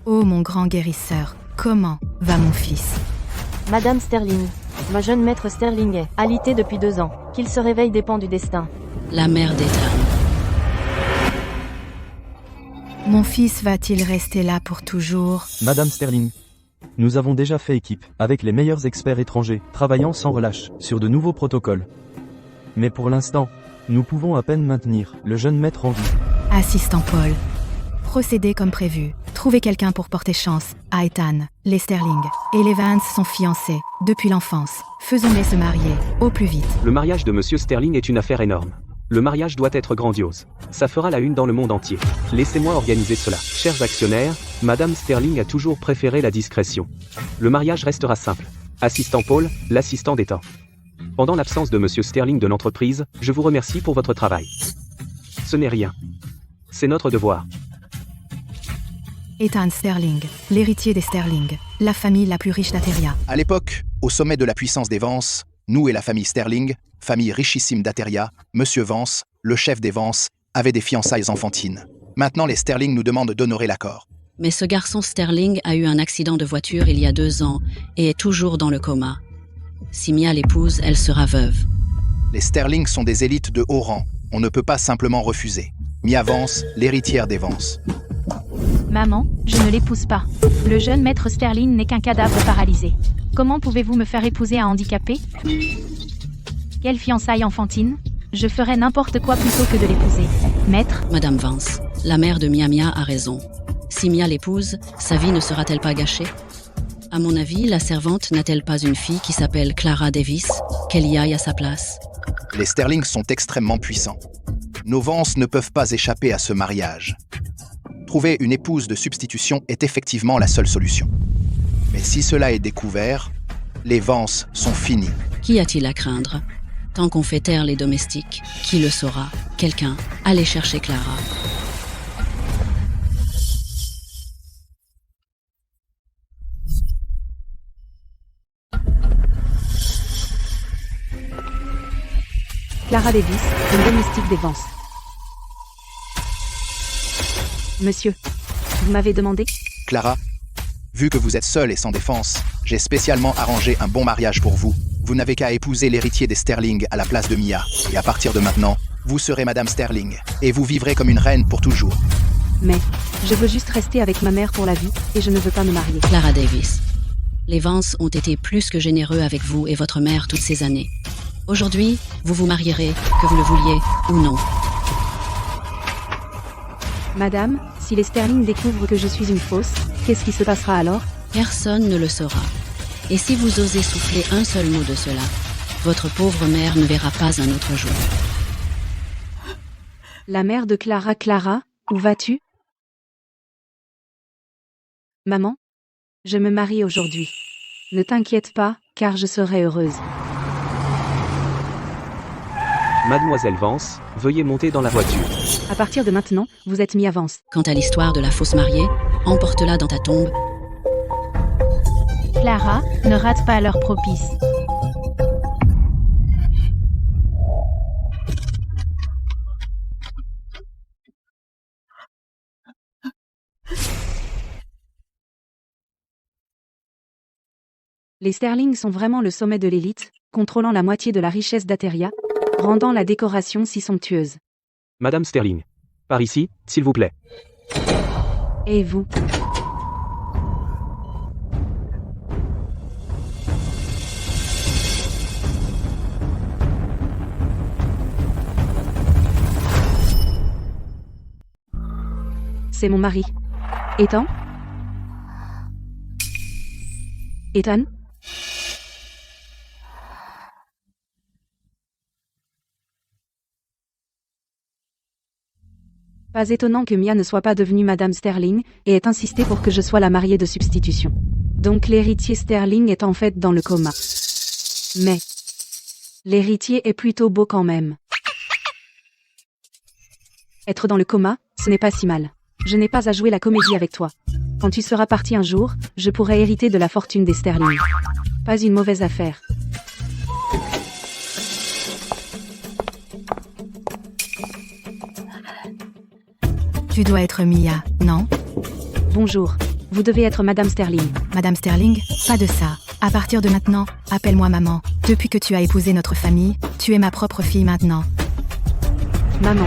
Oh mon grand guérisseur, comment va mon fils? Madame Sterling. Ma jeune maître Sterling est alité depuis 2 ans. Qu'il se réveille dépend du destin. La mère d'Ethan. Mon fils va-t-il rester là pour toujours? Madame Sterling. Nous avons déjà fait équipe, avec les meilleurs experts étrangers, travaillant sans relâche, sur de nouveaux protocoles. Mais pour l'instant, nous pouvons à peine maintenir le jeune maître en vie. Assistant Paul. Procédez comme prévu. Trouvez quelqu'un pour porter chance à Ethan. Les Sterling et les Vance sont fiancés depuis l'enfance. Faisons-les se marier au plus vite. Le mariage de Monsieur Sterling est une affaire énorme. Le mariage doit être grandiose. Ça fera la une dans le monde entier. Laissez-moi organiser cela. Chers actionnaires, Madame Sterling a toujours préféré la discrétion. Le mariage restera simple. Assistant Paul, l'assistant d'Ethan. Pendant l'absence de Monsieur Sterling de l'entreprise, je vous remercie pour votre travail. Ce n'est rien. C'est notre devoir. Ethan Sterling, l'héritier des Sterling, la famille la plus riche d'Ateria. À l'époque, au sommet de la puissance des Vance, nous et la famille Sterling, famille richissime d'Ateria, Monsieur Vance, le chef des Vance, avaient des fiançailles enfantines. Maintenant, les Sterling nous demandent d'honorer l'accord. Mais ce garçon Sterling a eu un accident de voiture il y a 2 ans et est toujours dans le coma. Si Mia l'épouse, elle sera veuve. Les Sterling sont des élites de haut rang. On ne peut pas simplement refuser. Mia Vance, l'héritière des Vance. Maman, je ne l'épouse pas. Le jeune maître Sterling n'est qu'un cadavre paralysé. Comment pouvez-vous me faire épouser un handicapé? Quelle fiançaille enfantine? Je ferais n'importe quoi plutôt que de l'épouser. Maître, Madame Vance, la mère de Mia a raison. Si Mia l'épouse, sa vie ne sera-t-elle pas gâchée? À mon avis, la servante n'a-t-elle pas une fille qui s'appelle Clara Davis, qu'elle y aille à sa place? Les Sterling sont extrêmement puissants. Nos Vance ne peuvent pas échapper à ce mariage. Trouver une épouse de substitution est effectivement la seule solution. Mais si cela est découvert, les Vance sont finis. Qu'y a-t-il à craindre? Tant qu'on fait taire les domestiques, qui le saura? Quelqu'un, allez chercher Clara. Clara Davis, une domestique des Vance. Monsieur, vous m'avez demandé? Clara, vu que vous êtes seule et sans défense, j'ai spécialement arrangé un bon mariage pour vous. Vous n'avez qu'à épouser l'héritier des Sterling à la place de Mia. Et à partir de maintenant, vous serez Madame Sterling. Et vous vivrez comme une reine pour toujours. Mais, je veux juste rester avec ma mère pour la vie, et je ne veux pas me marier. Clara Davis. Les Vance ont été plus que généreux avec vous et votre mère toutes ces années. Aujourd'hui, vous vous marierez, que vous le vouliez ou non. Madame, si les Sterling découvrent que je suis une fausse, qu'est-ce qui se passera alors? Personne ne le saura. Et si vous osez souffler un seul mot de cela, votre pauvre mère ne verra pas un autre jour. La mère de Clara, Clara, où vas-tu? Maman? Je me marie aujourd'hui. Ne t'inquiète pas, car je serai heureuse. Mademoiselle Vance, veuillez monter dans la voiture. À partir de maintenant, vous êtes Mia Vance. Quant à l'histoire de la fausse mariée, emporte-la dans ta tombe. Clara, ne rate pas l'heure propice. Les Sterling sont vraiment le sommet de l'élite, contrôlant la moitié de la richesse d'Ateria, rendant la décoration si somptueuse. Madame Sterling. Par ici, s'il vous plaît. Et vous? C'est mon mari. Ethan? Ethan? Pas étonnant que Mia ne soit pas devenue Madame Sterling, et ait insisté pour que je sois la mariée de substitution. Donc l'héritier Sterling est en fait dans le coma. Mais l'héritier est plutôt beau quand même. Être dans le coma, ce n'est pas si mal. Je n'ai pas à jouer la comédie avec toi. Quand tu seras parti un jour, je pourrai hériter de la fortune des Sterling. Pas une mauvaise affaire. Tu dois être Mia, non? Bonjour. Vous devez être Madame Sterling. Madame Sterling, pas de ça. À partir de maintenant, appelle-moi maman. Depuis que tu as épousé notre famille, tu es ma propre fille maintenant. Maman.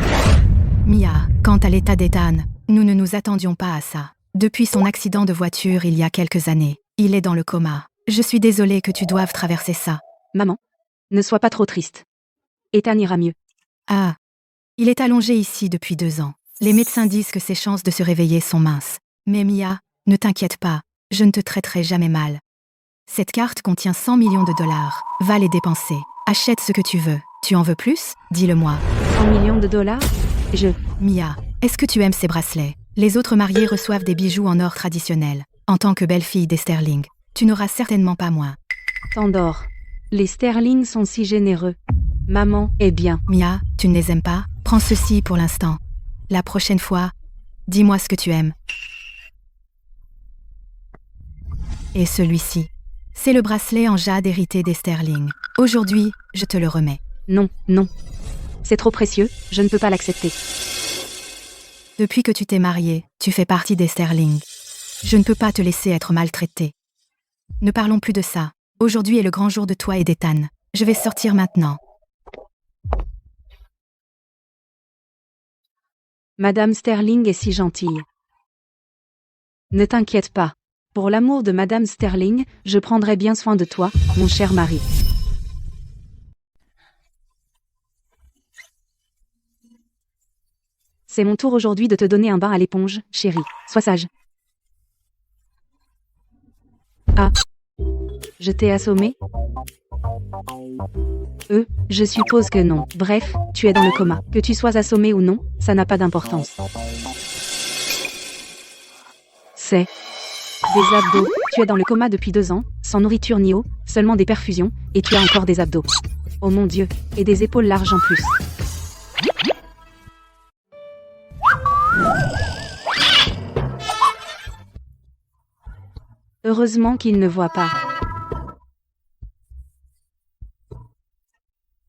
Mia, quant à l'état d'Ethan, nous ne nous attendions pas à ça. Depuis son accident de voiture il y a quelques années, il est dans le coma. Je suis désolée que tu doives traverser ça. Maman. Ne sois pas trop triste. Ethan ira mieux. Ah. Il est allongé ici depuis 2 ans. Les médecins disent que ses chances de se réveiller sont minces. Mais Mia, ne t'inquiète pas, je ne te traiterai jamais mal. Cette carte contient 100 millions de dollars. Va les dépenser. Achète ce que tu veux. Tu en veux plus? Dis-le-moi. 100 millions de dollars? Mia, est-ce que tu aimes ces bracelets? Les autres mariés reçoivent des bijoux en or traditionnel. En tant que belle-fille des Sterling, tu n'auras certainement pas moins. Tant d'or. Les Sterling sont si généreux. Maman, eh bien. Mia, tu ne les aimes pas? Prends ceci pour l'instant. La prochaine fois, dis-moi ce que tu aimes. Et celui-ci. C'est le bracelet en jade hérité des Sterling. Aujourd'hui, je te le remets. Non, non. C'est trop précieux, je ne peux pas l'accepter. Depuis que tu t'es mariée, tu fais partie des Sterling. Je ne peux pas te laisser être maltraitée. Ne parlons plus de ça. Aujourd'hui est le grand jour de toi et d'Ethan. Je vais sortir maintenant. Madame Sterling est si gentille. Ne t'inquiète pas. Pour l'amour de Madame Sterling, je prendrai bien soin de toi, mon cher mari. C'est mon tour aujourd'hui de te donner un bain à l'éponge, chérie. Sois sage. Ah. Je t'ai assommé? Je suppose que non. Bref, tu es dans le coma. Que tu sois assommé ou non, ça n'a pas d'importance. C'est des abdos. Tu es dans le coma depuis 2 ans, sans nourriture ni eau, seulement des perfusions, et tu as encore des abdos. Oh mon Dieu, et des épaules larges en plus. Heureusement qu'il ne voit pas.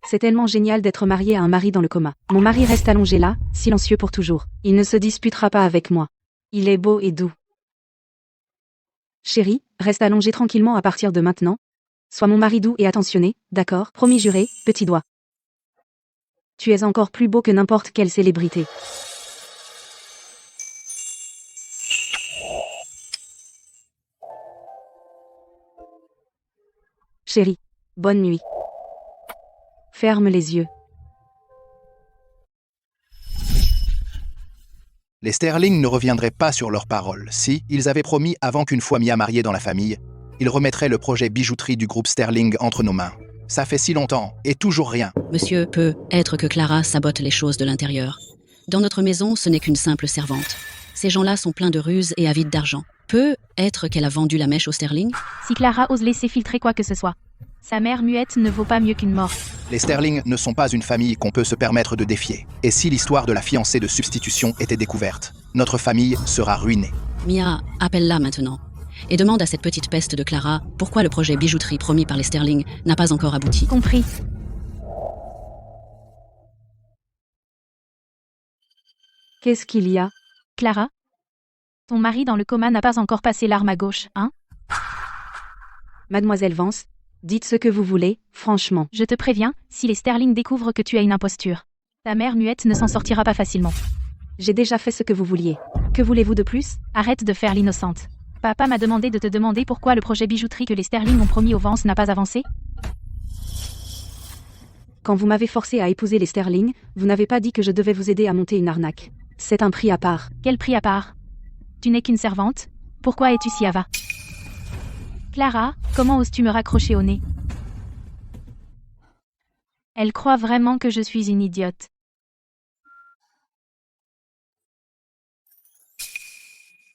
C'est tellement génial d'être marié à un mari dans le coma. Mon mari reste allongé là, silencieux pour toujours. Il ne se disputera pas avec moi. Il est beau et doux. Chérie, reste allongé tranquillement à partir de maintenant. Sois mon mari doux et attentionné, d'accord? Promis juré, petit doigt. Tu es encore plus beau que n'importe quelle célébrité. Chérie, bonne nuit. Ferme les yeux. Les Sterling ne reviendraient pas sur leurs paroles si ils avaient promis avant qu'une fois Mia mariée dans la famille, ils remettraient le projet bijouterie du groupe Sterling entre nos mains. Ça fait si longtemps, et toujours rien. Monsieur, peut être que Clara sabote les choses de l'intérieur. Dans notre maison, ce n'est qu'une simple servante. Ces gens-là sont pleins de ruses et avides d'argent. Peut être qu'elle a vendu la mèche aux Sterling? Si Clara ose laisser filtrer quoi que ce soit. Sa mère muette ne vaut pas mieux qu'une mort. Les Sterling ne sont pas une famille qu'on peut se permettre de défier. Et si l'histoire de la fiancée de substitution était découverte, notre famille sera ruinée. Mia, appelle-la maintenant. Et demande à cette petite peste de Clara pourquoi le projet bijouterie promis par les Sterling n'a pas encore abouti. Compris. Qu'est-ce qu'il y a? Clara? Ton mari dans le coma n'a pas encore passé l'arme à gauche, hein? Mademoiselle Vance, dites ce que vous voulez, franchement. Je te préviens, si les Sterling découvrent que tu as une imposture, ta mère muette ne s'en sortira pas facilement. J'ai déjà fait ce que vous vouliez. Que voulez-vous de plus? Arrête de faire l'innocente. Papa m'a demandé de te demander pourquoi le projet bijouterie que les Sterling ont promis aux Vance n'a pas avancé. Quand vous m'avez forcé à épouser les Sterling, vous n'avez pas dit que je devais vous aider à monter une arnaque. C'est un prix à part. Quel prix à part? Tu n'es qu'une servante? Pourquoi es-tu si avare? Clara, comment oses-tu me raccrocher au nez? Elle croit vraiment que je suis une idiote.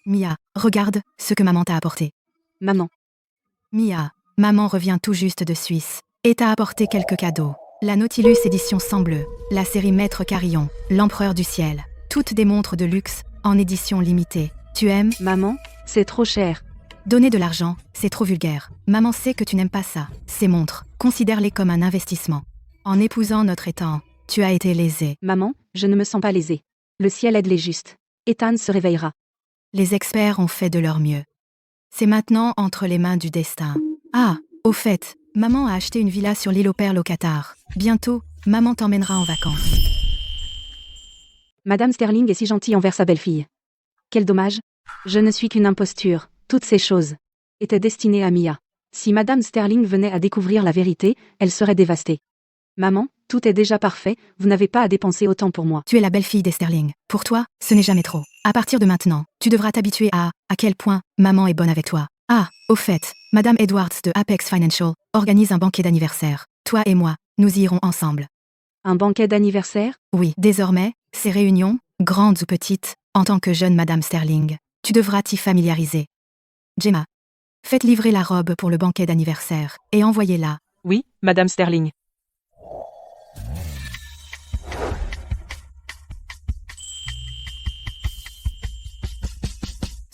Mia, regarde ce que maman t'a apporté. Maman. Mia, maman revient tout juste de Suisse et t'a apporté quelques cadeaux. La Nautilus édition sang bleu, la série Maître Carillon, l'Empereur du ciel. Toutes des montres de luxe, en édition limitée. Tu aimes? Maman, c'est trop cher. Donner de l'argent, c'est trop vulgaire. Maman sait que tu n'aimes pas ça. Ces montres, considère-les comme un investissement. En épousant notre Ethan, tu as été lésée. Maman, je ne me sens pas lésée. Le ciel aide les justes. Ethan se réveillera. Les experts ont fait de leur mieux. C'est maintenant entre les mains du destin. Ah, au fait, maman a acheté une villa sur l'île aux Perles au Qatar. Bientôt, maman t'emmènera en vacances. Madame Sterling est si gentille envers sa belle-fille. Quel dommage. Je ne suis qu'une imposture. Toutes ces choses étaient destinées à Mia. Si Madame Sterling venait à découvrir la vérité, elle serait dévastée. Maman, tout est déjà parfait, vous n'avez pas à dépenser autant pour moi. Tu es la belle-fille des Sterling. Pour toi, ce n'est jamais trop. À partir de maintenant, tu devras t'habituer à quel point maman est bonne avec toi. Ah, au fait, Madame Edwards de Apex Financial organise un banquet d'anniversaire. Toi et moi, nous y irons ensemble. Un banquet d'anniversaire? Oui, désormais, ces réunions, grandes ou petites, en tant que jeune Madame Sterling, tu devras t'y familiariser. Gemma, faites livrer la robe pour le banquet d'anniversaire et envoyez-la. Oui, Madame Sterling.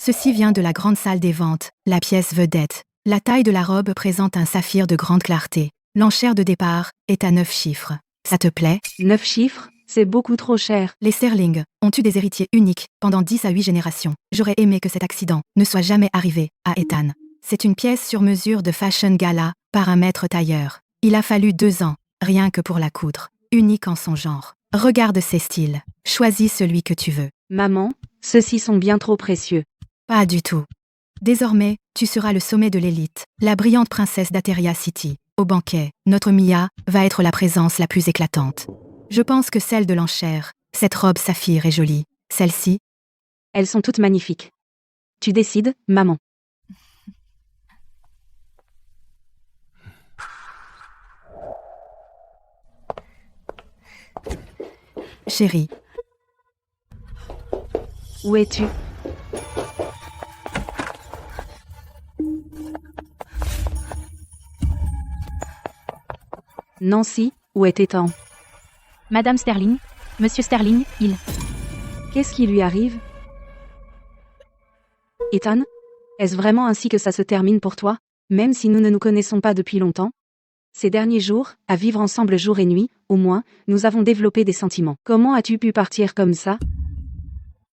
Ceci vient de la grande salle des ventes, la pièce vedette. La taille de la robe présente un saphir de grande clarté. L'enchère de départ est à 9 chiffres. Ça te plaît? 9 chiffres? C'est beaucoup trop cher. Les Sterling ont eu des héritiers uniques pendant 10 à 8 générations. J'aurais aimé que cet accident ne soit jamais arrivé à Ethan. C'est une pièce sur mesure de fashion gala par un maître tailleur. Il a fallu 2 ans, rien que pour la coudre. Unique en son genre. Regarde ses styles. Choisis celui que tu veux. Maman, ceux-ci sont bien trop précieux. Pas du tout. Désormais, tu seras le sommet de l'élite, la brillante princesse d'Ateria City. Au banquet, notre Mia va être la présence la plus éclatante. Je pense que celle de l'enchère, cette robe saphir est jolie. Celle-ci? Elles sont toutes magnifiques. Tu décides, maman. Chérie. Où es-tu? Nancy, où est Ethan? Madame Sterling, Monsieur Sterling, il... Qu'est-ce qui lui arrive? Ethan? Est-ce vraiment ainsi que ça se termine pour toi, même si nous ne nous connaissons pas depuis longtemps? Ces derniers jours, à vivre ensemble jour et nuit, au moins, nous avons développé des sentiments. Comment as-tu pu partir comme ça?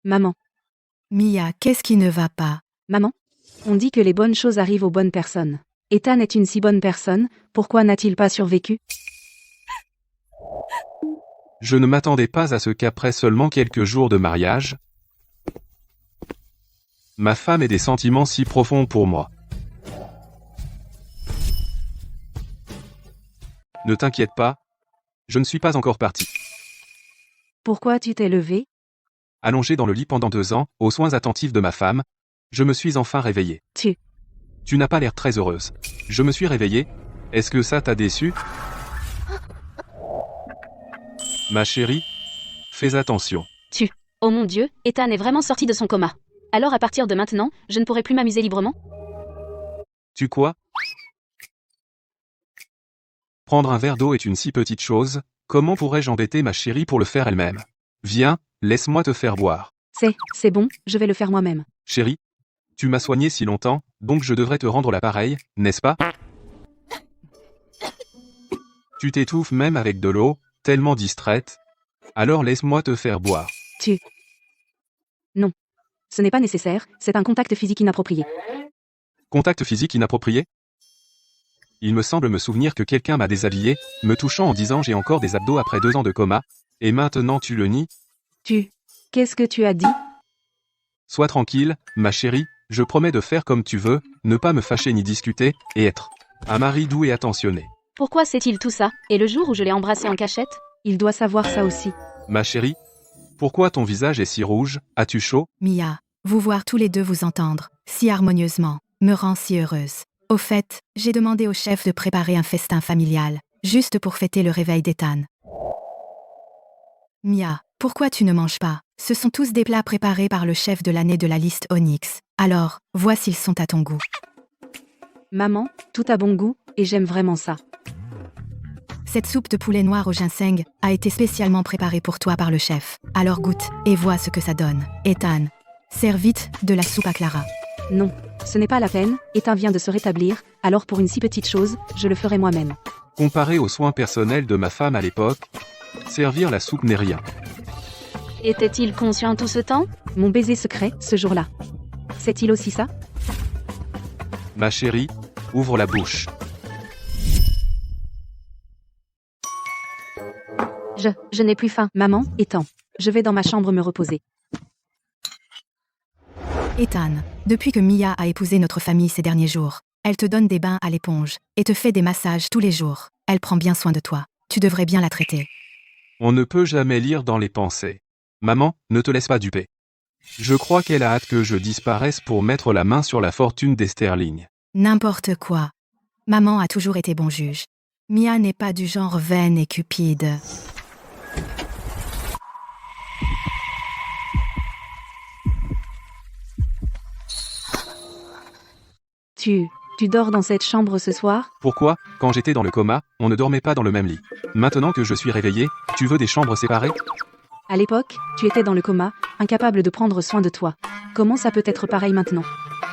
Maman. Mia, qu'est-ce qui ne va pas? Maman? On dit que les bonnes choses arrivent aux bonnes personnes. Ethan est une si bonne personne, pourquoi n'a-t-il pas survécu? Je ne m'attendais pas à ce qu'après seulement quelques jours de mariage, ma femme ait des sentiments si profonds pour moi. Ne t'inquiète pas, je ne suis pas encore parti. Pourquoi tu t'es levé? Allongé dans le lit pendant 2 ans, aux soins attentifs de ma femme, je me suis enfin réveillé. Tu n'as pas l'air très heureuse. Je me suis réveillé. Est-ce que ça t'a déçu? Ma chérie, fais attention. Oh mon Dieu, Ethan est vraiment sorti de son coma. Alors à partir de maintenant, je ne pourrai plus m'amuser librement? Tu quoi? Prendre un verre d'eau est une si petite chose, comment pourrais-je embêter ma chérie pour le faire elle-même? Viens, laisse-moi te faire boire. C'est bon, je vais le faire moi-même. Chérie, tu m'as soigné si longtemps, donc je devrais te rendre l'appareil, n'est-ce pas? Tu t'étouffes même avec de l'eau, tellement distraite. Alors laisse-moi te faire boire. Non. Ce n'est pas nécessaire, c'est un contact physique inapproprié. Contact physique inapproprié? Il me semble me souvenir que quelqu'un m'a déshabillé, me touchant en disant j'ai encore des abdos après 2 ans de coma, et maintenant tu le nies? Qu'est-ce que tu as dit? Sois tranquille, ma chérie, je promets de faire comme tu veux, ne pas me fâcher ni discuter, et être un mari doux et attentionné. Pourquoi sait-il tout ça? Et le jour où je l'ai embrassé en cachette? Il doit savoir ça aussi. Ma chérie, pourquoi ton visage est si rouge? As-tu chaud? Mia, vous voir tous les deux vous entendre, si harmonieusement, me rend si heureuse. Au fait, j'ai demandé au chef de préparer un festin familial, juste pour fêter le réveil d'Ethan. Mia, pourquoi tu ne manges pas? Ce sont tous des plats préparés par le chef de l'année de la liste Onyx. Alors, vois s'ils sont à ton goût. Maman, tout a bon goût, et j'aime vraiment ça. Cette soupe de poulet noir au ginseng a été spécialement préparée pour toi par le chef. Alors goûte, et vois ce que ça donne. Ethan, sers vite de la soupe à Clara. Non, ce n'est pas la peine, Ethan vient de se rétablir, alors pour une si petite chose, je le ferai moi-même. Comparé aux soins personnels de ma femme à l'époque, servir la soupe n'est rien. Était-il conscient tout ce temps? Mon baiser secret, ce jour-là. C'est-il aussi ça? Ma chérie, ouvre la bouche. Je n'ai plus faim. Maman, Ethan. Je vais dans ma chambre me reposer. Ethan, depuis que Mia a épousé notre famille ces derniers jours, elle te donne des bains à l'éponge et te fait des massages tous les jours. Elle prend bien soin de toi. Tu devrais bien la traiter. On ne peut jamais lire dans les pensées. Maman, ne te laisse pas duper. Je crois qu'elle a hâte que je disparaisse pour mettre la main sur la fortune des Sterling. N'importe quoi. Maman a toujours été bon juge. Mia n'est pas du genre vaine et cupide. Tu dors dans cette chambre ce soir? Pourquoi, quand j'étais dans le coma, on ne dormait pas dans le même lit? Maintenant que je suis réveillé, tu veux des chambres séparées? À l'époque, tu étais dans le coma, incapable de prendre soin de toi. Comment ça peut être pareil maintenant?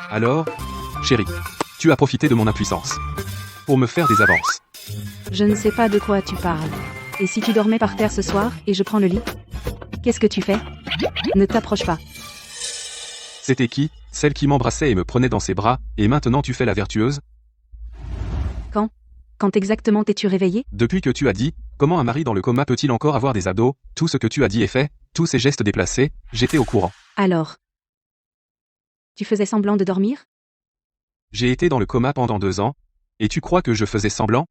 Alors, chérie, tu as profité de mon impuissance pour me faire des avances. Je ne sais pas de quoi tu parles. Et si tu dormais par terre ce soir, et je prends le lit? Qu'est-ce que tu fais? Ne t'approche pas. C'était qui, celle qui m'embrassait et me prenait dans ses bras, et maintenant tu fais la vertueuse? Quand exactement t'es-tu réveillé? Depuis que tu as dit, comment un mari dans le coma peut-il encore avoir des abdos, tout ce que tu as dit et fait, tous ces gestes déplacés, j'étais au courant. Alors, tu faisais semblant de dormir? J'ai été dans le coma pendant 2 ans, et tu crois que je faisais semblant?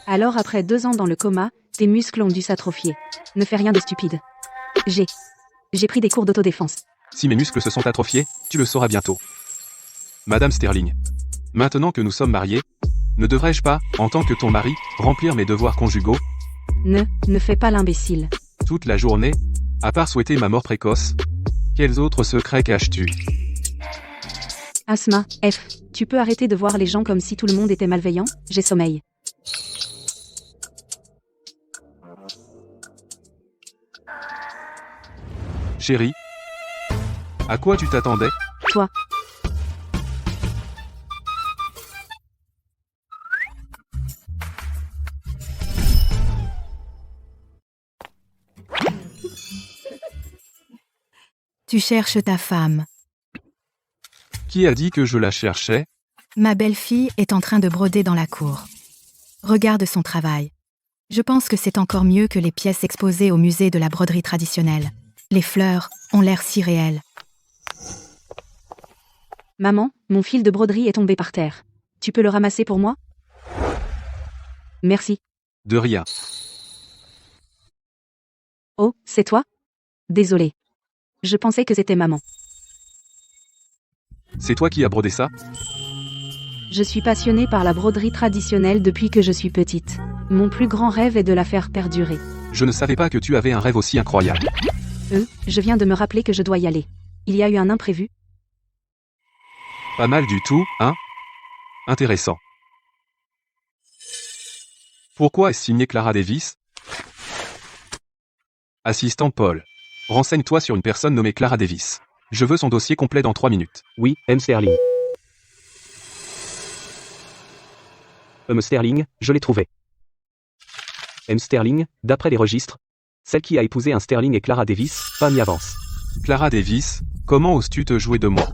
Alors après 2 ans dans le coma, tes muscles ont dû s'atrophier. Ne fais rien de stupide. J'ai pris des cours d'autodéfense. Si mes muscles se sont atrophiés, tu le sauras bientôt. Madame Sterling, maintenant que nous sommes mariés, ne devrais-je pas, en tant que ton mari, remplir mes devoirs conjugaux? Ne fais pas l'imbécile. Toute la journée, à part souhaiter ma mort précoce, quels autres secrets caches-tu? Asma, tu peux arrêter de voir les gens comme si tout le monde était malveillant? J'ai sommeil. Chérie, à quoi tu t'attendais? Toi. Tu cherches ta femme. Qui a dit que je la cherchais? Ma belle-fille est en train de broder dans la cour. Regarde son travail. Je pense que c'est encore mieux que les pièces exposées au musée de la broderie traditionnelle. Les fleurs ont l'air si réelles. Maman, mon fil de broderie est tombé par terre. Tu peux le ramasser pour moi? Merci. De rien. Oh, c'est toi? Désolé. Je pensais que c'était maman. C'est toi qui as brodé ça? Je suis passionnée par la broderie traditionnelle depuis que je suis petite. Mon plus grand rêve est de la faire perdurer. Je ne savais pas que tu avais un rêve aussi incroyable. Je viens de me rappeler que je dois y aller. Il y a eu un imprévu? Pas mal du tout, hein? Intéressant. Pourquoi est-ce signé Clara Davis? Assistant Paul. Renseigne-toi sur une personne nommée Clara Davis. Je veux son dossier complet dans 3 minutes. Oui, M. Sterling. M. Sterling, je l'ai trouvé. M. Sterling, d'après les registres, celle qui a épousé un Sterling et Clara Davis, pas mi avance. Clara Davis, comment oses-tu te jouer de moi?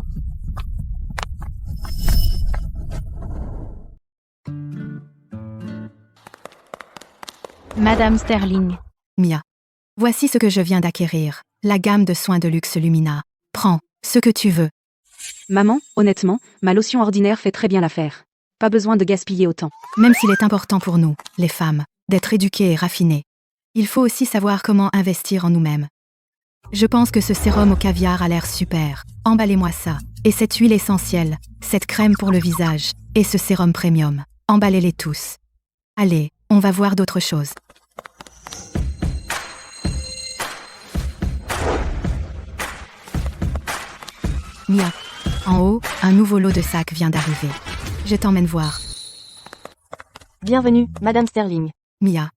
Madame Sterling. Mia. Voici ce que je viens d'acquérir. La gamme de soins de luxe Lumina. Prends ce que tu veux. Maman, honnêtement, ma lotion ordinaire fait très bien l'affaire. Pas besoin de gaspiller autant. Même s'il est important pour nous, les femmes, d'être éduquées et raffinées, il faut aussi savoir comment investir en nous-mêmes. Je pense que ce sérum au caviar a l'air super. Emballez-moi ça. Et cette huile essentielle, cette crème pour le visage, et ce sérum premium. Emballez-les tous. Allez, on va voir d'autres choses. Mia, en haut, un nouveau lot de sacs vient d'arriver. Je t'emmène voir. Bienvenue, Madame Sterling. Mia,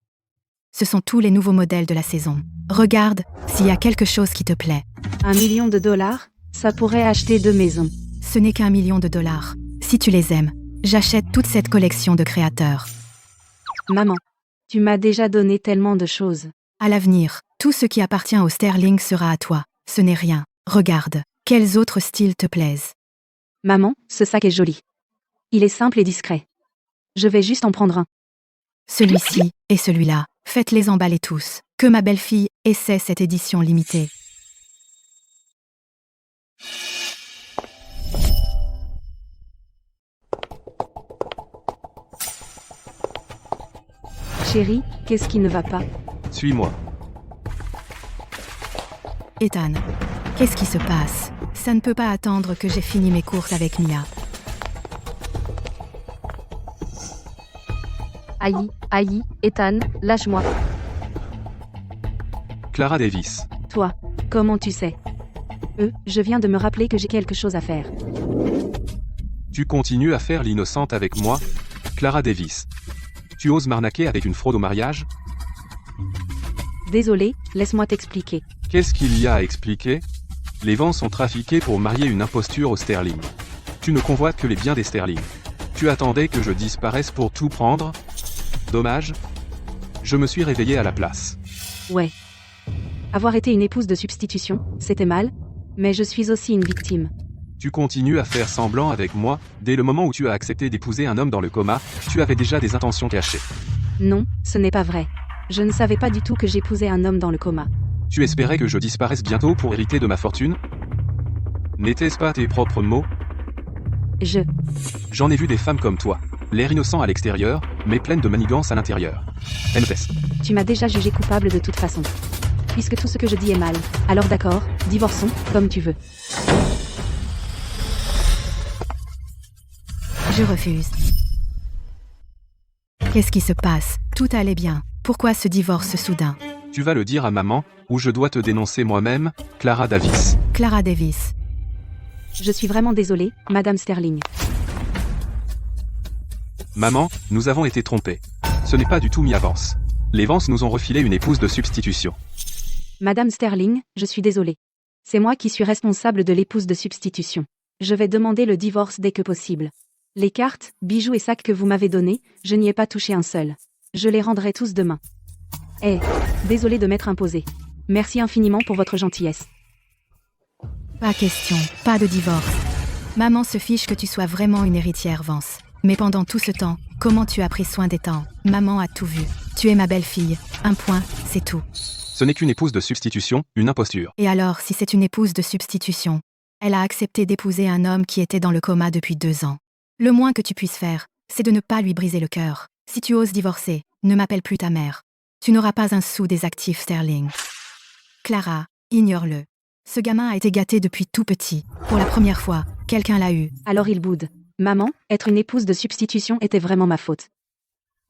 ce sont tous les nouveaux modèles de la saison. Regarde s'il y a quelque chose qui te plaît. $1 million? Ça pourrait acheter 2 maisons. Ce n'est qu'$1 million. Si tu les aimes, j'achète toute cette collection de créateurs. Maman, tu m'as déjà donné tellement de choses. À l'avenir, tout ce qui appartient au Sterling sera à toi. Ce n'est rien. Regarde. Quels autres styles te plaisent? Maman, ce sac est joli. Il est simple et discret. Je vais juste en prendre un. Celui-ci et celui-là, faites-les emballer tous. Que ma belle-fille essaie cette édition limitée. Chérie, qu'est-ce qui ne va pas? Suis-moi. Ethan, qu'est-ce qui se passe? Ça ne peut pas attendre que j'ai fini mes courses avec Mia. Aïe, Ethan, lâche-moi. Clara Davis. Toi, comment tu sais? Je viens de me rappeler que j'ai quelque chose à faire. Tu continues à faire l'innocente avec moi, Clara Davis. Tu oses m'arnaquer avec une fraude au mariage? Désolé, laisse-moi t'expliquer. Qu'est-ce qu'il y a à expliquer? Les vents sont trafiqués pour marier une imposture aux sterling. Tu ne convoites que les biens des sterling. Tu attendais que je disparaisse pour tout prendre? Dommage. Je me suis réveillé à la place. Ouais. Avoir été une épouse de substitution, c'était mal, mais je suis aussi une victime. Tu continues à faire semblant avec moi. Dès le moment où tu as accepté d'épouser un homme dans le coma, tu avais déjà des intentions cachées. Non, ce n'est pas vrai. Je ne savais pas du tout que j'épousais un homme dans le coma. Tu espérais que je disparaisse bientôt pour hériter de ma fortune? N'étaient-ce pas tes propres mots? J'en ai vu des femmes comme toi. L'air innocent à l'extérieur, mais pleine de manigance à l'intérieur. MTS. Tu m'as déjà jugé coupable de toute façon. Puisque tout ce que je dis est mal, alors d'accord, divorçons, comme tu veux. Je refuse. Qu'est-ce qui se passe? Tout allait bien. Pourquoi ce divorce soudain? Tu vas le dire à maman, ou je dois te dénoncer moi-même, Clara Davis. Clara Davis. Je suis vraiment désolée, Madame Sterling. Maman, nous avons été trompés. Ce n'est pas du tout Mia Vance. Les Vance nous ont refilé une épouse de substitution. Madame Sterling, je suis désolée. C'est moi qui suis responsable de l'épouse de substitution. Je vais demander le divorce dès que possible. Les cartes, bijoux et sacs que vous m'avez donnés, je n'y ai pas touché un seul. Je les rendrai tous demain. Désolée de m'être imposée. Merci infiniment pour votre gentillesse. Pas question, pas de divorce. Maman se fiche que tu sois vraiment une héritière, Vance. Mais pendant tout ce temps, comment tu as pris soin des temps? Maman a tout vu. Tu es ma belle-fille. Un point, c'est tout. Ce n'est qu'une épouse de substitution, une imposture. Et alors, si c'est une épouse de substitution? Elle a accepté d'épouser un homme qui était dans le coma depuis 2 ans. Le moins que tu puisses faire, c'est de ne pas lui briser le cœur. Si tu oses divorcer, ne m'appelle plus ta mère. Tu n'auras pas un sou des actifs sterling. Clara, ignore-le. Ce gamin a été gâté depuis tout petit. Pour la première fois, quelqu'un l'a eu. Alors il boude. Maman, être une épouse de substitution était vraiment ma faute.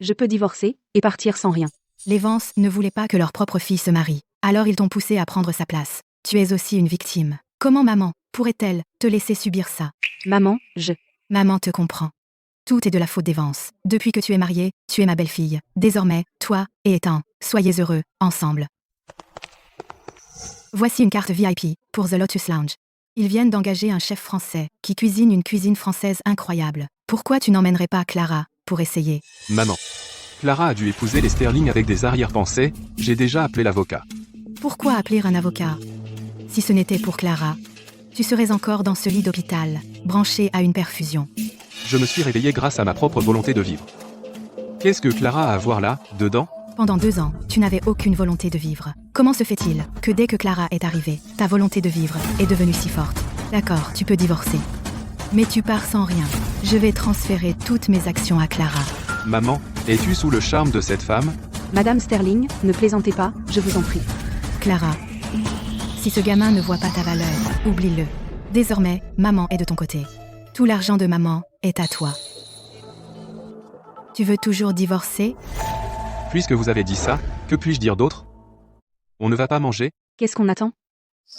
Je peux divorcer, et partir sans rien. Les Vance ne voulaient pas que leur propre fille se marie. Alors ils t'ont poussé à prendre sa place. Tu es aussi une victime. Comment maman pourrait-elle te laisser subir ça? Maman, Maman te comprend. Tout est de la faute des Vance. Depuis que tu es mariée, tu es ma belle-fille. Désormais, toi et Ethan, soyez heureux, ensemble. Voici une carte VIP pour The Lotus Lounge. Ils viennent d'engager un chef français qui cuisine une cuisine française incroyable. Pourquoi tu n'emmènerais pas Clara pour essayer? Maman. Clara a dû épouser les Sterling avec des arrière-pensées, j'ai déjà appelé l'avocat. Pourquoi appeler un avocat? Si ce n'était pour Clara, tu serais encore dans ce lit d'hôpital, branché à une perfusion. Je me suis réveillé grâce à ma propre volonté de vivre. Qu'est-ce que Clara a à voir là, dedans? Pendant 2 ans, tu n'avais aucune volonté de vivre. Comment se fait-il que dès que Clara est arrivée, ta volonté de vivre est devenue si forte? D'accord, tu peux divorcer. Mais tu pars sans rien. Je vais transférer toutes mes actions à Clara. Maman, es-tu sous le charme de cette femme? Madame Sterling, ne plaisantez pas, je vous en prie. Clara, si ce gamin ne voit pas ta valeur, oublie-le. Désormais, maman est de ton côté. Tout l'argent de maman est à toi. Tu veux toujours divorcer? Puisque vous avez dit ça, que puis-je dire d'autre? On ne va pas manger? Qu'est-ce qu'on attend?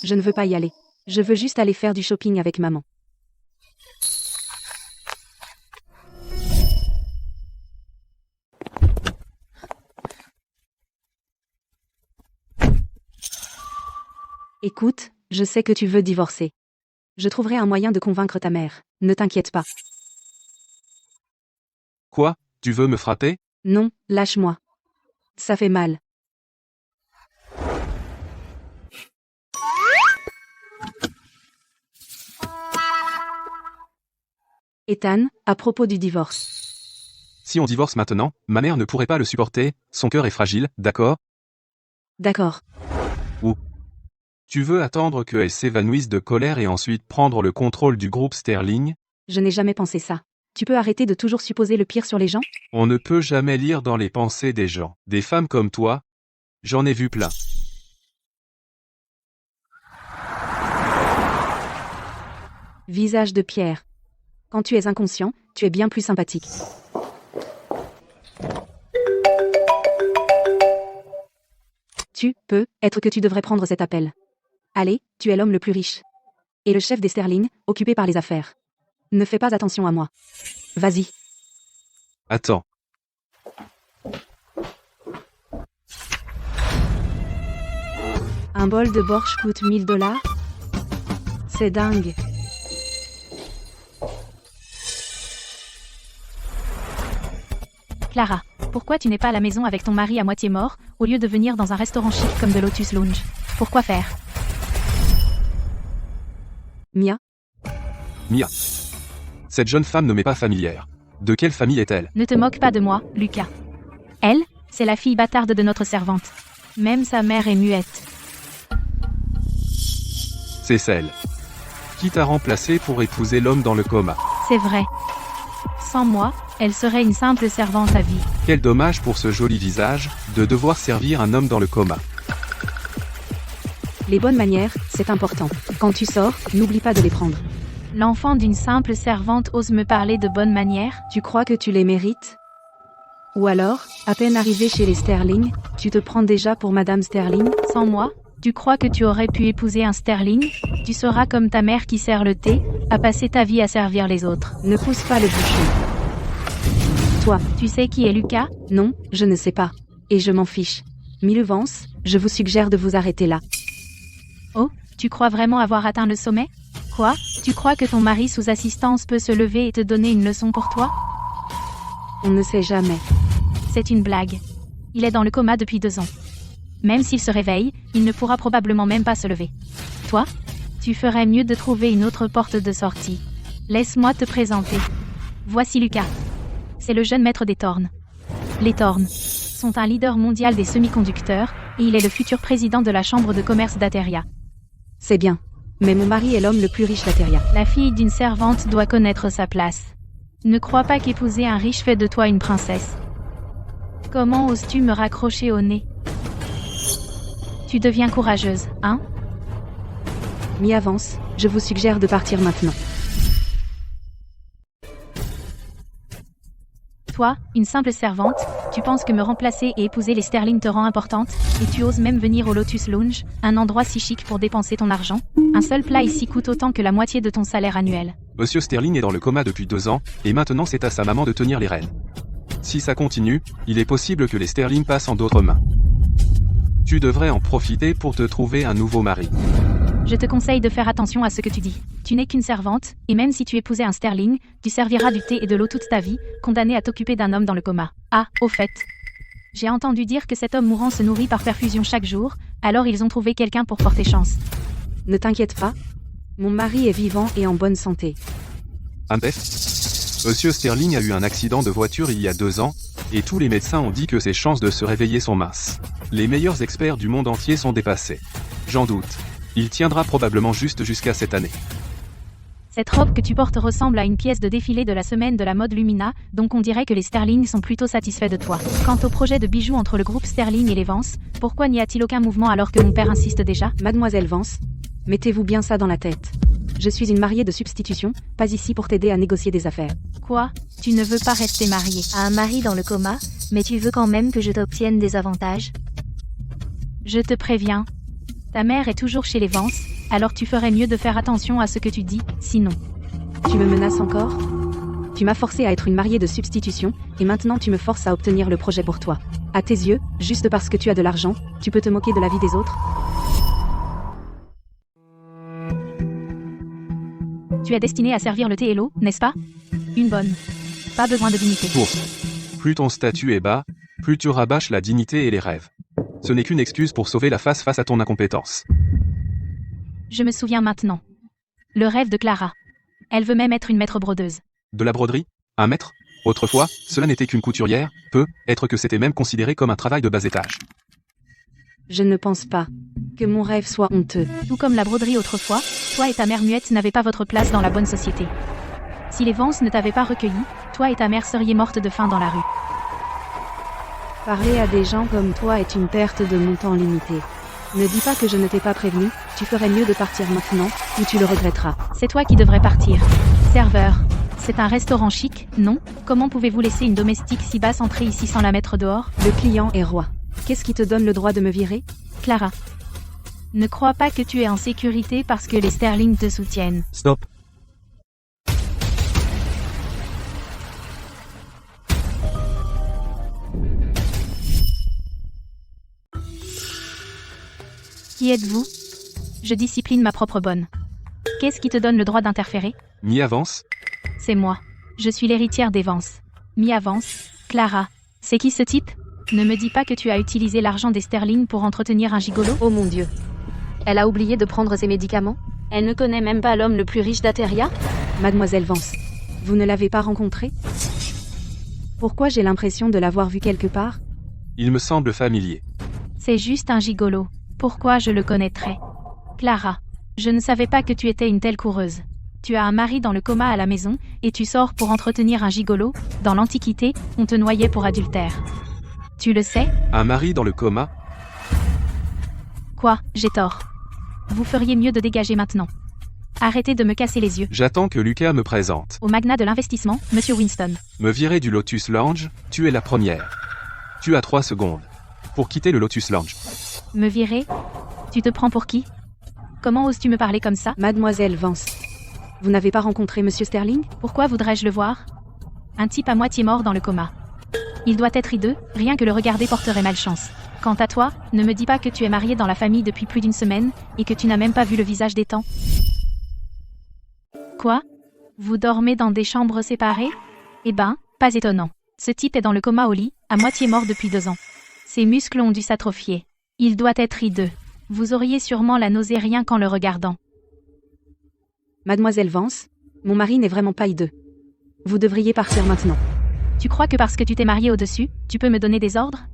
Je ne veux pas y aller. Je veux juste aller faire du shopping avec maman. Écoute, je sais que tu veux divorcer. Je trouverai un moyen de convaincre ta mère. Ne t'inquiète pas. Quoi? Tu veux me frapper? Non, lâche-moi. Ça fait mal. Ethan, à propos du divorce. Si on divorce maintenant, ma mère ne pourrait pas le supporter, son cœur est fragile, d'accord? D'accord. Tu veux attendre qu'elle s'évanouisse de colère et ensuite prendre le contrôle du groupe Sterling? Je n'ai jamais pensé ça. Tu peux arrêter de toujours supposer le pire sur les gens? On ne peut jamais lire dans les pensées des gens. Des femmes comme toi, j'en ai vu plein. Visage de pierre. Quand tu es inconscient, tu es bien plus sympathique. Tu peux être que tu devrais prendre cet appel. Allez, tu es l'homme le plus riche. Et le chef des Sterling, occupé par les affaires. Ne fais pas attention à moi. Vas-y. Attends. Un bol de borsch coûte $1000? C'est dingue. Clara, pourquoi tu n'es pas à la maison avec ton mari à moitié mort, au lieu de venir dans un restaurant chic comme de Lotus Lounge? Pourquoi faire? Mia, Mia. Cette jeune femme ne m'est pas familière. De quelle famille est-elle? Ne te moque pas de moi, Lucas. Elle, c'est la fille bâtarde de notre servante. Même sa mère est muette. C'est celle qui t'a remplacé pour épouser l'homme dans le coma. C'est vrai. Sans moi, elle serait une simple servante à vie. Quel dommage pour ce joli visage, de devoir servir un homme dans le coma. les bonnes manières, c'est important. Quand tu sors, n'oublie pas de les prendre. L'enfant d'une simple servante ose me parler de bonnes manières? Tu crois que tu les mérites? Ou alors, à peine arrivé chez les Sterling, tu te prends déjà pour Madame Sterling? Sans moi, tu crois que tu aurais pu épouser un Sterling? Tu seras comme ta mère qui sert le thé, à passer ta vie à servir les autres. Ne pousse pas le bouchon. Toi, Tu sais qui est Lucas? non, je ne sais pas. Et je m'en fiche. Vance, je vous suggère de vous arrêter là. Oh, tu crois vraiment avoir atteint le sommet? Quoi? Tu crois que ton mari sous assistance peut se lever et te donner une leçon pour toi? On ne sait jamais. C'est une blague. Il est dans le coma depuis 2 ans. Même s'il se réveille, il ne pourra probablement même pas se lever. Toi? Tu ferais mieux de trouver une autre porte de sortie. Laisse-moi te présenter. Voici Lucas. C'est le jeune maître des Thorns. Les Thorns sont un leader mondial des semi-conducteurs, et il est le futur président de la chambre de commerce d'Ateria. C'est bien. Mais mon mari est l'homme le plus riche d'Ateria. La fille d'une servante doit connaître sa place. Ne crois pas qu'épouser un riche fait de toi une princesse. Comment oses-tu me raccrocher au nez? Tu deviens courageuse, hein? Vance, je vous suggère de partir maintenant. Toi, une simple servante, tu penses que me remplacer et épouser les Sterling te rend importante, et tu oses même venir au Lotus Lounge, un endroit si chic pour dépenser ton argent? Un seul plat ici coûte autant que la moitié de ton salaire annuel. Monsieur Sterling est dans le coma depuis 2 ans, et maintenant c'est à sa maman de tenir les rênes. Si ça continue, il est possible que les Sterling passent en d'autres mains. Tu devrais en profiter pour te trouver un nouveau mari. Je te conseille de faire attention à ce que tu dis. Tu n'es qu'une servante, et même si tu épousais un Sterling, tu serviras du thé et de l'eau toute ta vie, condamné à t'occuper d'un homme dans le coma. Ah, au fait. J'ai entendu dire que cet homme mourant se nourrit par perfusion chaque jour, alors ils ont trouvé quelqu'un pour porter chance. Ne t'inquiète pas. Mon mari est vivant et en bonne santé. Monsieur Sterling a eu un accident de voiture il y a 2 ans, et tous les médecins ont dit que ses chances de se réveiller sont minces. Les meilleurs experts du monde entier sont dépassés. J'en doute. Il tiendra probablement juste jusqu'à cette année. Cette robe que tu portes ressemble à une pièce de défilé de la semaine de la mode Lumina, donc on dirait que les Sterling sont plutôt satisfaits de toi. Quant au projet de bijoux entre le groupe Sterling et les Vance, pourquoi n'y a-t-il aucun mouvement alors que mon père insiste déjà? Mademoiselle Vance, mettez-vous bien ça dans la tête. Je suis une mariée de substitution, pas ici pour t'aider à négocier des affaires. Quoi? Tu ne veux pas rester mariée À un mari dans le coma, mais tu veux quand même que je t'obtienne des avantages? Je te préviens. Ta mère est toujours chez les Vance, alors tu ferais mieux de faire attention à ce que tu dis, sinon. Tu me menaces encore? Tu m'as forcé à être une mariée de substitution, et maintenant tu me forces à obtenir le projet pour toi. À tes yeux, juste parce que tu as de l'argent, tu peux te moquer de la vie des autres? Tu es destiné à servir le thé et l'eau, n'est-ce pas? Une bonne. Pas besoin de dignité. Plus ton statut est bas, plus tu rabâches la dignité et les rêves. Ce n'est qu'une excuse pour sauver la face à ton incompétence. Je me souviens maintenant. Le rêve de Clara. Elle veut même être une maître brodeuse. De la broderie? Un maître? Autrefois, cela n'était qu'une couturière, peut-être que c'était même considéré comme un travail de bas étage. Je ne pense pas que mon rêve soit honteux. Tout comme la broderie autrefois, toi et ta mère muette n'avaient pas votre place dans la bonne société. Si les Vance ne t'avaient pas recueilli, toi et ta mère seriez mortes de faim dans la rue. Parler à des gens comme toi est une perte de mon temps limité. Ne dis pas que je ne t'ai pas prévenu, tu ferais mieux de partir maintenant, ou tu le regretteras. C'est toi qui devrais partir. Serveur. C'est un restaurant chic, non? Comment pouvez-vous laisser une domestique si basse entrer ici sans la mettre dehors? Le client est roi. Qu'est-ce qui te donne le droit de me virer? Clara. Ne crois pas que tu es en sécurité parce que les Sterling te soutiennent. Stop. Qui êtes-vous? Je discipline ma propre bonne. Qu'est-ce qui te donne le droit d'interférer? Mia Vance? C'est moi. Je suis l'héritière des Vance. Mia Vance. Clara. C'est qui ce type? Ne me dis pas que tu as utilisé l'argent des Sterling pour entretenir un gigolo? Oh mon Dieu. Elle a oublié de prendre ses médicaments? Elle ne connaît même pas l'homme le plus riche d'Ateria? Mademoiselle Vance, vous ne l'avez pas rencontré? Pourquoi j'ai l'impression de l'avoir vu quelque part? Il me semble familier. C'est juste un gigolo. Pourquoi je le connaîtrais? Clara. Je ne savais pas que tu étais une telle coureuse. Tu as un mari dans le coma à la maison, et tu sors pour entretenir un gigolo. Dans l'Antiquité, on te noyait pour adultère. Tu le sais? Un mari dans le coma? Quoi, j'ai tort. Vous feriez mieux de dégager maintenant. Arrêtez de me casser les yeux. J'attends que Lucas me présente. Au magnat de l'investissement, Monsieur Winston. Me virer du Lotus Lounge, tu es la première. Tu as 3 secondes. Pour quitter le Lotus Lounge. Me virer? Tu te prends pour qui? Comment oses-tu me parler comme ça? Mademoiselle Vance, vous n'avez pas rencontré Monsieur Sterling? Pourquoi voudrais-je le voir? Un type à moitié mort dans le coma. Il doit être hideux, rien que le regarder porterait malchance. Quant à toi, ne me dis pas que tu es marié dans la famille depuis plus d'une semaine, et que tu n'as même pas vu le visage des temps. Quoi? Vous dormez dans des chambres séparées? Eh ben, pas étonnant. Ce type est dans le coma au lit, à moitié mort depuis 2 ans. Ses muscles ont dû s'atrophier. Il doit être hideux. Vous auriez sûrement la nausée rien qu'en le regardant. Mademoiselle Vance, mon mari n'est vraiment pas hideux. Vous devriez partir maintenant. Tu crois que parce que tu t'es marié au-dessus, tu peux me donner des ordres?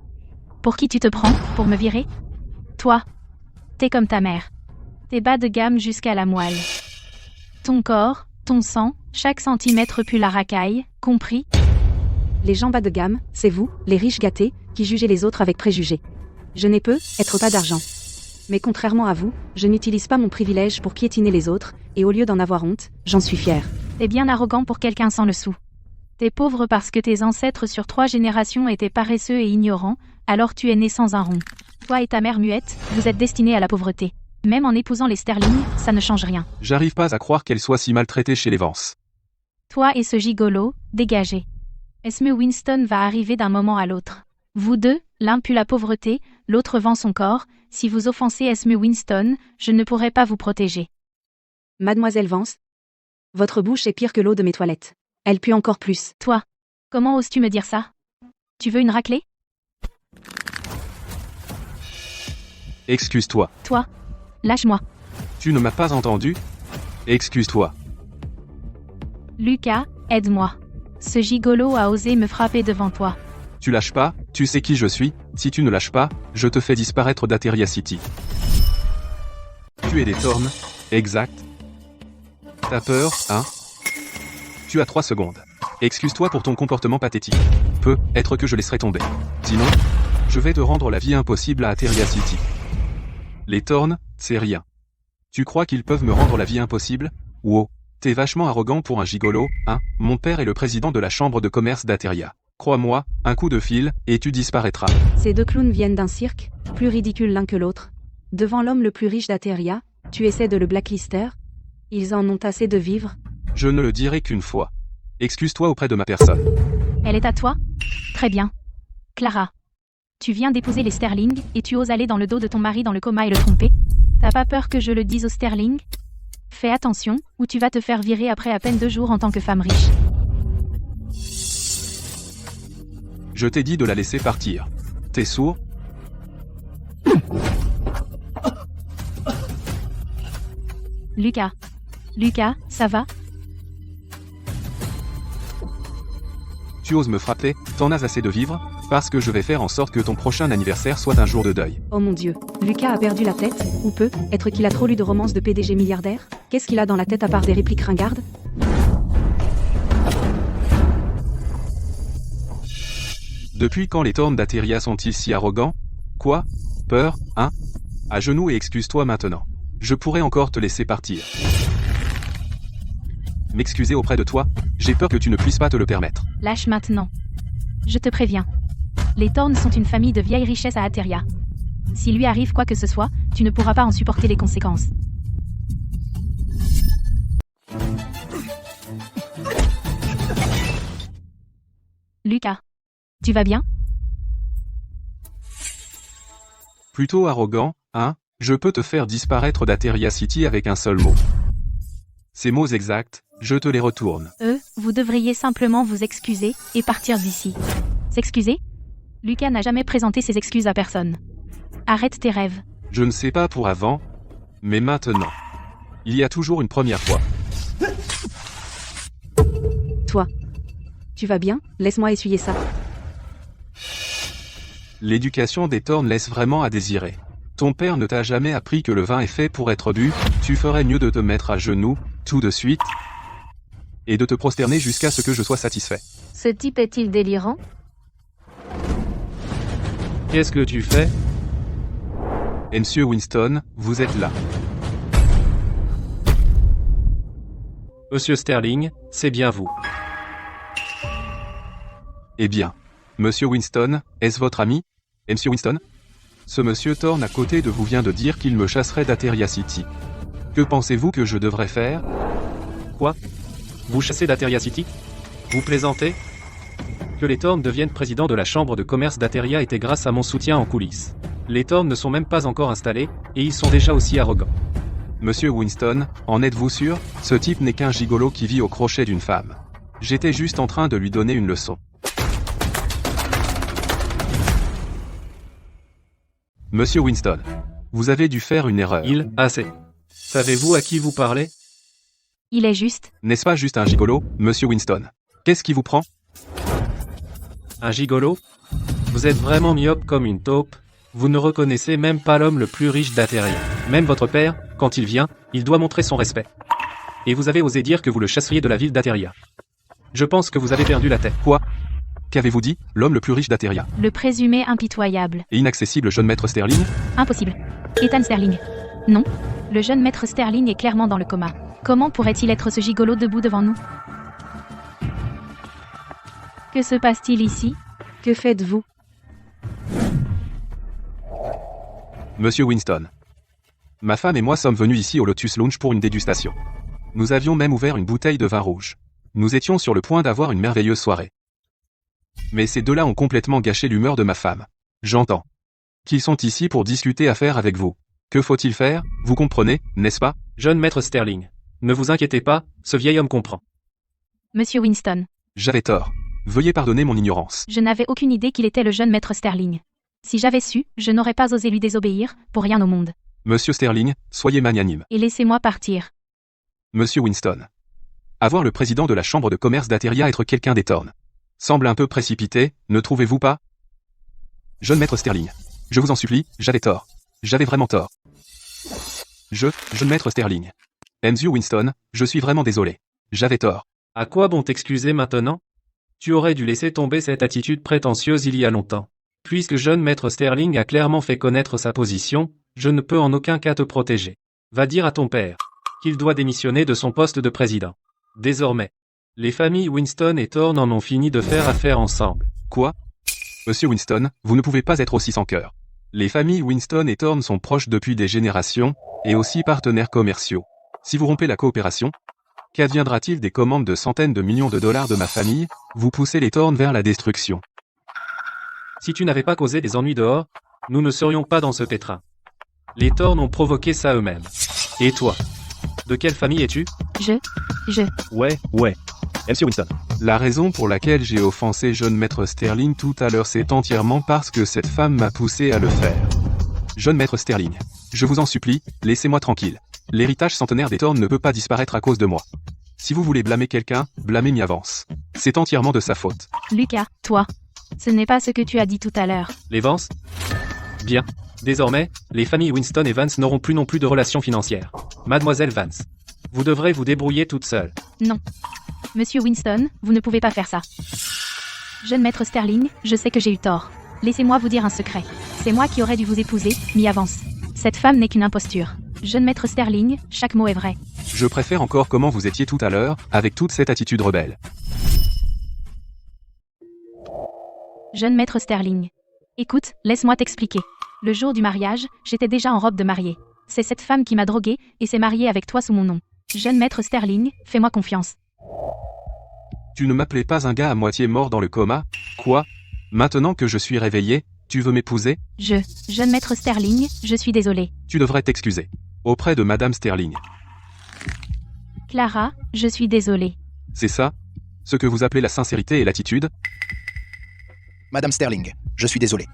Pour qui tu te prends, pour me virer? Toi. T'es comme ta mère. T'es bas de gamme jusqu'à la moelle. Ton corps, ton sang, chaque centimètre pue la racaille, compris? Les gens bas de gamme, c'est vous, les riches gâtés, qui jugez les autres avec préjugés. Je n'ai peu, être pas d'argent. Mais contrairement à vous, je n'utilise pas mon privilège pour piétiner les autres, et au lieu d'en avoir honte, j'en suis fière. T'es bien arrogant pour quelqu'un sans le sou. T'es pauvre parce que tes ancêtres sur 3 générations étaient paresseux et ignorants, alors tu es né sans un rond. Toi et ta mère muette, vous êtes destinés à la pauvreté. Même en épousant les Sterling, ça ne change rien. J'arrive pas à croire qu'elle soit si maltraitée chez les Vance. Toi et ce gigolo, dégagez. Esme Winston va arriver d'un moment à l'autre. Vous deux, l'un pue la pauvreté, l'autre vend son corps. Si vous offensez Esme Winston, je ne pourrai pas vous protéger. Mademoiselle Vance, votre bouche est pire que l'eau de mes toilettes. Elle pue encore plus. Toi, comment oses-tu me dire ça? Tu veux une raclée? Excuse-toi. Toi, lâche-moi. Tu ne m'as pas entendu? Excuse-toi. Lucas, aide-moi. Ce gigolo a osé me frapper devant toi. Tu lâches pas, tu sais qui je suis, si tu ne lâches pas, je te fais disparaître d'Ateria City. Tu es des Thorns, exact. T'as peur, hein? Tu as 3 secondes. Excuse-toi pour ton comportement pathétique. Peut-être que je laisserai tomber. Sinon, je vais te rendre la vie impossible à Ateria City. Les Thorns, c'est rien. Tu crois qu'ils peuvent me rendre la vie impossible? Wow, t'es vachement arrogant pour un gigolo, hein? Mon père est le président de la chambre de commerce d'Ateria. Crois-moi, un coup de fil, et tu disparaîtras. Ces 2 clowns viennent d'un cirque, plus ridicule l'un que l'autre. Devant l'homme le plus riche d'Ateria, tu essaies de le blacklister? Ils en ont assez de vivre? Je ne le dirai qu'une fois. Excuse-toi auprès de ma personne. Elle est à toi? Très bien. Clara. Tu viens d'épouser les Sterling, et tu oses aller dans le dos de ton mari dans le coma et le tromper? T'as pas peur que je le dise aux Sterling? Fais attention, ou tu vas te faire virer après à peine 2 jours en tant que femme riche. Je t'ai dit de la laisser partir. T'es sourd? Lucas. Lucas, ça va? Tu oses me frapper, t'en as assez de vivre, parce que je vais faire en sorte que ton prochain anniversaire soit un jour de deuil. Oh mon Dieu, Lucas a perdu la tête, ou peut être qu'il a trop lu de romances de PDG milliardaires. Qu'est-ce qu'il a dans la tête à part des répliques ringardes? Depuis quand les Thorns d'Ateria sont-ils si arrogants? Quoi? Peur, hein? À genoux et excuse-toi maintenant. Je pourrais encore te laisser partir. M'excuser auprès de toi? J'ai peur que tu ne puisses pas te le permettre. Lâche maintenant. Je te préviens. Les Thorns sont une famille de vieilles richesses à Ateria. S'il lui arrive quoi que ce soit, tu ne pourras pas en supporter les conséquences. Lucas. Tu vas bien? Plutôt arrogant, hein? Je peux te faire disparaître d'Ateria City avec un seul mot. Ces mots exacts, je te les retourne. Vous devriez simplement vous excuser et partir d'ici. S'excuser? Lucas n'a jamais présenté ses excuses à personne. Arrête tes rêves. Je ne sais pas pour avant, mais maintenant. Il y a toujours une première fois. Toi. Tu vas bien? Laisse-moi essuyer ça. L'éducation des Thorns laisse vraiment à désirer. Ton père ne t'a jamais appris que le vin est fait pour être bu, tu ferais mieux de te mettre à genoux, tout de suite, et de te prosterner jusqu'à ce que je sois satisfait. Ce type est-il délirant? Qu'est-ce que tu fais? Et Monsieur Winston, vous êtes là. Monsieur Sterling, c'est bien vous. Eh bien. Monsieur Winston, est-ce votre ami? Et Monsieur Winston? Ce monsieur Thorn à côté de vous vient de dire qu'il me chasserait d'Ateria City. Que pensez-vous que je devrais faire? Quoi? Vous chassez d'Ateria City? Vous plaisantez? Que les Thorns deviennent président de la chambre de commerce d'Ateria était grâce à mon soutien en coulisses. Les Thorns ne sont même pas encore installés, et ils sont déjà aussi arrogants. Monsieur Winston, en êtes-vous sûr? Ce type n'est qu'un gigolo qui vit au crochet d'une femme. J'étais juste en train de lui donner une leçon. Monsieur Winston, vous avez dû faire une erreur. Assez. Savez-vous à qui vous parlez? Il est juste. N'est-ce pas juste un gigolo, Monsieur Winston? Qu'est-ce qui vous prend? Un gigolo? Vous êtes vraiment myope comme une taupe. Vous ne reconnaissez même pas l'homme le plus riche d'Ateria. Même votre père, quand il vient, il doit montrer son respect. Et vous avez osé dire que vous le chasseriez de la ville d'Ateria. Je pense que vous avez perdu la tête. Quoi? Qu'avez-vous dit? L'homme le plus riche d'Ateria. Le présumé impitoyable. Et inaccessible jeune maître Sterling? Impossible. Ethan Sterling. Non. Le jeune maître Sterling est clairement dans le coma. Comment pourrait-il être ce gigolo debout devant nous? Que se passe-t-il ici? Que faites-vous? Monsieur Winston. Ma femme et moi sommes venus ici au Lotus Lounge pour une dégustation. Nous avions même ouvert une bouteille de vin rouge. Nous étions sur le point d'avoir une merveilleuse soirée. Mais ces deux-là ont complètement gâché l'humeur de ma femme. J'entends qu'ils sont ici pour discuter affaires avec vous. Que faut-il faire? Vous comprenez, n'est-ce pas? Jeune maître Sterling. Ne vous inquiétez pas, ce vieil homme comprend. Monsieur Winston. J'avais tort. Veuillez pardonner mon ignorance. Je n'avais aucune idée qu'il était le jeune maître Sterling. Si j'avais su, je n'aurais pas osé lui désobéir, pour rien au monde. Monsieur Sterling, soyez magnanime. Et laissez-moi partir. Monsieur Winston. Avoir le président de la chambre de commerce d'Ateria être quelqu'un des Thorns semble un peu précipité, ne trouvez-vous pas? Jeune maître Sterling. Je vous en supplie, j'avais tort. J'avais vraiment tort. Jeune maître Sterling. Monsieur Winston, je suis vraiment désolé. J'avais tort. À quoi bon t'excuser maintenant? Tu aurais dû laisser tomber cette attitude prétentieuse il y a longtemps. Puisque jeune maître Sterling a clairement fait connaître sa position, je ne peux en aucun cas te protéger. Va dire à ton père qu'il doit démissionner de son poste de président. Désormais, les familles Winston et Thorn en ont fini de faire affaire ensemble. Quoi? Monsieur Winston, vous ne pouvez pas être aussi sans cœur. Les familles Winston et Thorn sont proches depuis des générations, et aussi partenaires commerciaux. Si vous rompez la coopération, qu'adviendra-t-il des commandes de centaines de millions de dollars de ma famille? Vous poussez les Thorn vers la destruction. Si tu n'avais pas causé des ennuis dehors, nous ne serions pas dans ce pétrin. Les Thorn ont provoqué ça eux-mêmes. Et toi? De quelle famille es-tu? Ouais. Monsieur Winston. La raison pour laquelle j'ai offensé jeune maître Sterling tout à l'heure c'est entièrement parce que cette femme m'a poussé à le faire. Jeune maître Sterling. Je vous en supplie, laissez-moi tranquille. L'héritage centenaire des Thorn ne peut pas disparaître à cause de moi. Si vous voulez blâmer quelqu'un, blâmez Miavance. C'est entièrement de sa faute. Lucas, toi. Ce n'est pas ce que tu as dit tout à l'heure. Les Vance? Bien. Désormais, les familles Winston et Vance n'auront plus non plus de relations financières. Mademoiselle Vance, vous devrez vous débrouiller toute seule. Non. Monsieur Winston, vous ne pouvez pas faire ça. Jeune maître Sterling, je sais que j'ai eu tort. Laissez-moi vous dire un secret. C'est moi qui aurais dû vous épouser, mi-avance. Cette femme n'est qu'une imposture. Jeune maître Sterling, chaque mot est vrai. Je préfère encore comment vous étiez tout à l'heure, avec toute cette attitude rebelle. Jeune maître Sterling. Écoute, laisse-moi t'expliquer. Le jour du mariage, j'étais déjà en robe de mariée. C'est cette femme qui m'a droguée et s'est mariée avec toi sous mon nom. Jeune maître Sterling, fais-moi confiance. Tu ne m'appelais pas un gars à moitié mort dans le coma? Quoi? Maintenant que je suis réveillé, tu veux m'épouser? Jeune maître Sterling, je suis désolée. Tu devrais t'excuser. Auprès de Madame Sterling. Clara, je suis désolée. C'est ça? Ce que vous appelez la sincérité et l'attitude? Madame Sterling, je suis désolé.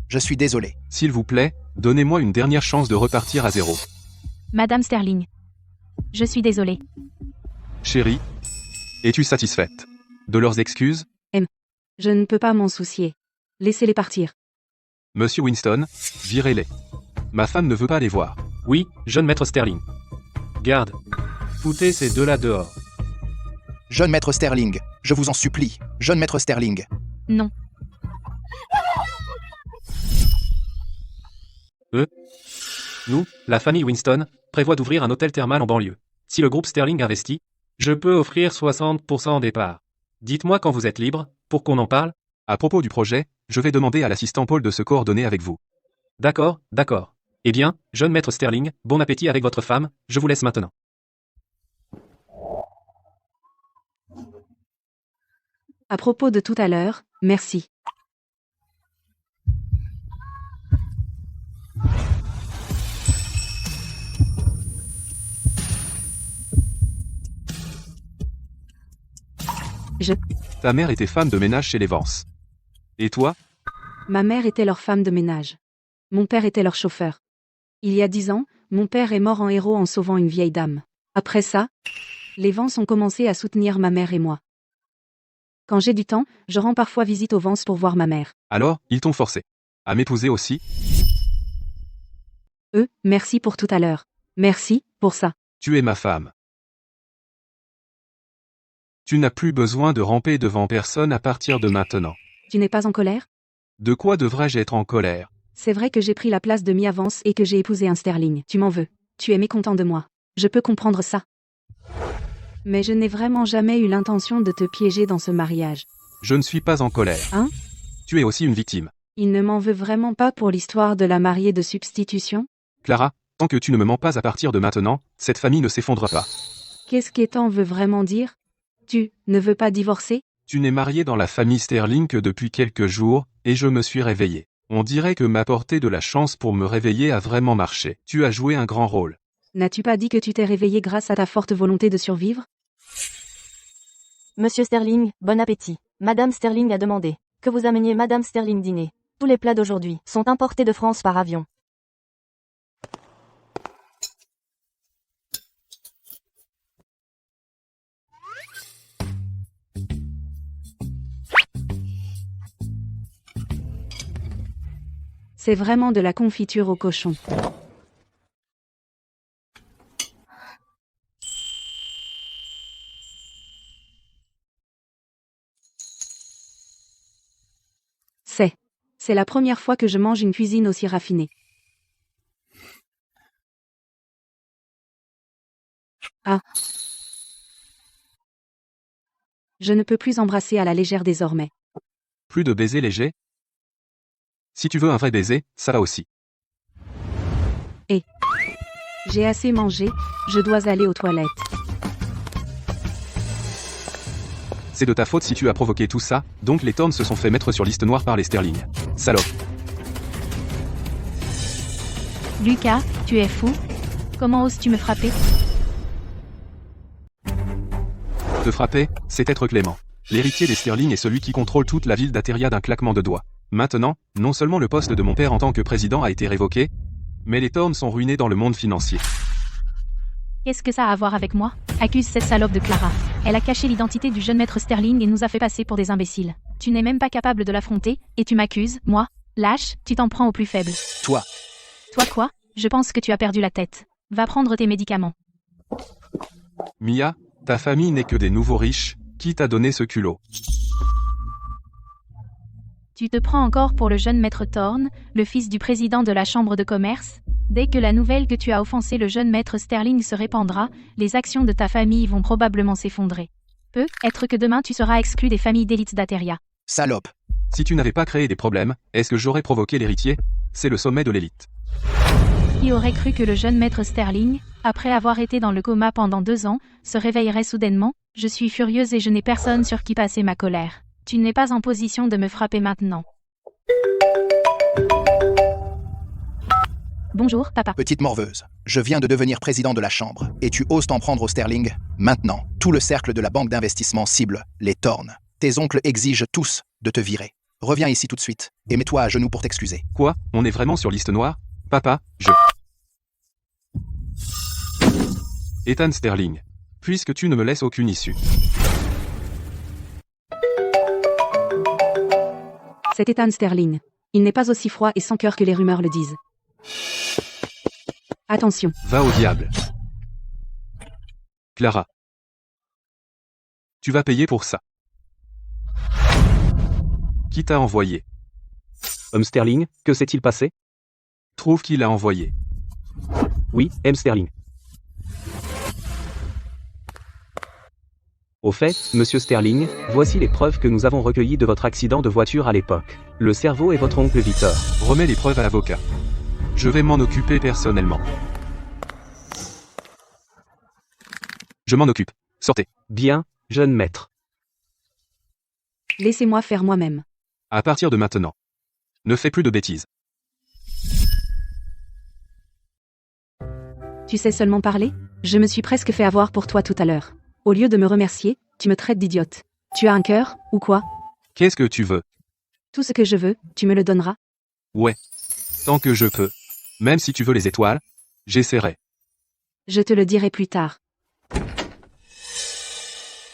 Je suis désolé. S'il vous plaît, donnez-moi une dernière chance de repartir à zéro. Madame Sterling. Je suis désolée. Chérie, es-tu satisfaite de leurs excuses? Je ne peux pas m'en soucier. Laissez-les partir. Monsieur Winston, virez-les. Ma femme ne veut pas les voir. Oui, jeune maître Sterling. Garde. Foutez ces deux-là dehors. Jeune maître Sterling, je vous en supplie. Jeune maître Sterling. Non. Nous, la famille Winston, prévoit d'ouvrir un hôtel thermal en banlieue. Si le groupe Sterling investit, je peux offrir 60% en départ. Dites-moi quand vous êtes libre, pour qu'on en parle. À propos du projet, je vais demander à l'assistant Paul de se coordonner avec vous. D'accord, d'accord. Eh bien, jeune maître Sterling, bon appétit avec votre femme, je vous laisse maintenant. À propos de tout à l'heure, merci. Ta mère était femme de ménage chez les Vance. Et toi? Ma mère était leur femme de ménage. Mon père était leur chauffeur. Il y a 10 ans, mon père est mort en héros en sauvant une vieille dame. Après ça, les Vance ont commencé à soutenir ma mère et moi. Quand j'ai du temps, je rends parfois visite aux Vance pour voir ma mère. Alors, ils t'ont forcé à m'épouser aussi? Merci pour tout à l'heure. Merci, pour ça. Tu es ma femme. Tu n'as plus besoin de ramper devant personne à partir de maintenant. Tu n'es pas en colère? De quoi devrais-je être en colère? C'est vrai que j'ai pris la place de mi-avance et que j'ai épousé un Sterling. Tu m'en veux. Tu es mécontent de moi. Je peux comprendre ça. Mais je n'ai vraiment jamais eu l'intention de te piéger dans ce mariage. Je ne suis pas en colère. Hein? Tu es aussi une victime. Il ne m'en veut vraiment pas pour l'histoire de la mariée de substitution? Clara, tant que tu ne me mens pas à partir de maintenant, cette famille ne s'effondre pas. Qu'est-ce qu'Étan veut vraiment dire? Tu ne veux pas divorcer? Tu n'es marié dans la famille Sterling que depuis quelques jours, et je me suis réveillé. On dirait que m'apporter de la chance pour me réveiller a vraiment marché. Tu as joué un grand rôle. N'as-tu pas dit que tu t'es réveillé grâce à ta forte volonté de survivre? Monsieur Sterling, bon appétit. Madame Sterling a demandé que vous ameniez Madame Sterling dîner. Tous les plats d'aujourd'hui sont importés de France par avion. C'est vraiment de la confiture au cochon. C'est la première fois que je mange une cuisine aussi raffinée. Ah. Je ne peux plus embrasser à la légère désormais. Plus de baisers légers? Si tu veux un vrai baiser, ça va aussi. J'ai assez mangé, je dois aller aux toilettes. C'est de ta faute si tu as provoqué tout ça, donc les Thorns se sont fait mettre sur liste noire par les Sterling. Salope. Lucas, tu es fou? Comment oses-tu me frapper? Te frapper, c'est être clément. L'héritier des Sterling est celui qui contrôle toute la ville d'Ateria d'un claquement de doigts. Maintenant, non seulement le poste de mon père en tant que président a été révoqué, mais les Thorns sont ruinés dans le monde financier. Qu'est-ce que ça a à voir avec moi? Accuse cette salope de Clara. Elle a caché l'identité du jeune maître Sterling et nous a fait passer pour des imbéciles. Tu n'es même pas capable de l'affronter, et tu m'accuses, moi? Lâche, tu t'en prends au plus faible. Toi, Toi quoi? Je pense que tu as perdu la tête. Va prendre tes médicaments. Mia, ta famille n'est que des nouveaux riches, qui t'a donné ce culot? Tu te prends encore pour le jeune maître Thorne, le fils du président de la chambre de commerce? Dès que la nouvelle que tu as offensé le jeune maître Sterling se répandra, les actions de ta famille vont probablement s'effondrer. Peut être que demain tu seras exclu des familles d'élite d'Ateria. salope. Si tu n'avais pas créé des problèmes, est-ce que j'aurais provoqué l'héritier? C'est le sommet de l'élite. Qui aurait cru que le jeune maître Sterling, après avoir été dans le coma pendant 2 ans, se réveillerait soudainement? Je suis furieuse et je n'ai personne sur qui passer ma colère. Tu n'es pas en position de me frapper maintenant. Bonjour, papa. Petite morveuse, je viens de devenir président de la chambre, et tu oses t'en prendre au Sterling? Maintenant, tout le cercle de la banque d'investissement cible les Thorne. Tes oncles exigent tous de te virer. Reviens ici tout de suite, et mets-toi à genoux pour t'excuser. Quoi? On est vraiment sur liste noire? Papa, Ethan Sterling. Puisque tu ne me laisses aucune issue. C'est Ethan Sterling. Il n'est pas aussi froid et sans cœur que les rumeurs le disent. Attention. Va au diable. Clara. Tu vas payer pour ça. Qui t'a envoyé? Homme Sterling, que s'est-il passé? Trouve qui l'a envoyé. Oui, M. Sterling. Au fait, Monsieur Sterling, voici les preuves que nous avons recueillies de votre accident de voiture à l'époque. Le cerveau est votre oncle Victor. Remets les preuves à l'avocat. Je vais m'en occuper personnellement. Je m'en occupe. Sortez. Bien, jeune maître. Laissez-moi faire moi-même. À partir de maintenant. Ne fais plus de bêtises. Tu sais seulement parler? Je me suis presque fait avoir pour toi tout à l'heure. Au lieu de me remercier, tu me traites d'idiote. Tu as un cœur, ou quoi? Qu'est-ce que tu veux? Tout ce que je veux, tu me le donneras? Ouais. Tant que je peux. Même si tu veux les étoiles, j'essaierai. Je te le dirai plus tard.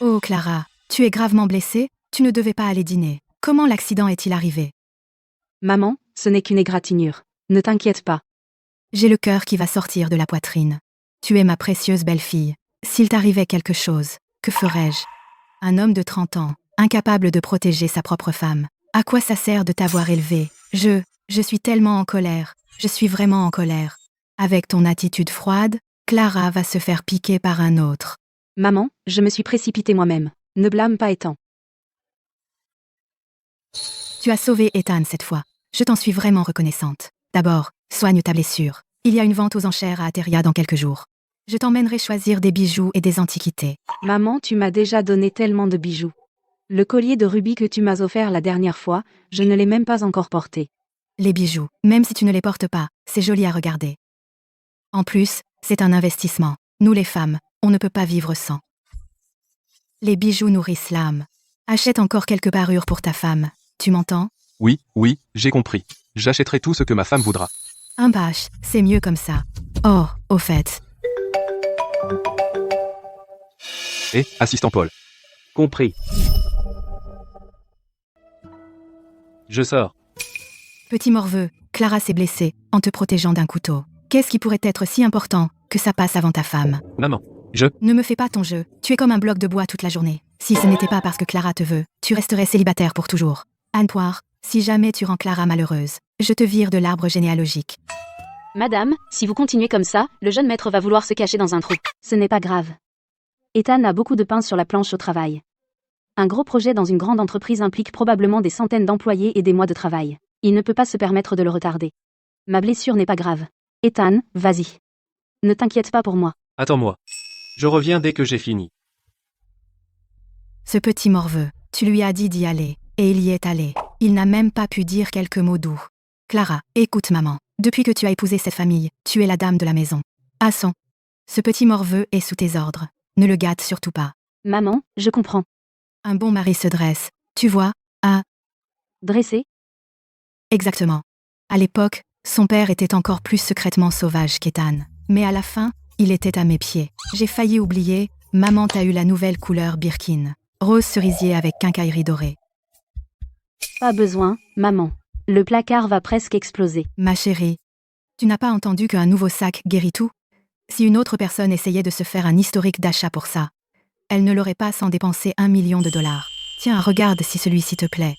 Oh Clara, tu es gravement blessée, tu ne devais pas aller dîner. Comment l'accident est-il arrivé? Maman, ce n'est qu'une égratignure. Ne t'inquiète pas. J'ai le cœur qui va sortir de la poitrine. Tu es ma précieuse belle-fille. S'il t'arrivait quelque chose, que ferais-je? Un homme de 30 ans, incapable de protéger sa propre femme. À quoi ça sert de t'avoir élevée? Je suis tellement en colère. Je suis vraiment en colère. Avec ton attitude froide, Clara va se faire piquer par un autre. Maman, je me suis précipitée moi-même. Ne blâme pas Ethan. Tu as sauvé Ethan cette fois. Je t'en suis vraiment reconnaissante. D'abord, soigne ta blessure. Il y a une vente aux enchères à Ateria dans quelques jours. Je t'emmènerai choisir des bijoux et des antiquités. Maman, tu m'as déjà donné tellement de bijoux. Le collier de rubis que tu m'as offert la dernière fois, je ne l'ai même pas encore porté. Les bijoux, même si tu ne les portes pas, c'est joli à regarder. En plus, c'est un investissement. Nous les femmes, on ne peut pas vivre sans. Les bijoux nourrissent l'âme. Achète encore quelques parures pour ta femme. Tu m'entends? Oui, j'ai compris. J'achèterai tout ce que ma femme voudra. Un bâche, c'est mieux comme ça. Oh, au fait. Assistant Paul. Compris. Je sors. Petit morveux, Clara s'est blessée, en te protégeant d'un couteau. Qu'est-ce qui pourrait être si important, que ça passe avant ta femme? Maman. Ne me fais pas ton jeu, tu es comme un bloc de bois toute la journée. Si ce n'était pas parce que Clara te veut, tu resterais célibataire pour toujours. Anne Poire, si jamais tu rends Clara malheureuse, je te vire de l'arbre généalogique. Madame, si vous continuez comme ça, le jeune maître va vouloir se cacher dans un trou. Ce n'est pas grave. Ethan a beaucoup de pain sur la planche au travail. Un gros projet dans une grande entreprise implique probablement des centaines d'employés et des mois de travail. Il ne peut pas se permettre de le retarder. Ma blessure n'est pas grave. Ethan, vas-y. Ne t'inquiète pas pour moi. Attends-moi. Je reviens dès que j'ai fini. Ce petit morveux, tu lui as dit d'y aller, et il y est allé. Il n'a même pas pu dire quelques mots doux. Clara, écoute maman. Depuis que tu as épousé cette famille, tu es la dame de la maison. Asson. Ce petit morveux est sous tes ordres. Ne le gâte surtout pas. Maman, je comprends. Un bon mari se dresse, tu vois, à... Dressé? Exactement. À l'époque, son père était encore plus secrètement sauvage qu'Ethan. Mais à la fin, il était à mes pieds. J'ai failli oublier, maman t'a eu la nouvelle couleur Birkin. Rose cerisier avec quincaillerie dorée. Pas besoin, maman. Le placard va presque exploser. Ma chérie, tu n'as pas entendu qu'un nouveau sac guérit tout? Si une autre personne essayait de se faire un historique d'achat pour ça, elle ne l'aurait pas sans dépenser $1 million. Tiens, regarde si celui-ci te plaît.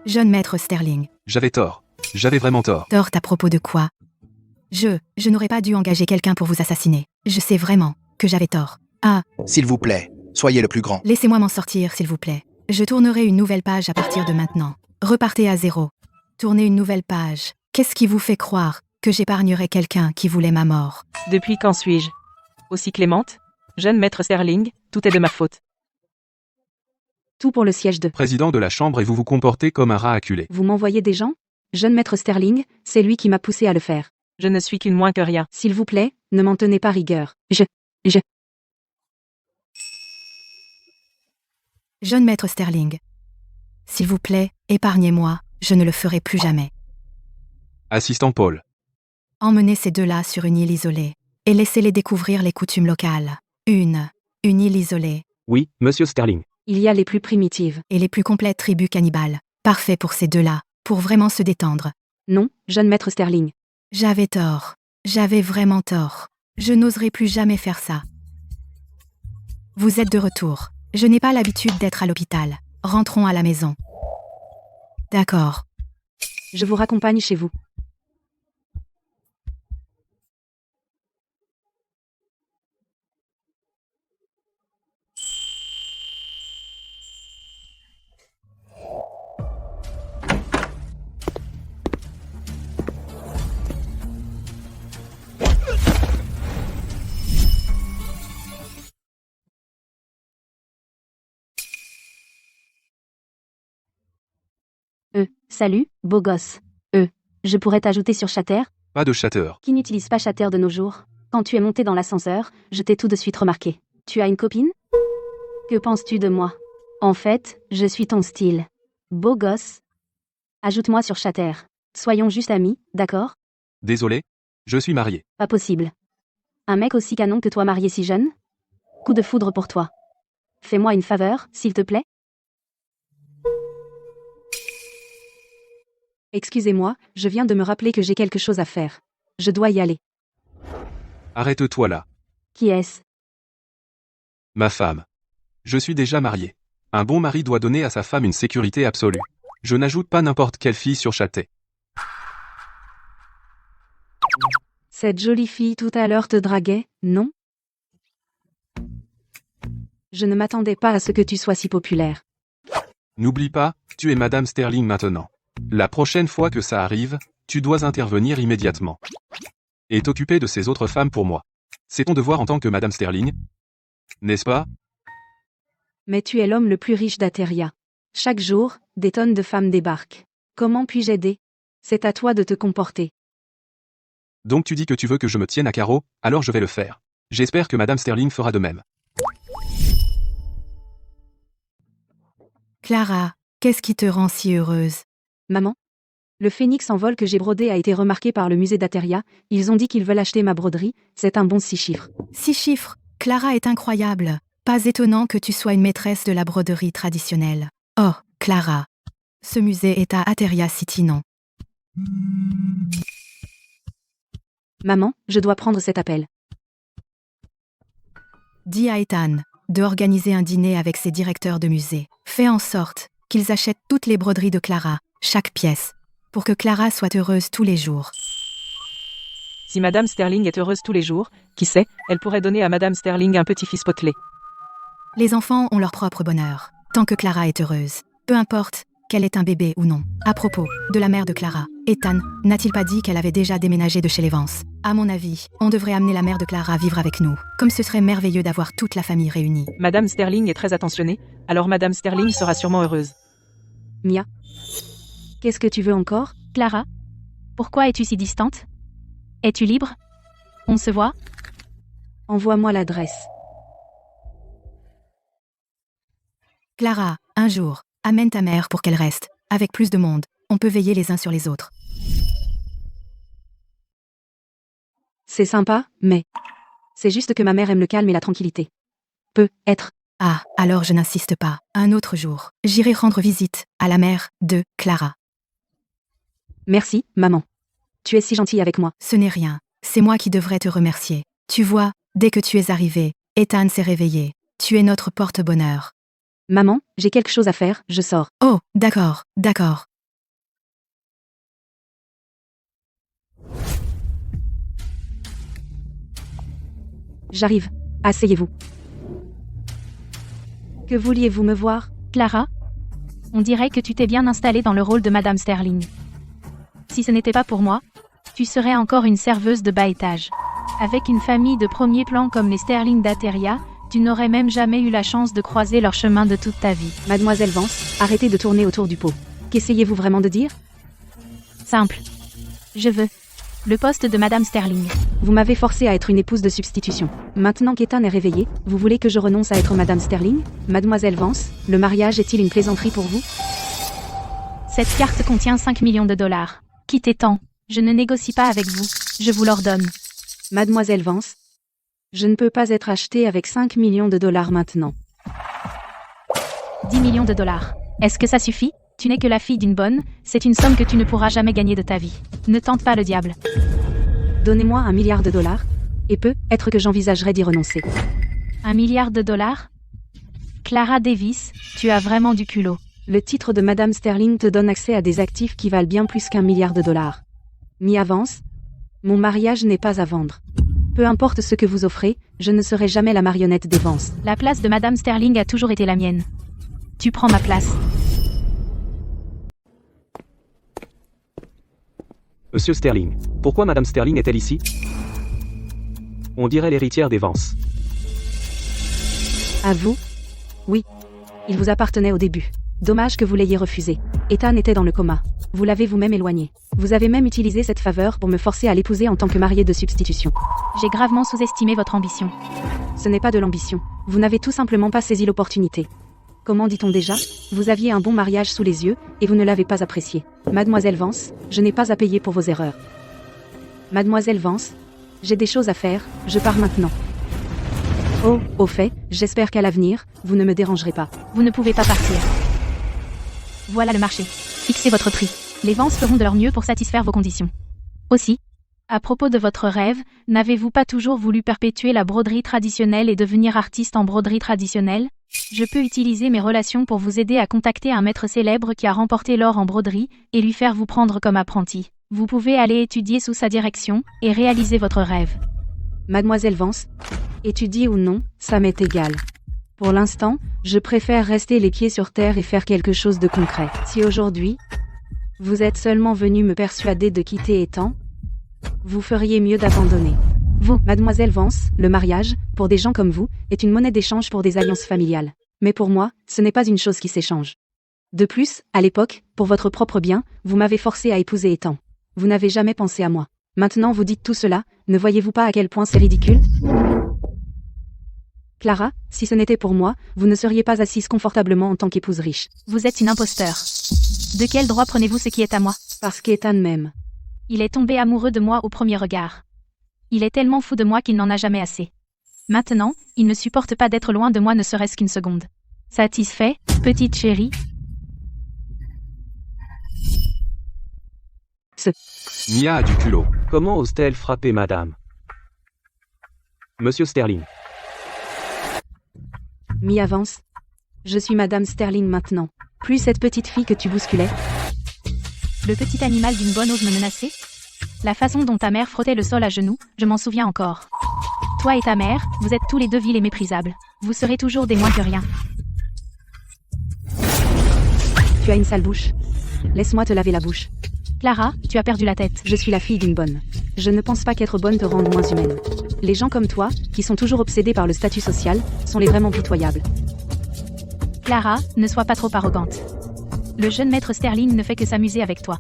Jeune maître Sterling. J'avais tort. J'avais vraiment tort. Tort à propos de quoi? Je n'aurais pas dû engager quelqu'un pour vous assassiner. Je sais vraiment que j'avais tort. Ah, S'il vous plaît, soyez le plus grand. laissez-moi m'en sortir, s'il vous plaît. Je tournerai une nouvelle page à partir de maintenant. Repartez à zéro. Tournez une nouvelle page. Qu'est-ce qui vous fait croire que j'épargnerais quelqu'un qui voulait ma mort? Depuis quand suis-je aussi clémente? Jeune maître Sterling, tout est de ma faute. Tout pour le siège de. Président de la chambre et vous vous comportez comme un rat acculé. Vous m'envoyez des gens? Jeune maître Sterling, c'est lui qui m'a poussé à le faire. Je ne suis qu'une moins que rien. S'il vous plaît, ne m'en tenez pas rigueur. Jeune maître Sterling. S'il vous plaît, épargnez-moi, je ne le ferai plus jamais. Assistant Paul. Emmenez ces deux-là sur une île isolée. Et laissez-les découvrir les coutumes locales. Une île isolée. Oui, monsieur Sterling. Il y a les plus primitives. Et les plus complètes tribus cannibales. Parfait pour ces deux-là, pour vraiment se détendre. Non, jeune maître Sterling. J'avais tort. J'avais vraiment tort. Je n'oserai plus jamais faire ça. Vous êtes de retour. Je n'ai pas l'habitude d'être à l'hôpital. Rentrons à la maison. D'accord. Je vous raccompagne chez vous. Salut, beau gosse. Je pourrais t'ajouter sur Chatter? Pas de chatter. Qui n'utilise pas Chatter de nos jours? Quand tu es monté dans l'ascenseur, je t'ai tout de suite remarqué. Tu as une copine? Que penses-tu de moi? En fait, je suis ton style. Beau gosse. Ajoute-moi sur Chatter. Soyons juste amis, d'accord? Désolé. Je suis marié. Pas possible. Un mec aussi canon que toi marié si jeune? Coup de foudre pour toi. Fais-moi une faveur, s'il te plaît? Excusez-moi, je viens de me rappeler que j'ai quelque chose à faire. Je dois y aller. Arrête-toi là. Qui est-ce? Ma femme. Je suis déjà marié. Un bon mari doit donner à sa femme une sécurité absolue. Je n'ajoute pas n'importe quelle fille sur Chatter. Cette jolie fille tout à l'heure te draguait, non? Je ne m'attendais pas à ce que tu sois si populaire. N'oublie pas, tu es Madame Sterling maintenant. La prochaine fois que ça arrive, tu dois intervenir immédiatement. Et t'occuper de ces autres femmes pour moi. C'est ton devoir en tant que Madame Sterling. N'est-ce pas? Mais tu es l'homme le plus riche d'Ateria. Chaque jour, des tonnes de femmes débarquent. Comment puis-je aider? C'est à toi de te comporter. Donc tu dis que tu veux que je me tienne à carreau, alors je vais le faire. J'espère que Madame Sterling fera de même. Clara, qu'est-ce qui te rend si heureuse? Maman? Le phénix en vol que j'ai brodé a été remarqué par le musée d'Ateria. Ils ont dit qu'ils veulent acheter ma broderie. C'est un bon 6 chiffres. 6 chiffres. Clara est incroyable. Pas étonnant que tu sois une maîtresse de la broderie traditionnelle. Oh, Clara. Ce musée est à Ateria City, non? Maman, je dois prendre cet appel. Dis à Ethan de organiser un dîner avec ses directeurs de musée. Fais en sorte qu'ils achètent toutes les broderies de Clara, chaque pièce, pour que Clara soit heureuse tous les jours. Si Madame Sterling est heureuse tous les jours, qui sait, elle pourrait donner à Madame Sterling un petit-fils potelé. Les enfants ont leur propre bonheur, tant que Clara est heureuse. Peu importe qu'elle ait un bébé ou non. À propos de la mère de Clara, Ethan n'a-t-il pas dit qu'elle avait déjà déménagé de chez les Vance? À mon avis, on devrait amener la mère de Clara vivre avec nous, comme ce serait merveilleux d'avoir toute la famille réunie. Madame Sterling est très attentionnée, alors Madame Sterling sera sûrement heureuse. Mia? Qu'est-ce que tu veux encore? Clara? Pourquoi es-tu si distante? Es-tu libre? On se voit? Envoie-moi l'adresse. Clara, un jour, amène ta mère pour qu'elle reste. Avec plus de monde, on peut veiller les uns sur les autres. C'est sympa, mais... C'est juste que ma mère aime le calme et la tranquillité. Peut-être. Ah, alors je n'insiste pas. Un autre jour, j'irai rendre visite à la mère de Clara. Merci, maman. Tu es si gentille avec moi. Ce n'est rien. C'est moi qui devrais te remercier. Tu vois, dès que tu es arrivé, Ethan s'est réveillé. Tu es notre porte-bonheur. Maman, j'ai quelque chose à faire, je sors. Oh, d'accord, d'accord. J'arrive. Asseyez-vous. Que vouliez-vous me voir? Clara, on dirait que tu t'es bien installée dans le rôle de Madame Sterling. Si ce n'était pas pour moi, tu serais encore une serveuse de bas étage. Avec une famille de premier plan comme les Sterling d'Ateria, tu n'aurais même jamais eu la chance de croiser leur chemin de toute ta vie. Mademoiselle Vance, arrêtez de tourner autour du pot. Qu'essayez-vous vraiment de dire? Simple. Je veux le poste de Madame Sterling. Vous m'avez forcé à être une épouse de substitution. Maintenant qu'Ethan est réveillé, vous voulez que je renonce à être Madame Sterling? Mademoiselle Vance, le mariage est-il une plaisanterie pour vous? Cette carte contient 5 millions de dollars. Quittez Ethan. Je ne négocie pas avec vous. Je vous l'ordonne. Mademoiselle Vance, je ne peux pas être achetée avec 5 millions de dollars maintenant. 10 millions de dollars. Est-ce que ça suffit? Tu n'es que la fille d'une bonne, c'est une somme que tu ne pourras jamais gagner de ta vie. Ne tente pas le diable. Donnez-moi $1 milliard, et peut-être que j'envisagerais d'y renoncer. $1 milliard? Clara Davis, tu as vraiment du culot. Le titre de Madame Sterling te donne accès à des actifs qui valent bien plus qu'$1 milliard. Mi avance. Mon mariage n'est pas à vendre. Peu importe ce que vous offrez, je ne serai jamais la marionnette des Vance. La place de Madame Sterling a toujours été la mienne. Tu prends ma place. Monsieur Sterling, pourquoi Madame Sterling est-elle ici? On dirait l'héritière des Vance. À vous? Oui. Il vous appartenait au début. Dommage que vous l'ayez refusé. Ethan était dans le coma. Vous l'avez vous-même éloigné. Vous avez même utilisé cette faveur pour me forcer à l'épouser en tant que mariée de substitution. J'ai gravement sous-estimé votre ambition. Ce n'est pas de l'ambition. Vous n'avez tout simplement pas saisi l'opportunité. Comment dit-on déjà? Vous aviez un bon mariage sous les yeux, et vous ne l'avez pas apprécié. Mademoiselle Vance, je n'ai pas à payer pour vos erreurs. Mademoiselle Vance, j'ai des choses à faire, je pars maintenant. Oh, au fait, j'espère qu'à l'avenir, vous ne me dérangerez pas. Vous ne pouvez pas partir. Voilà le marché. Fixez votre prix. Les Vance feront de leur mieux pour satisfaire vos conditions. Aussi, à propos de votre rêve, n'avez-vous pas toujours voulu perpétuer la broderie traditionnelle et devenir artiste en broderie traditionnelle? Je peux utiliser mes relations pour vous aider à contacter un maître célèbre qui a remporté l'or en broderie, et lui faire vous prendre comme apprenti. Vous pouvez aller étudier sous sa direction, et réaliser votre rêve. Mademoiselle Vance, étudier ou non, ça m'est égal. Pour l'instant, je préfère rester les pieds sur terre et faire quelque chose de concret. Si aujourd'hui, vous êtes seulement venu me persuader de quitter Ethan, vous feriez mieux d'abandonner. Vous, Mademoiselle Vance, le mariage, pour des gens comme vous, est une monnaie d'échange pour des alliances familiales. Mais pour moi, ce n'est pas une chose qui s'échange. De plus, à l'époque, pour votre propre bien, vous m'avez forcé à épouser Ethan. Vous n'avez jamais pensé à moi. Maintenant vous dites tout cela, ne voyez-vous pas à quel point c'est ridicule? Clara, si ce n'était pour moi, vous ne seriez pas assise confortablement en tant qu'épouse riche. Vous êtes une imposteur. De quel droit prenez-vous ce qui est à moi? Parce qu'Ethan m'aime. Il est tombé amoureux de moi au premier regard. Il est tellement fou de moi qu'il n'en a jamais assez. Maintenant, il ne supporte pas d'être loin de moi ne serait-ce qu'une seconde. Satisfait, petite chérie? Mia a du culot. Comment ose-t-elle frapper madame? Monsieur Sterling. Mi avance. Je suis Madame Sterling maintenant. Plus cette petite fille que tu bousculais. Le petit animal d'une bonne ose me menacer? La façon dont ta mère frottait le sol à genoux, je m'en souviens encore. Toi et ta mère, vous êtes tous les deux vils et méprisables. Vous serez toujours des moins que rien. Tu as une sale bouche. Laisse-moi te laver la bouche. Clara, tu as perdu la tête. Je suis la fille d'une bonne. Je ne pense pas qu'être bonne te rende moins humaine. Les gens comme toi, qui sont toujours obsédés par le statut social, sont les vraiment pitoyables. Clara, ne sois pas trop arrogante. Le jeune maître Sterling ne fait que s'amuser avec toi.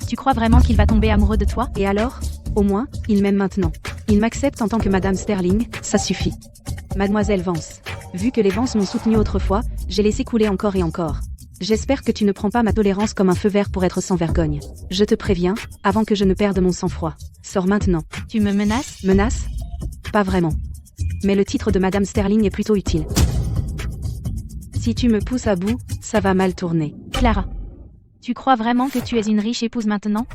Tu crois vraiment qu'il va tomber amoureux de toi? Et alors? Au moins, il m'aime maintenant. Il m'accepte en tant que Madame Sterling, ça suffit. Mademoiselle Vance. Vu que les Vance m'ont soutenu autrefois, j'ai laissé couler encore et encore. J'espère que tu ne prends pas ma tolérance comme un feu vert pour être sans vergogne. Je te préviens, avant que je ne perde mon sang-froid. Sors maintenant. Tu me menaces? Menace? Pas vraiment. Mais le titre de Madame Sterling est plutôt utile. Si tu me pousses à bout, ça va mal tourner. Clara. Tu crois vraiment que tu es une riche épouse maintenant?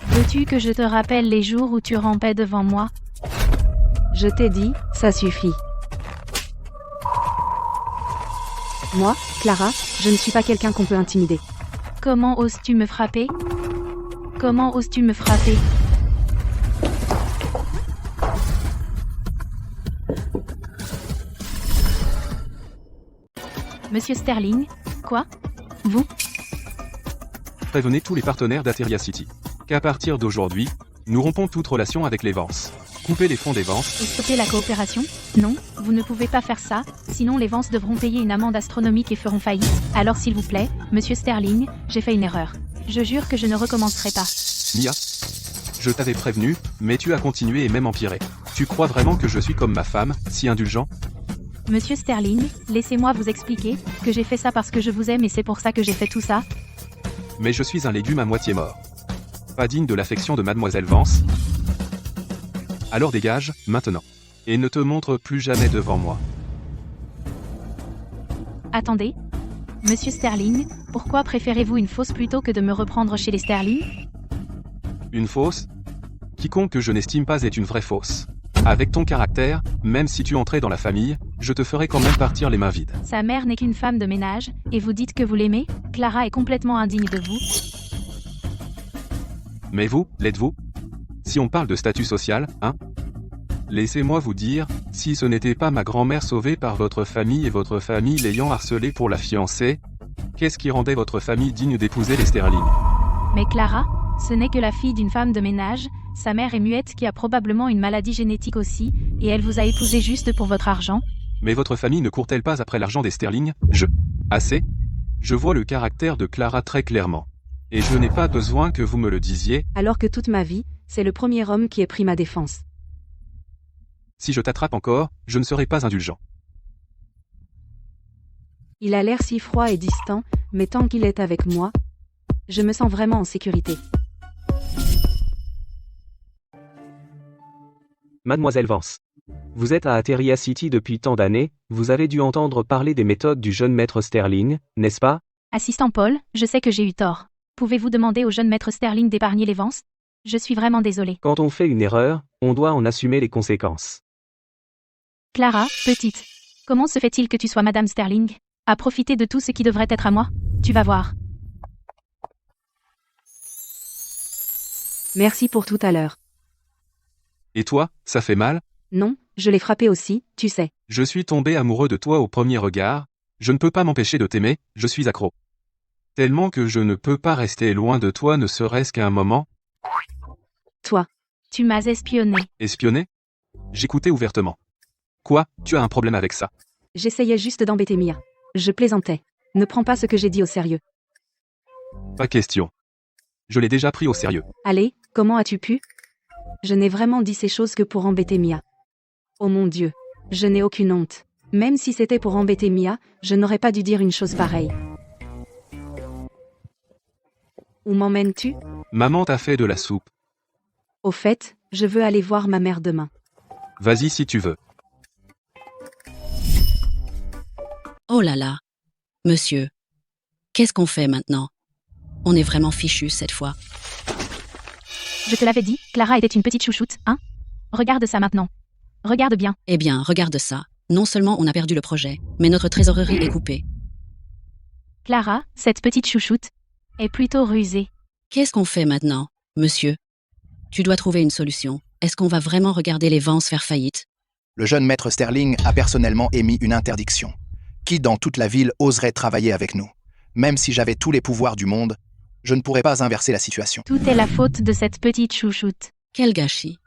Veux-tu que je te rappelle les jours où tu rampais devant moi? Je t'ai dit, ça suffit. Moi, Clara, je ne suis pas quelqu'un qu'on peut intimider. Comment oses-tu me frapper? Comment oses-tu me frapper? Monsieur Sterling? Quoi? Vous? Prévenez tous les partenaires d'Ateria City. Qu'à partir d'aujourd'hui, nous rompons toute relation avec les Vance. Coupez les fonds des Vance. Et stopper la coopération? Non, vous ne pouvez pas faire ça, sinon les Vance devront payer une amende astronomique et feront faillite. Alors s'il vous plaît, Monsieur Sterling, j'ai fait une erreur. Je jure que je ne recommencerai pas. Mia, je t'avais prévenu, mais tu as continué et même empiré. Tu crois vraiment que je suis comme ma femme, si indulgent? Monsieur Sterling, laissez-moi vous expliquer que j'ai fait ça parce que je vous aime et c'est pour ça que j'ai fait tout ça. Mais je suis un légume à moitié mort. Pas digne de l'affection de Mademoiselle Vance. Alors dégage, maintenant. Et ne te montre plus jamais devant moi. Attendez. Monsieur Sterling, pourquoi préférez-vous une fausse plutôt que de me reprendre chez les Sterling? Une fausse? Quiconque que je n'estime pas est une vraie fausse. Avec ton caractère, même si tu entrais dans la famille, je te ferai quand même partir les mains vides. Sa mère n'est qu'une femme de ménage, et vous dites que vous l'aimez? Clara est complètement indigne de vous. Mais vous, l'êtes-vous? Si on parle de statut social, hein? Laissez-moi vous dire, si ce n'était pas ma grand-mère sauvée par votre famille et votre famille l'ayant harcelée pour la fiancée, qu'est-ce qui rendait votre famille digne d'épouser les Sterling? Mais Clara, ce n'est que la fille d'une femme de ménage, sa mère est muette qui a probablement une maladie génétique aussi, et elle vous a épousé juste pour votre argent? Mais votre famille ne court-elle pas après l'argent des Sterling? Assez? Je vois le caractère de Clara très clairement. Et je n'ai pas besoin que vous me le disiez. Alors que toute ma vie, c'est le premier homme qui ait pris ma défense. Si je t'attrape encore, je ne serai pas indulgent. Il a l'air si froid et distant, mais tant qu'il est avec moi, je me sens vraiment en sécurité. Mademoiselle Vance. Vous êtes à Ateria City depuis tant d'années, vous avez dû entendre parler des méthodes du jeune maître Sterling, n'est-ce pas? Assistant Paul, je sais que j'ai eu tort. Pouvez-vous demander au jeune maître Sterling d'épargner les Vance? Je suis vraiment désolée. Quand on fait une erreur, on doit en assumer les conséquences. Clara, petite. Comment se fait-il que tu sois Madame Sterling? À profiter de tout ce qui devrait être à moi? Tu vas voir. Merci pour tout à l'heure. Et toi, ça fait mal? Non, je l'ai frappé aussi, tu sais. Je suis tombé amoureux de toi au premier regard, je ne peux pas m'empêcher de t'aimer, je suis accro. Tellement que je ne peux pas rester loin de toi ne serait-ce qu'un moment. Toi. Tu m'as espionné. Espionné? J'écoutais ouvertement. Quoi, tu as un problème avec ça? J'essayais juste d'embêter Mia. Je plaisantais. Ne prends pas ce que j'ai dit au sérieux. Pas question. Je l'ai déjà pris au sérieux. Allez, comment as-tu pu? Je n'ai vraiment dit ces choses que pour embêter Mia. Oh mon Dieu. Je n'ai aucune honte. Même si c'était pour embêter Mia, je n'aurais pas dû dire une chose pareille. Où m'emmènes-tu? Maman t'a fait de la soupe. Au fait, je veux aller voir ma mère demain. Vas-y si tu veux. Oh là là. Monsieur. Qu'est-ce qu'on fait maintenant? On est vraiment fichu cette fois. Je te l'avais dit, Clara était une petite chouchoute, hein? Regarde ça maintenant. Regarde bien. Eh bien, regarde ça. Non seulement on a perdu le projet, mais notre trésorerie est coupée. Clara, cette petite chouchoute, est plutôt rusée. Qu'est-ce qu'on fait maintenant, monsieur? Tu dois trouver une solution. Est-ce qu'on va vraiment regarder les Vance faire faillite? Le jeune maître Sterling a personnellement émis une interdiction. Qui dans toute la ville oserait travailler avec nous? Même si j'avais tous les pouvoirs du monde, je ne pourrais pas inverser la situation. Tout est la faute de cette petite chouchoute. Quel gâchis.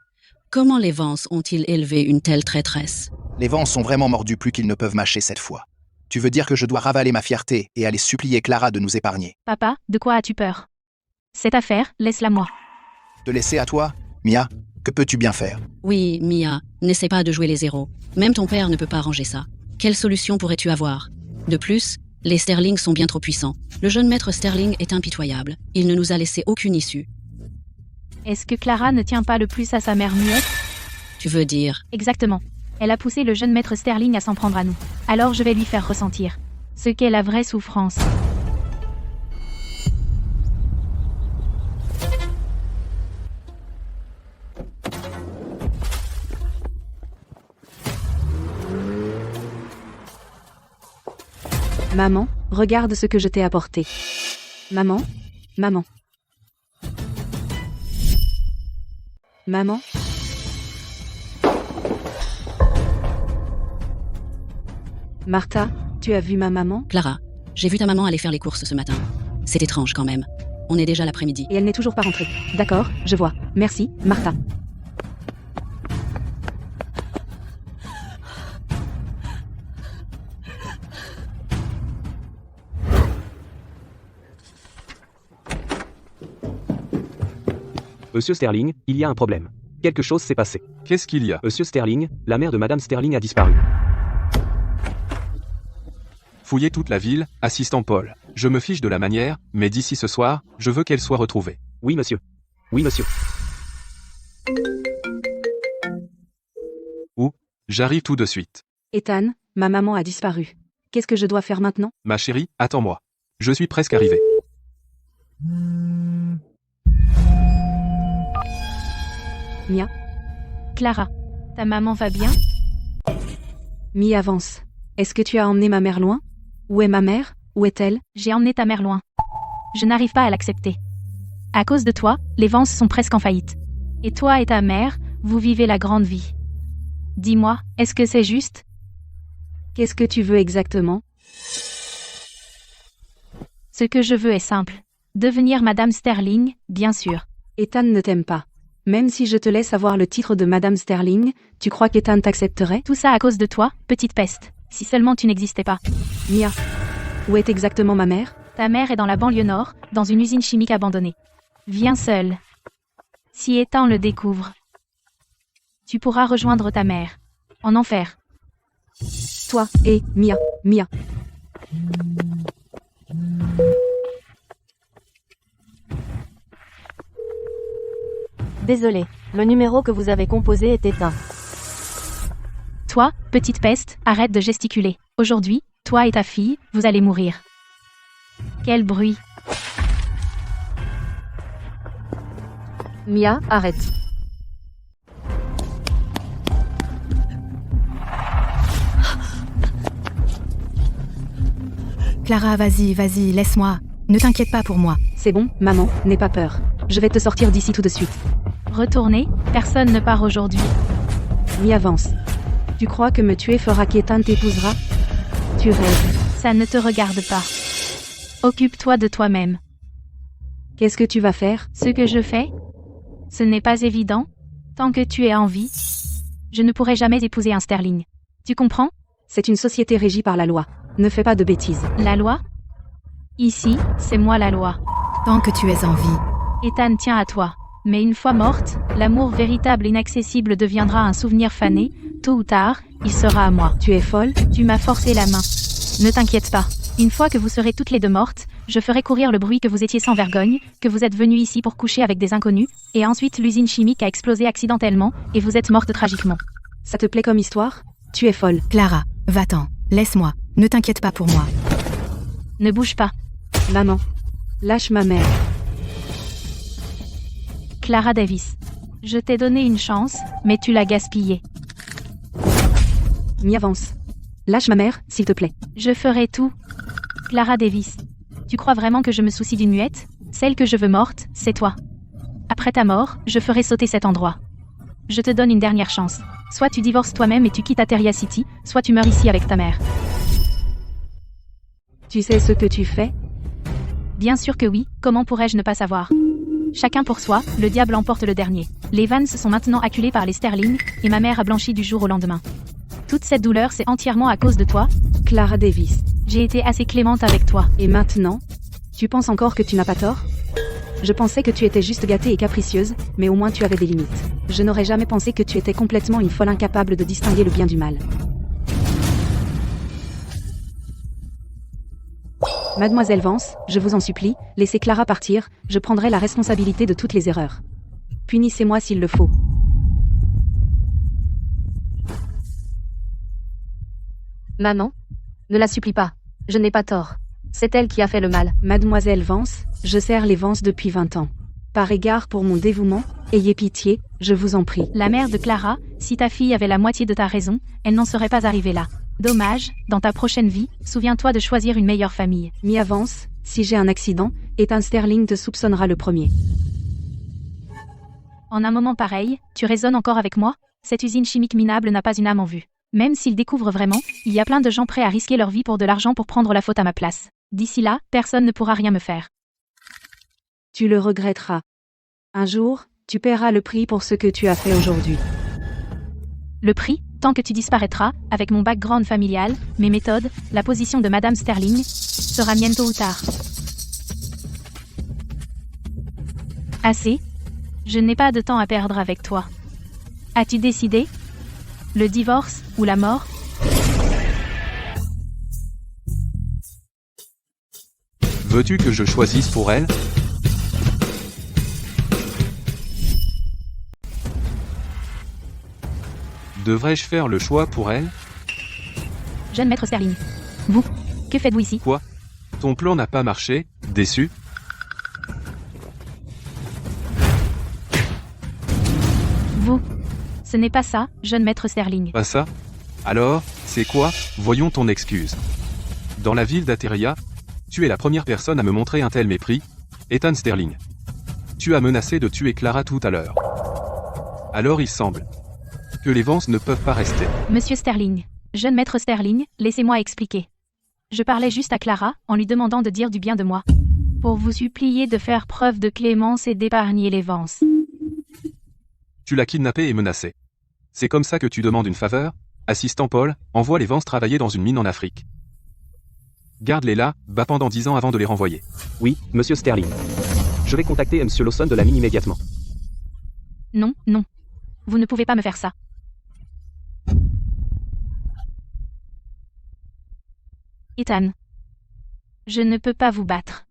Comment les Vance ont-ils élevé une telle traîtresse? Les vents sont vraiment mordus plus qu'ils ne peuvent mâcher cette fois. Tu veux dire que je dois ravaler ma fierté et aller supplier Clara de nous épargner? Papa, de quoi as-tu peur? Cette affaire, laisse-la moi. Te laisser à toi? Mia, que peux-tu bien faire? Oui, Mia, n'essaie pas de jouer les héros. Même ton père ne peut pas arranger ça. Quelle solution pourrais-tu avoir? De plus, les Sterling sont bien trop puissants. Le jeune maître Sterling est impitoyable. Il ne nous a laissé aucune issue. Est-ce que Clara ne tient pas le plus à sa mère muette? Tu veux dire? Exactement. Elle a poussé le jeune maître Sterling à s'en prendre à nous. Alors je vais lui faire ressentir ce qu'est la vraie souffrance. Maman, regarde ce que je t'ai apporté. Maman? Maman? Maman? Martha, tu as vu ma maman? Clara, j'ai vu ta maman aller faire les courses ce matin. C'est étrange quand même. On est déjà l'après-midi. Et elle n'est toujours pas rentrée. D'accord, je vois. Merci, Martha. Monsieur Sterling, il y a un problème. Quelque chose s'est passé. Qu'est-ce qu'il y a? Monsieur Sterling, la mère de Madame Sterling a disparu. Fouillez toute la ville, assistant Paul. Je me fiche de la manière, mais d'ici ce soir, je veux qu'elle soit retrouvée. Oui, monsieur. Oui, monsieur. Où? J'arrive tout de suite. Ethan, ma maman a disparu. Qu'est-ce que je dois faire maintenant? Ma chérie, attends-moi. Je suis presque arrivé. Mia? Clara, ta maman va bien? Mia, avance. Est-ce que tu as emmené ma mère loin? Où est ma mère? Où est-elle? J'ai emmené ta mère loin. Je n'arrive pas à l'accepter. À cause de toi, les Vance sont presque en faillite. Et toi et ta mère, vous vivez la grande vie. Dis-moi, est-ce que c'est juste? Qu'est-ce que tu veux exactement? Ce que je veux est simple. Devenir Madame Sterling, bien sûr. Ethan ne t'aime pas. Même si je te laisse avoir le titre de Madame Sterling, tu crois qu'Ethan t'accepterait? Tout ça à cause de toi, petite peste. Si seulement tu n'existais pas. Mia, où est exactement ma mère? Ta mère est dans la banlieue nord, dans une usine chimique abandonnée. Viens seule. Si Ethan le découvre, tu pourras rejoindre ta mère. En enfer. Toi et Mia. Désolé, le numéro que vous avez composé est éteint. Toi, petite peste, arrête de gesticuler. Aujourd'hui, toi et ta fille, vous allez mourir. Quel bruit. Mia, arrête. Clara, vas-y, laisse-moi. Ne t'inquiète pas pour moi. C'est bon, maman, n'aie pas peur. Je vais te sortir d'ici tout de suite. Retournez, personne ne part aujourd'hui. Mia, avance. Tu crois que me tuer fera qu'Ethan t'épousera? Tu rêves. Ça ne te regarde pas. Occupe-toi de toi-même. Qu'est-ce que tu vas faire? Ce que je fais? Ce n'est pas évident. Tant que tu es en vie, je ne pourrai jamais épouser un Sterling. Tu comprends? C'est une société régie par la loi. Ne fais pas de bêtises. La loi? Ici, c'est moi la loi. Tant que tu es en vie. Ethan tient à toi. Mais une fois morte, l'amour véritable et inaccessible deviendra un souvenir fané. Tôt ou tard, il sera à moi. Tu es folle? Tu m'as forcé la main. Ne t'inquiète pas. Une fois que vous serez toutes les deux mortes, je ferai courir le bruit que vous étiez sans vergogne, que vous êtes venus ici pour coucher avec des inconnus, et ensuite l'usine chimique a explosé accidentellement, et vous êtes morte tragiquement. Ça te plaît comme histoire? Tu es folle. Clara, va-t'en. Laisse-moi. Ne t'inquiète pas pour moi. Ne bouge pas. Maman. Lâche ma mère. Clara Davis. Je t'ai donné une chance, mais tu l'as gaspillée. Mia, avance. Lâche ma mère, s'il te plaît. Je ferai tout. Clara Davis. Tu crois vraiment que je me soucie d'une muette? Celle que je veux morte, c'est toi. Après ta mort, je ferai sauter cet endroit. Je te donne une dernière chance. Soit tu divorces toi-même et tu quittes Ateria City, soit tu meurs ici avec ta mère. Tu sais ce que tu fais? Bien sûr que oui, comment pourrais-je ne pas savoir? Chacun pour soi, le diable emporte le dernier. Les Vance sont maintenant acculés par les Sterling, et ma mère a blanchi du jour au lendemain. Toute cette douleur, c'est entièrement à cause de toi. Clara Davis. J'ai été assez clémente avec toi. Et maintenant? Tu penses encore que tu n'as pas tort? Je pensais que tu étais juste gâtée et capricieuse, mais au moins tu avais des limites. Je n'aurais jamais pensé que tu étais complètement une folle incapable de distinguer le bien du mal. Mademoiselle Vance, je vous en supplie, laissez Clara partir, je prendrai la responsabilité de toutes les erreurs. Punissez-moi s'il le faut. Maman? Ne la supplie pas. Je n'ai pas tort. C'est elle qui a fait le mal. Mademoiselle Vance, je sers les Vance depuis 20 ans. Par égard pour mon dévouement, ayez pitié, je vous en prie. La mère de Clara, si ta fille avait la moitié de ta raison, elle n'en serait pas arrivée là. Dommage, dans ta prochaine vie, souviens-toi de choisir une meilleure famille. Mia Vance, si j'ai un accident, Ethan Sterling te soupçonnera le premier. En un moment pareil, tu raisonnes encore avec moi? Cette usine chimique minable n'a pas une âme en vue. Même s'ils découvrent vraiment, il y a plein de gens prêts à risquer leur vie pour de l'argent pour prendre la faute à ma place. D'ici là, personne ne pourra rien me faire. Tu le regretteras. Un jour, tu paieras le prix pour ce que tu as fait aujourd'hui. Le prix, tant que tu disparaîtras, avec mon background familial, mes méthodes, la position de Madame Sterling, sera mienne tôt ou tard. Assez? Je n'ai pas de temps à perdre avec toi. As-tu décidé? Le divorce ou la mort? Veux-tu que je choisisse pour elle? Devrais-je faire le choix pour elle? Jeune maître Sterling. Vous, que faites-vous ici? Quoi? Ton plan n'a pas marché? Déçu? Vous. Ce n'est pas ça, jeune maître Sterling. Pas ça? Alors, c'est quoi? Voyons ton excuse. Dans la ville d'Ateria, tu es la première personne à me montrer un tel mépris, Ethan Sterling. Tu as menacé de tuer Clara tout à l'heure. Alors il semble que les Vance ne peuvent pas rester. Monsieur Sterling. Jeune maître Sterling, laissez-moi expliquer. Je parlais juste à Clara, en lui demandant de dire du bien de moi. Pour vous supplier de faire preuve de clémence et d'épargner les Vance. Tu l'as kidnappée et menacée. C'est comme ça que tu demandes une faveur? Assistant Paul, envoie les Vance travailler dans une mine en Afrique. Garde-les là, bas pendant 10 ans avant de les renvoyer. Oui, monsieur Sterling. Je vais contacter monsieur Lawson de la mine immédiatement. Non, non. Vous ne pouvez pas me faire ça. Ethan. Je ne peux pas vous battre.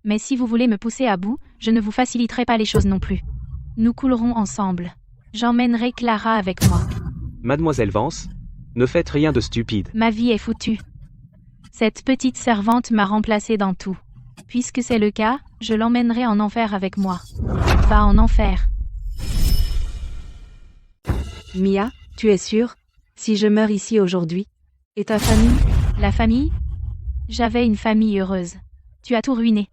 Mais si vous voulez me pousser à bout, je ne vous faciliterai pas les choses non plus. Nous coulerons ensemble. J'emmènerai Clara avec moi. Mademoiselle Vance, ne faites rien de stupide. Ma vie est foutue. Cette petite servante m'a remplacée dans tout. Puisque c'est le cas, je l'emmènerai en enfer avec moi. Pas en enfer. Mia, tu es sûre? Si je meurs ici aujourd'hui? Et ta famille? La famille? J'avais une famille heureuse. Tu as tout ruiné.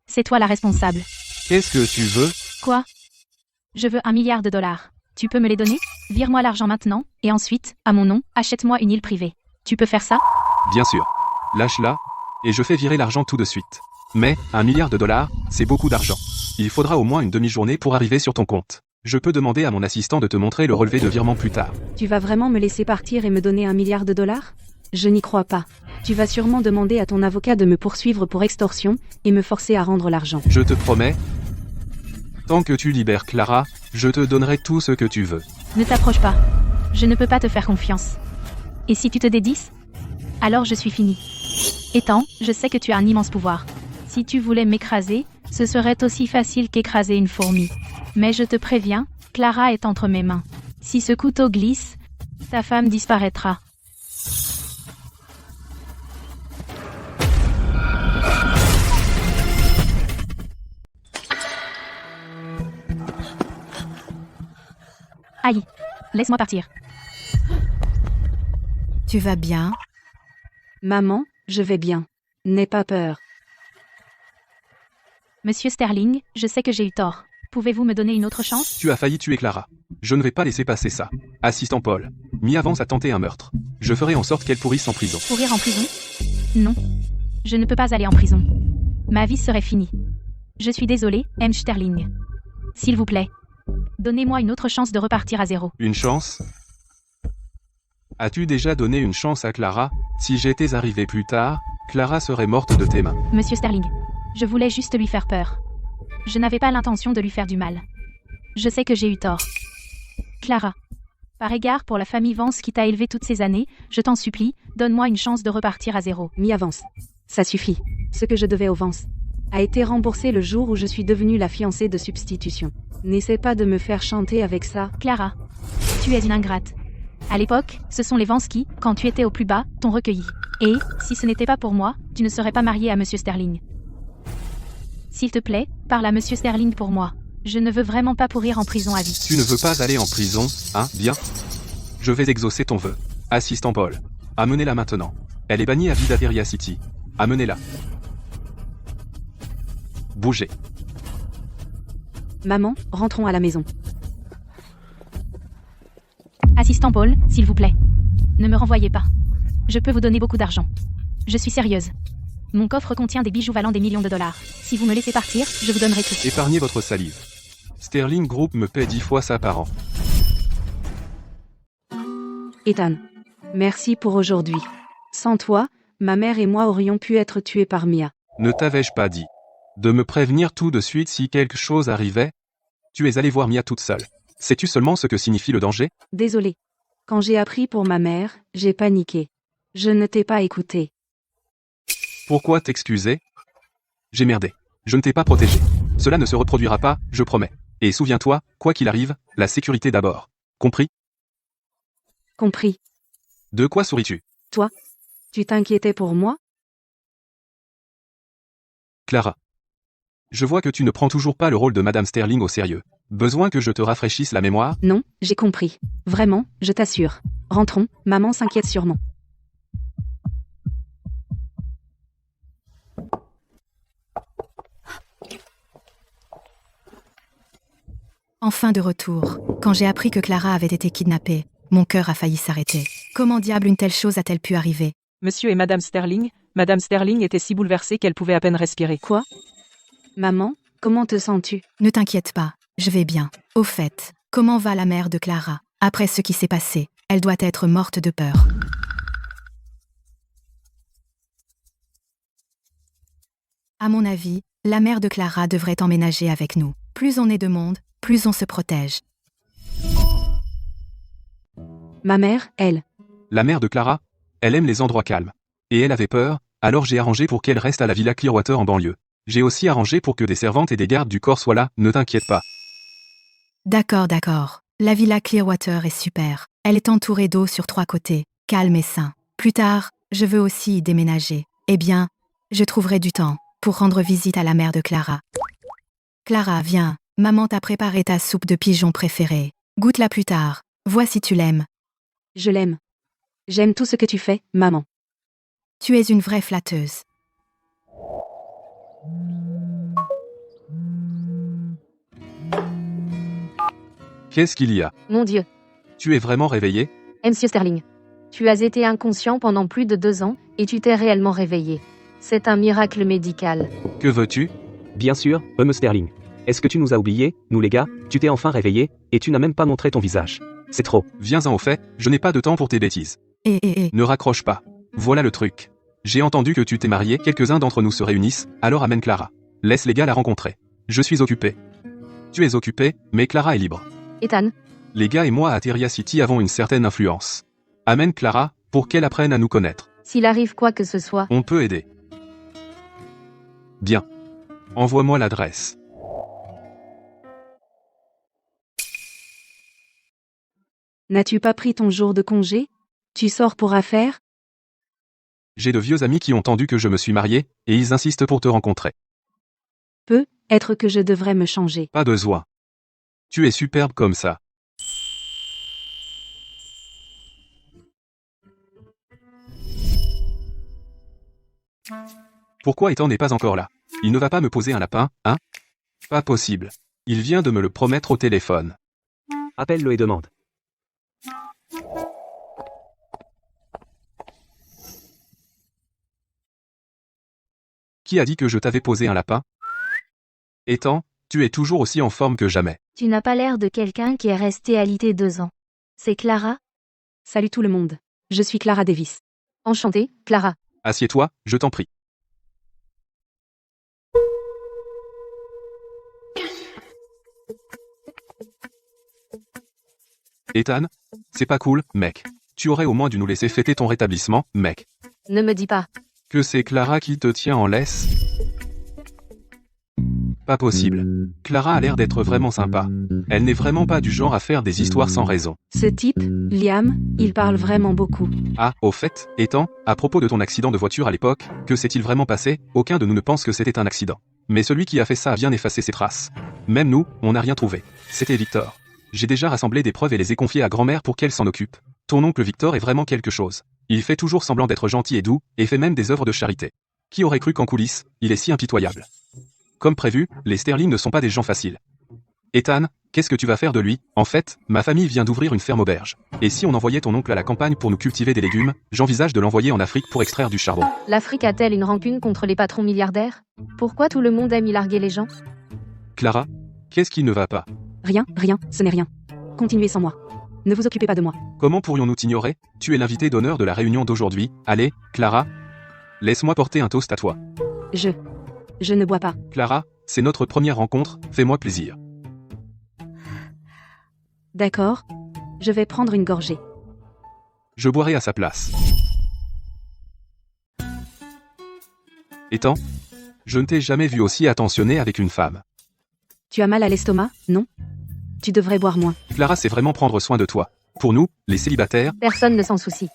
C'est toi la responsable. Qu'est-ce que tu veux? Quoi? Je veux $1 milliard. Tu peux me les donner? Vire-moi l'argent maintenant, et ensuite, à mon nom, achète-moi une île privée. Tu peux faire ça? Bien sûr. Lâche-la, et je fais virer l'argent tout de suite. Mais, $1 milliard, c'est beaucoup d'argent. Il faudra au moins une demi-journée pour arriver sur ton compte. Je peux demander à mon assistant de te montrer le relevé de virement plus tard. Tu vas vraiment me laisser partir et me donner $1 milliard? Je n'y crois pas. Tu vas sûrement demander à ton avocat de me poursuivre pour extorsion, et me forcer à rendre l'argent. Je te promets. Tant que tu libères Clara, je te donnerai tout ce que tu veux. Ne t'approche pas. Je ne peux pas te faire confiance. Et si tu te dédisses? Alors je suis fini. Ethan, je sais que tu as un immense pouvoir. Si tu voulais m'écraser, ce serait aussi facile qu'écraser une fourmi. Mais je te préviens, Clara est entre mes mains. Si ce couteau glisse, ta femme disparaîtra. Aïe, laisse-moi partir. Tu vas bien? Maman, je vais bien. N'aie pas peur. Monsieur Sterling, je sais que j'ai eu tort. Pouvez-vous me donner une autre chance? Tu as failli tuer Clara. Je ne vais pas laisser passer ça. Assistant Paul, Mia Vance a tenté un meurtre. Je ferai en sorte qu'elle pourrisse en prison. Pourrir en prison? Non. Je ne peux pas aller en prison. Ma vie serait finie. Je suis désolée, M. Sterling. S'il vous plaît. Donnez-moi une autre chance de repartir à zéro. Une chance? As-tu déjà donné une chance à Clara? Si j'étais arrivé plus tard, Clara serait morte de tes mains. Monsieur Sterling, je voulais juste lui faire peur. Je n'avais pas l'intention de lui faire du mal. Je sais que j'ai eu tort. Clara, par égard pour la famille Vance qui t'a élevé toutes ces années, je t'en supplie, donne-moi une chance de repartir à zéro. Mia Vance. Ça suffit. Ce que je devais au Vance a été remboursé le jour où je suis devenue la fiancée de substitution. N'essaie pas de me faire chanter avec ça. Clara, tu es une ingrate. À l'époque, ce sont les Vance qui, quand tu étais au plus bas, t'ont recueilli. Et, si ce n'était pas pour moi, tu ne serais pas mariée à Monsieur Sterling. S'il te plaît, parle à Monsieur Sterling pour moi. Je ne veux vraiment pas pourrir en prison à vie. Tu ne veux pas aller en prison, hein, bien? Je vais exaucer ton vœu. Assistant Paul. Amenez-la maintenant. Elle est bannie à vie d'Ateria City. Amenez-la. Bougez. Maman, rentrons à la maison. Assistant Paul, s'il vous plaît. Ne me renvoyez pas. Je peux vous donner beaucoup d'argent. Je suis sérieuse. Mon coffre contient des bijoux valant des millions de dollars. Si vous me laissez partir, je vous donnerai tout. Épargnez votre salive. Sterling Group me paie 10 fois ça par an. Ethan, merci pour aujourd'hui. Sans toi, ma mère et moi aurions pu être tués par Mia. Ne t'avais-je pas dit de me prévenir tout de suite si quelque chose arrivait? Tu es allé voir Mia toute seule. Sais-tu seulement ce que signifie le danger? Désolée. Quand j'ai appris pour ma mère, j'ai paniqué. Je ne t'ai pas écouté. Pourquoi t'excuser? J'ai merdé. Je ne t'ai pas protégé. Cela ne se reproduira pas, je promets. Et souviens-toi, quoi qu'il arrive, la sécurité d'abord. Compris? Compris. De quoi souris-tu? Toi? Tu t'inquiétais pour moi? Clara. Je vois que tu ne prends toujours pas le rôle de Madame Sterling au sérieux. Besoin que je te rafraîchisse la mémoire? Non, j'ai compris. Vraiment, je t'assure. Rentrons, maman s'inquiète sûrement. Enfin de retour. Quand j'ai appris que Clara avait été kidnappée, mon cœur a failli s'arrêter. Comment diable une telle chose a-t-elle pu arriver? Monsieur et Madame Sterling était si bouleversée qu'elle pouvait à peine respirer. Quoi? Maman, comment te sens-tu? Ne t'inquiète pas, je vais bien. Au fait, comment va la mère de Clara? Après ce qui s'est passé, elle doit être morte de peur. À mon avis, la mère de Clara devrait emménager avec nous. Plus on est de monde, plus on se protège. Ma mère, elle. La mère de Clara? Elle aime les endroits calmes. Et elle avait peur, alors j'ai arrangé pour qu'elle reste à la villa Clearwater en banlieue. J'ai aussi arrangé pour que des servantes et des gardes du corps soient là, ne t'inquiète pas. D'accord. La villa Clearwater est super. Elle est entourée d'eau sur 3 côtés, calme et sain. Plus tard, je veux aussi y déménager. Eh bien, je trouverai du temps pour rendre visite à la mère de Clara. Clara, viens, maman t'a préparé ta soupe de pigeon préférée. Goûte-la plus tard, vois si tu l'aimes. Je l'aime. J'aime tout ce que tu fais, maman. Tu es une vraie flatteuse. Qu'est-ce qu'il y a? Mon Dieu. Tu es vraiment réveillé? Monsieur Sterling. Tu as été inconscient pendant plus de 2 ans, et tu t'es réellement réveillé. C'est un miracle médical. Que veux-tu? Bien sûr, Monsieur Sterling. Est-ce que tu nous as oubliés, nous les gars? Tu t'es enfin réveillé, et tu n'as même pas montré ton visage. C'est trop. Viens-en au fait, je n'ai pas de temps pour tes bêtises. Et. Ne raccroche pas. Voilà le truc. J'ai entendu que tu t'es marié, quelques-uns d'entre nous se réunissent, alors amène Clara. Laisse les gars la rencontrer. Je suis occupé. Tu es occupé, mais Clara est libre. Ethan. Les gars et moi à Ateria City avons une certaine influence. Amène Clara, pour qu'elle apprenne à nous connaître. S'il arrive quoi que ce soit. On peut aider. Bien. Envoie-moi l'adresse. N'as-tu pas pris ton jour de congé? Tu sors pour affaires? J'ai de vieux amis qui ont entendu que je me suis marié, et ils insistent pour te rencontrer. Peut-être que je devrais me changer. Pas besoin. Tu es superbe comme ça. Pourquoi Ethan n'est pas encore là? Il ne va pas me poser un lapin, hein? Pas possible. Il vient de me le promettre au téléphone. Appelle-le et demande. Qui a dit que je t'avais posé un lapin? Ethan, tu es toujours aussi en forme que jamais. Tu n'as pas l'air de quelqu'un qui est resté alité 2 ans. C'est Clara? Salut tout le monde. Je suis Clara Davis. Enchantée, Clara. Assieds-toi, je t'en prie. Ethan, c'est pas cool, mec. Tu aurais au moins dû nous laisser fêter ton rétablissement, mec. Ne me dis pas. Que c'est Clara qui te tient en laisse? Pas possible. Clara a l'air d'être vraiment sympa. Elle n'est vraiment pas du genre à faire des histoires sans raison. Ce type, Liam, il parle vraiment beaucoup. Ah, au fait, Ethan, à propos de ton accident de voiture à l'époque, que s'est-il vraiment passé? Aucun de nous ne pense que c'était un accident. Mais celui qui a fait ça a bien effacé ses traces. Même nous, on n'a rien trouvé. C'était Victor. J'ai déjà rassemblé des preuves et les ai confiées à grand-mère pour qu'elle s'en occupe. Ton oncle Victor est vraiment quelque chose. Il fait toujours semblant d'être gentil et doux, et fait même des œuvres de charité. Qui aurait cru qu'en coulisses, il est si impitoyable? Comme prévu, les Sterling ne sont pas des gens faciles. Ethan, qu'est-ce que tu vas faire de lui? En fait, ma famille vient d'ouvrir une ferme auberge. Et si on envoyait ton oncle à la campagne pour nous cultiver des légumes, j'envisage de l'envoyer en Afrique pour extraire du charbon. L'Afrique a-t-elle une rancune contre les patrons milliardaires? Pourquoi tout le monde aime y larguer les gens? Clara, qu'est-ce qui ne va pas? Rien, ce n'est rien. Continuez sans moi. Ne vous occupez pas de moi. Comment pourrions-nous t'ignorer? Tu es l'invité d'honneur de la réunion d'aujourd'hui. Allez, Clara, laisse-moi porter un toast à toi. Je ne bois pas. Clara, c'est notre première rencontre, fais-moi plaisir. D'accord. Je vais prendre une gorgée. Je boirai à sa place. Ethan, je ne t'ai jamais vu aussi attentionné avec une femme. Tu as mal à l'estomac, non? Tu devrais boire moins. Clara sait vraiment prendre soin de toi. Pour nous, les célibataires, Personne ne s'en soucie.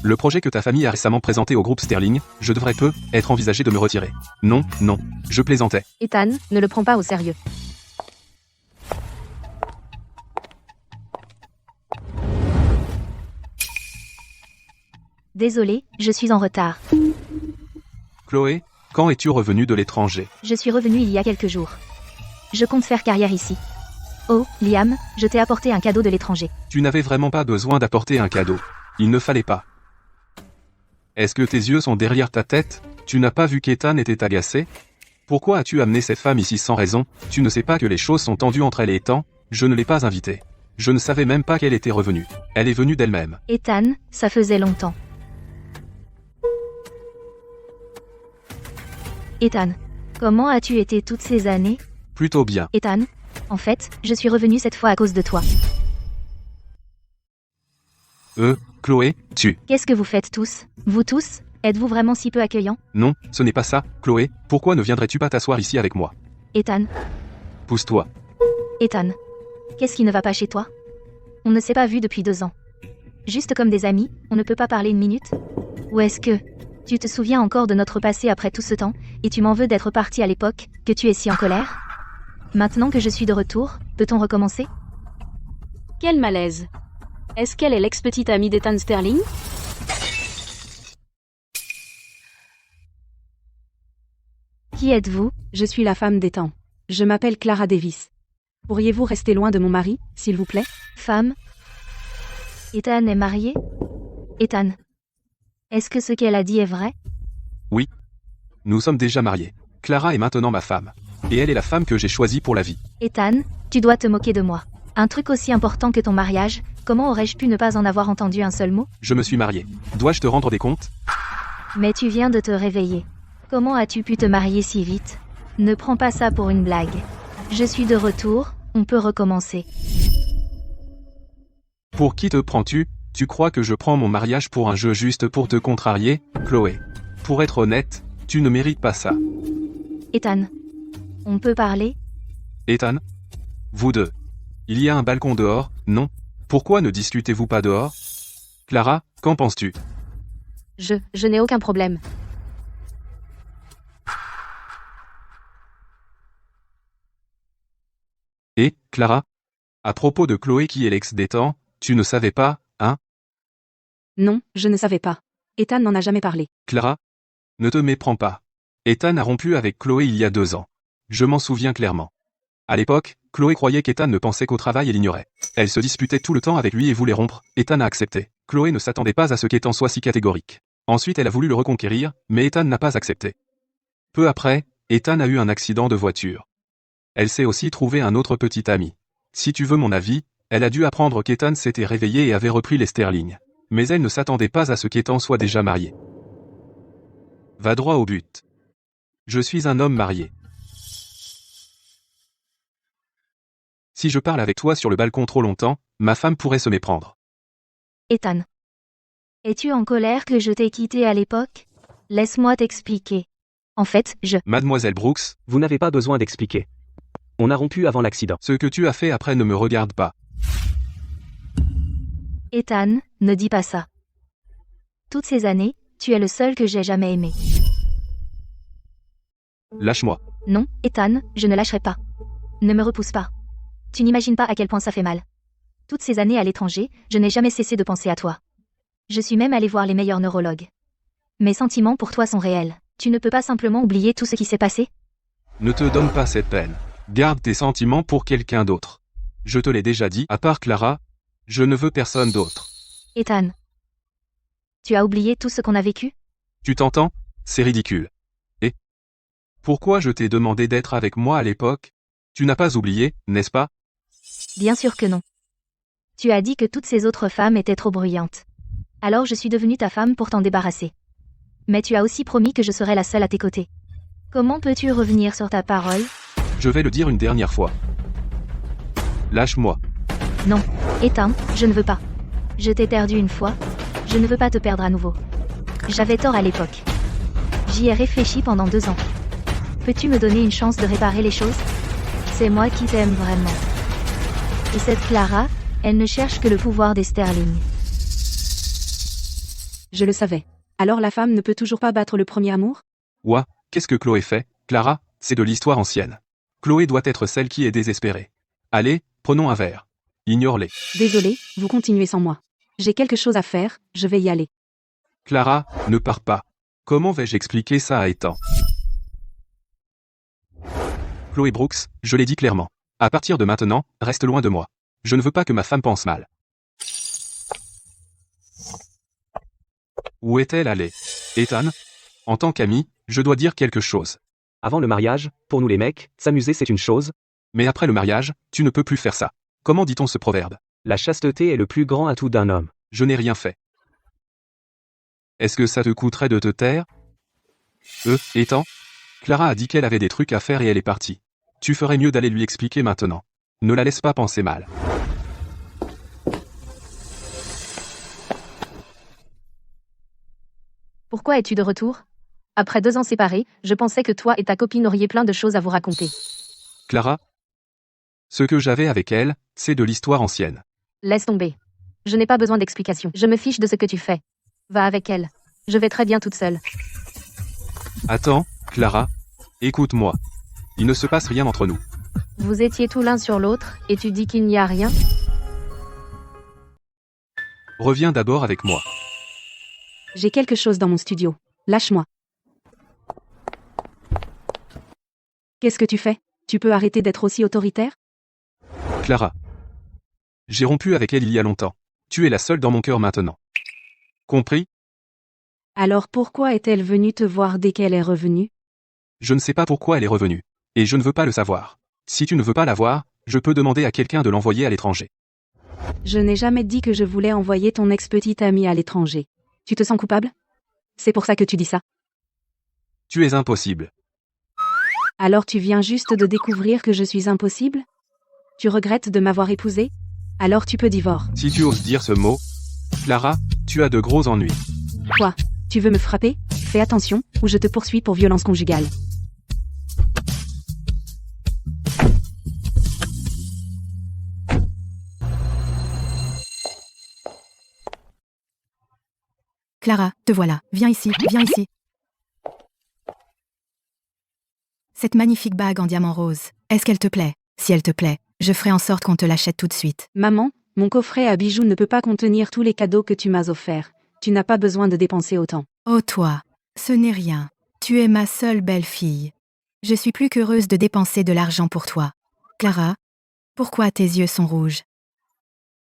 le projet que ta famille a récemment présenté au groupe Sterling, je devrais être envisagé de me retirer. Non, je plaisantais. Ethan, ne le prends pas au sérieux. Désolée, je suis en retard. Chloé, quand es-tu revenue de l'étranger? Je suis revenue il y a quelques jours. Je compte faire carrière ici. Oh, Liam, je t'ai apporté un cadeau de l'étranger. Tu n'avais vraiment pas besoin d'apporter un cadeau. Il ne fallait pas. Est-ce que tes yeux sont derrière ta tête? Tu n'as pas vu qu'Ethan était agacé? Pourquoi as-tu amené cette femme ici sans raison? Tu ne sais pas que les choses sont tendues entre elle et Ethan? Je ne l'ai pas invitée. Je ne savais même pas qu'elle était revenue. Elle est venue d'elle-même. Ethan, ça faisait longtemps. Ethan, comment as-tu été toutes ces années? Plutôt bien. Ethan, en fait, je suis revenue cette fois à cause de toi. Chloé, Qu'est-ce que vous faites tous? Vous tous? Êtes-vous vraiment si peu accueillants? Non, ce n'est pas ça, Chloé, pourquoi ne viendrais-tu pas t'asseoir ici avec moi? Ethan, Pousse-toi. Ethan, qu'est-ce qui ne va pas chez toi? On ne s'est pas vu depuis 2 ans. Juste comme des amis, on ne peut pas parler une minute? Ou est-ce que tu te souviens encore de notre passé après tout ce temps, et tu m'en veux d'être parti à l'époque, que tu es si en colère? Maintenant que je suis de retour, peut-on recommencer? Quel malaise. Est-ce qu'elle est l'ex-petite amie d'Ethan Sterling? Qui êtes-vous? Je suis la femme d'Ethan. Je m'appelle Clara Davis. Pourriez-vous rester loin de mon mari, s'il vous plaît? Femme? Ethan est marié? Ethan, est-ce que ce qu'elle a dit est vrai? Oui. Nous sommes déjà mariés. Clara est maintenant ma femme. Et elle est la femme que j'ai choisie pour la vie. Ethan, tu dois te moquer de moi. Un truc aussi important que ton mariage, comment aurais-je pu ne pas en avoir entendu un seul mot? Je me suis marié. Dois-je te rendre des comptes? Mais tu viens de te réveiller. Comment as-tu pu te marier si vite? Ne prends pas ça pour une blague. Je suis de retour, on peut recommencer. Pour qui te prends-tu? Tu crois que je prends mon mariage pour un jeu juste pour te contrarier, Chloé? Pour être honnête, tu ne mérites pas ça. Ethan, on peut parler? Ethan? Vous deux. Il y a un balcon dehors, non? Pourquoi ne discutez-vous pas dehors? Clara, qu'en penses-tu? Je n'ai aucun problème. Et, Clara? À propos de Chloé qui est l'ex d'Ethan, tu ne savais pas, hein? Non, je ne savais pas. Ethan n'en a jamais parlé. Clara? Ne te méprends pas. Ethan a rompu avec Chloé il y a 2 ans. Je m'en souviens clairement. À l'époque, Chloé croyait qu'Ethan ne pensait qu'au travail et l'ignorait. Elle se disputait tout le temps avec lui et voulait rompre. Ethan a accepté. Chloé ne s'attendait pas à ce qu'Ethan soit si catégorique. Ensuite elle a voulu le reconquérir, mais Ethan n'a pas accepté. Peu après, Ethan a eu un accident de voiture. Elle s'est aussi trouvée un autre petit ami. Si tu veux mon avis, elle a dû apprendre qu'Ethan s'était réveillé et avait repris les Sterling. Mais elle ne s'attendait pas à ce qu'Ethan soit déjà marié. Va droit au but. Je suis un homme marié. Si je parle avec toi sur le balcon trop longtemps, ma femme pourrait se méprendre. Ethan, es-tu en colère que je t'ai quitté à l'époque? Laisse-moi t'expliquer. En fait, Mademoiselle Brooks, Vous n'avez pas besoin d'expliquer. On a rompu avant l'accident. ce que tu as fait après ne me regarde pas. Ethan, ne dis pas ça. Toutes ces années, tu es le seul que j'ai jamais aimé. Lâche-moi. Non, Ethan, je ne lâcherai pas. Ne me repousse pas. Tu n'imagines pas à quel point ça fait mal. Toutes ces années à l'étranger, je n'ai jamais cessé de penser à toi. Je suis même allée voir les meilleurs neurologues. Mes sentiments pour toi sont réels. Tu ne peux pas simplement oublier tout ce qui s'est passé? Ne te donne pas cette peine. Garde tes sentiments pour quelqu'un d'autre. Je te l'ai déjà dit, à part Clara, je ne veux personne d'autre. Ethan. Tu as oublié tout ce qu'on a vécu? Tu t'entends? C'est ridicule. Et pourquoi je t'ai demandé d'être avec moi à l'époque? Tu n'as pas oublié, n'est-ce pas? Bien sûr que non. Tu as dit que toutes ces autres femmes étaient trop bruyantes. Alors je suis devenue ta femme pour t'en débarrasser. Mais tu as aussi promis que je serais la seule à tes côtés. Comment peux-tu revenir sur ta parole? Je vais le dire une dernière fois. Lâche-moi. Non, Ethan, je ne veux pas. Je t'ai perdu une fois. Je ne veux pas te perdre à nouveau. J'avais tort à l'époque. J'y ai réfléchi pendant 2 ans. Peux-tu me donner une chance de réparer les choses? C'est moi qui t'aime vraiment. Et cette Clara, elle ne cherche que le pouvoir des Sterling. Je le savais. Alors la femme ne peut toujours pas battre le premier amour? Ouah, qu'est-ce que Chloé fait? Clara, c'est de l'histoire ancienne. Chloé doit être celle qui est désespérée. Allez, prenons un verre. Ignore-les. Désolé, vous continuez sans moi. J'ai quelque chose à faire, je vais y aller. Clara, ne pars pas. Comment vais-je expliquer ça à Ethan? Chloé Brooks, je l'ai dit clairement. À partir de maintenant, reste loin de moi. Je ne veux pas que ma femme pense mal. Où est-elle allée? Ethan? En tant qu'ami, je dois dire quelque chose. Avant le mariage, pour nous les mecs, s'amuser c'est une chose. Mais après le mariage, tu ne peux plus faire ça. Comment dit-on ce proverbe? La chasteté est le plus grand atout d'un homme. Je n'ai rien fait. Est-ce que ça te coûterait de te taire? Ethan? Clara a dit qu'elle avait des trucs à faire et elle est partie. Tu ferais mieux d'aller lui expliquer maintenant. Ne la laisse pas penser mal. Pourquoi es-tu de retour? Après 2 ans séparés, je pensais que toi et ta copine auriez plein de choses à vous raconter. Clara? Ce que j'avais avec elle, c'est de l'histoire ancienne. Laisse tomber. Je n'ai pas besoin d'explications. Je me fiche de ce que tu fais. Va avec elle. Je vais très bien toute seule. Attends, Clara. Écoute-moi. Il ne se passe rien entre nous. Vous étiez tout l'un sur l'autre, et tu dis qu'il n'y a rien? Reviens d'abord avec moi. J'ai quelque chose dans mon studio. Lâche-moi. Qu'est-ce que tu fais? Tu peux arrêter d'être aussi autoritaire? Clara. J'ai rompu avec elle il y a longtemps. Tu es la seule dans mon cœur maintenant. Compris? Alors pourquoi est-elle venue te voir dès qu'elle est revenue? Je ne sais pas pourquoi elle est revenue. Et je ne veux pas le savoir. Si tu ne veux pas la voir, je peux demander à quelqu'un de l'envoyer à l'étranger. Je n'ai jamais dit que je voulais envoyer ton ex-petite amie à l'étranger. Tu te sens coupable? C'est pour ça que tu dis ça? Tu es impossible. Alors tu viens juste de découvrir que je suis impossible? Tu regrettes de m'avoir épousé? Alors tu peux divorcer. Si tu oses dire ce mot, Clara, tu as de gros ennuis. Quoi? Tu veux me frapper? Fais attention, ou je te poursuis pour violence conjugale. Clara, te voilà. Viens ici, viens ici. Cette magnifique bague en diamant rose, est-ce qu'elle te plaît? Si elle te plaît, je ferai en sorte qu'on te l'achète tout de suite. Maman, mon coffret à bijoux ne peut pas contenir tous les cadeaux que tu m'as offerts. Tu n'as pas besoin de dépenser autant. Oh toi, ce n'est rien. Tu es ma seule belle-fille. Je suis plus qu'heureuse de dépenser de l'argent pour toi. Clara, pourquoi tes yeux sont rouges?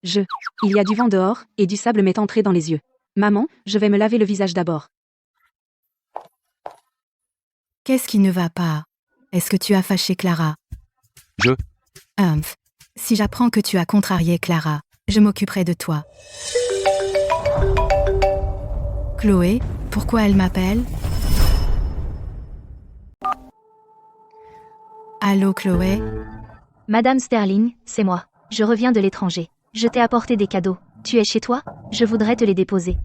Il y a du vent dehors, et du sable m'est entré dans les yeux. Maman, je vais me laver le visage d'abord. Qu'est-ce qui ne va pas? Est-ce que tu as fâché Clara? Si j'apprends que tu as contrarié Clara, je m'occuperai de toi. Chloé, pourquoi elle m'appelle? Allô Chloé? Madame Sterling, c'est moi. Je reviens de l'étranger. Je t'ai apporté des cadeaux. Tu es chez toi? Je voudrais te les déposer.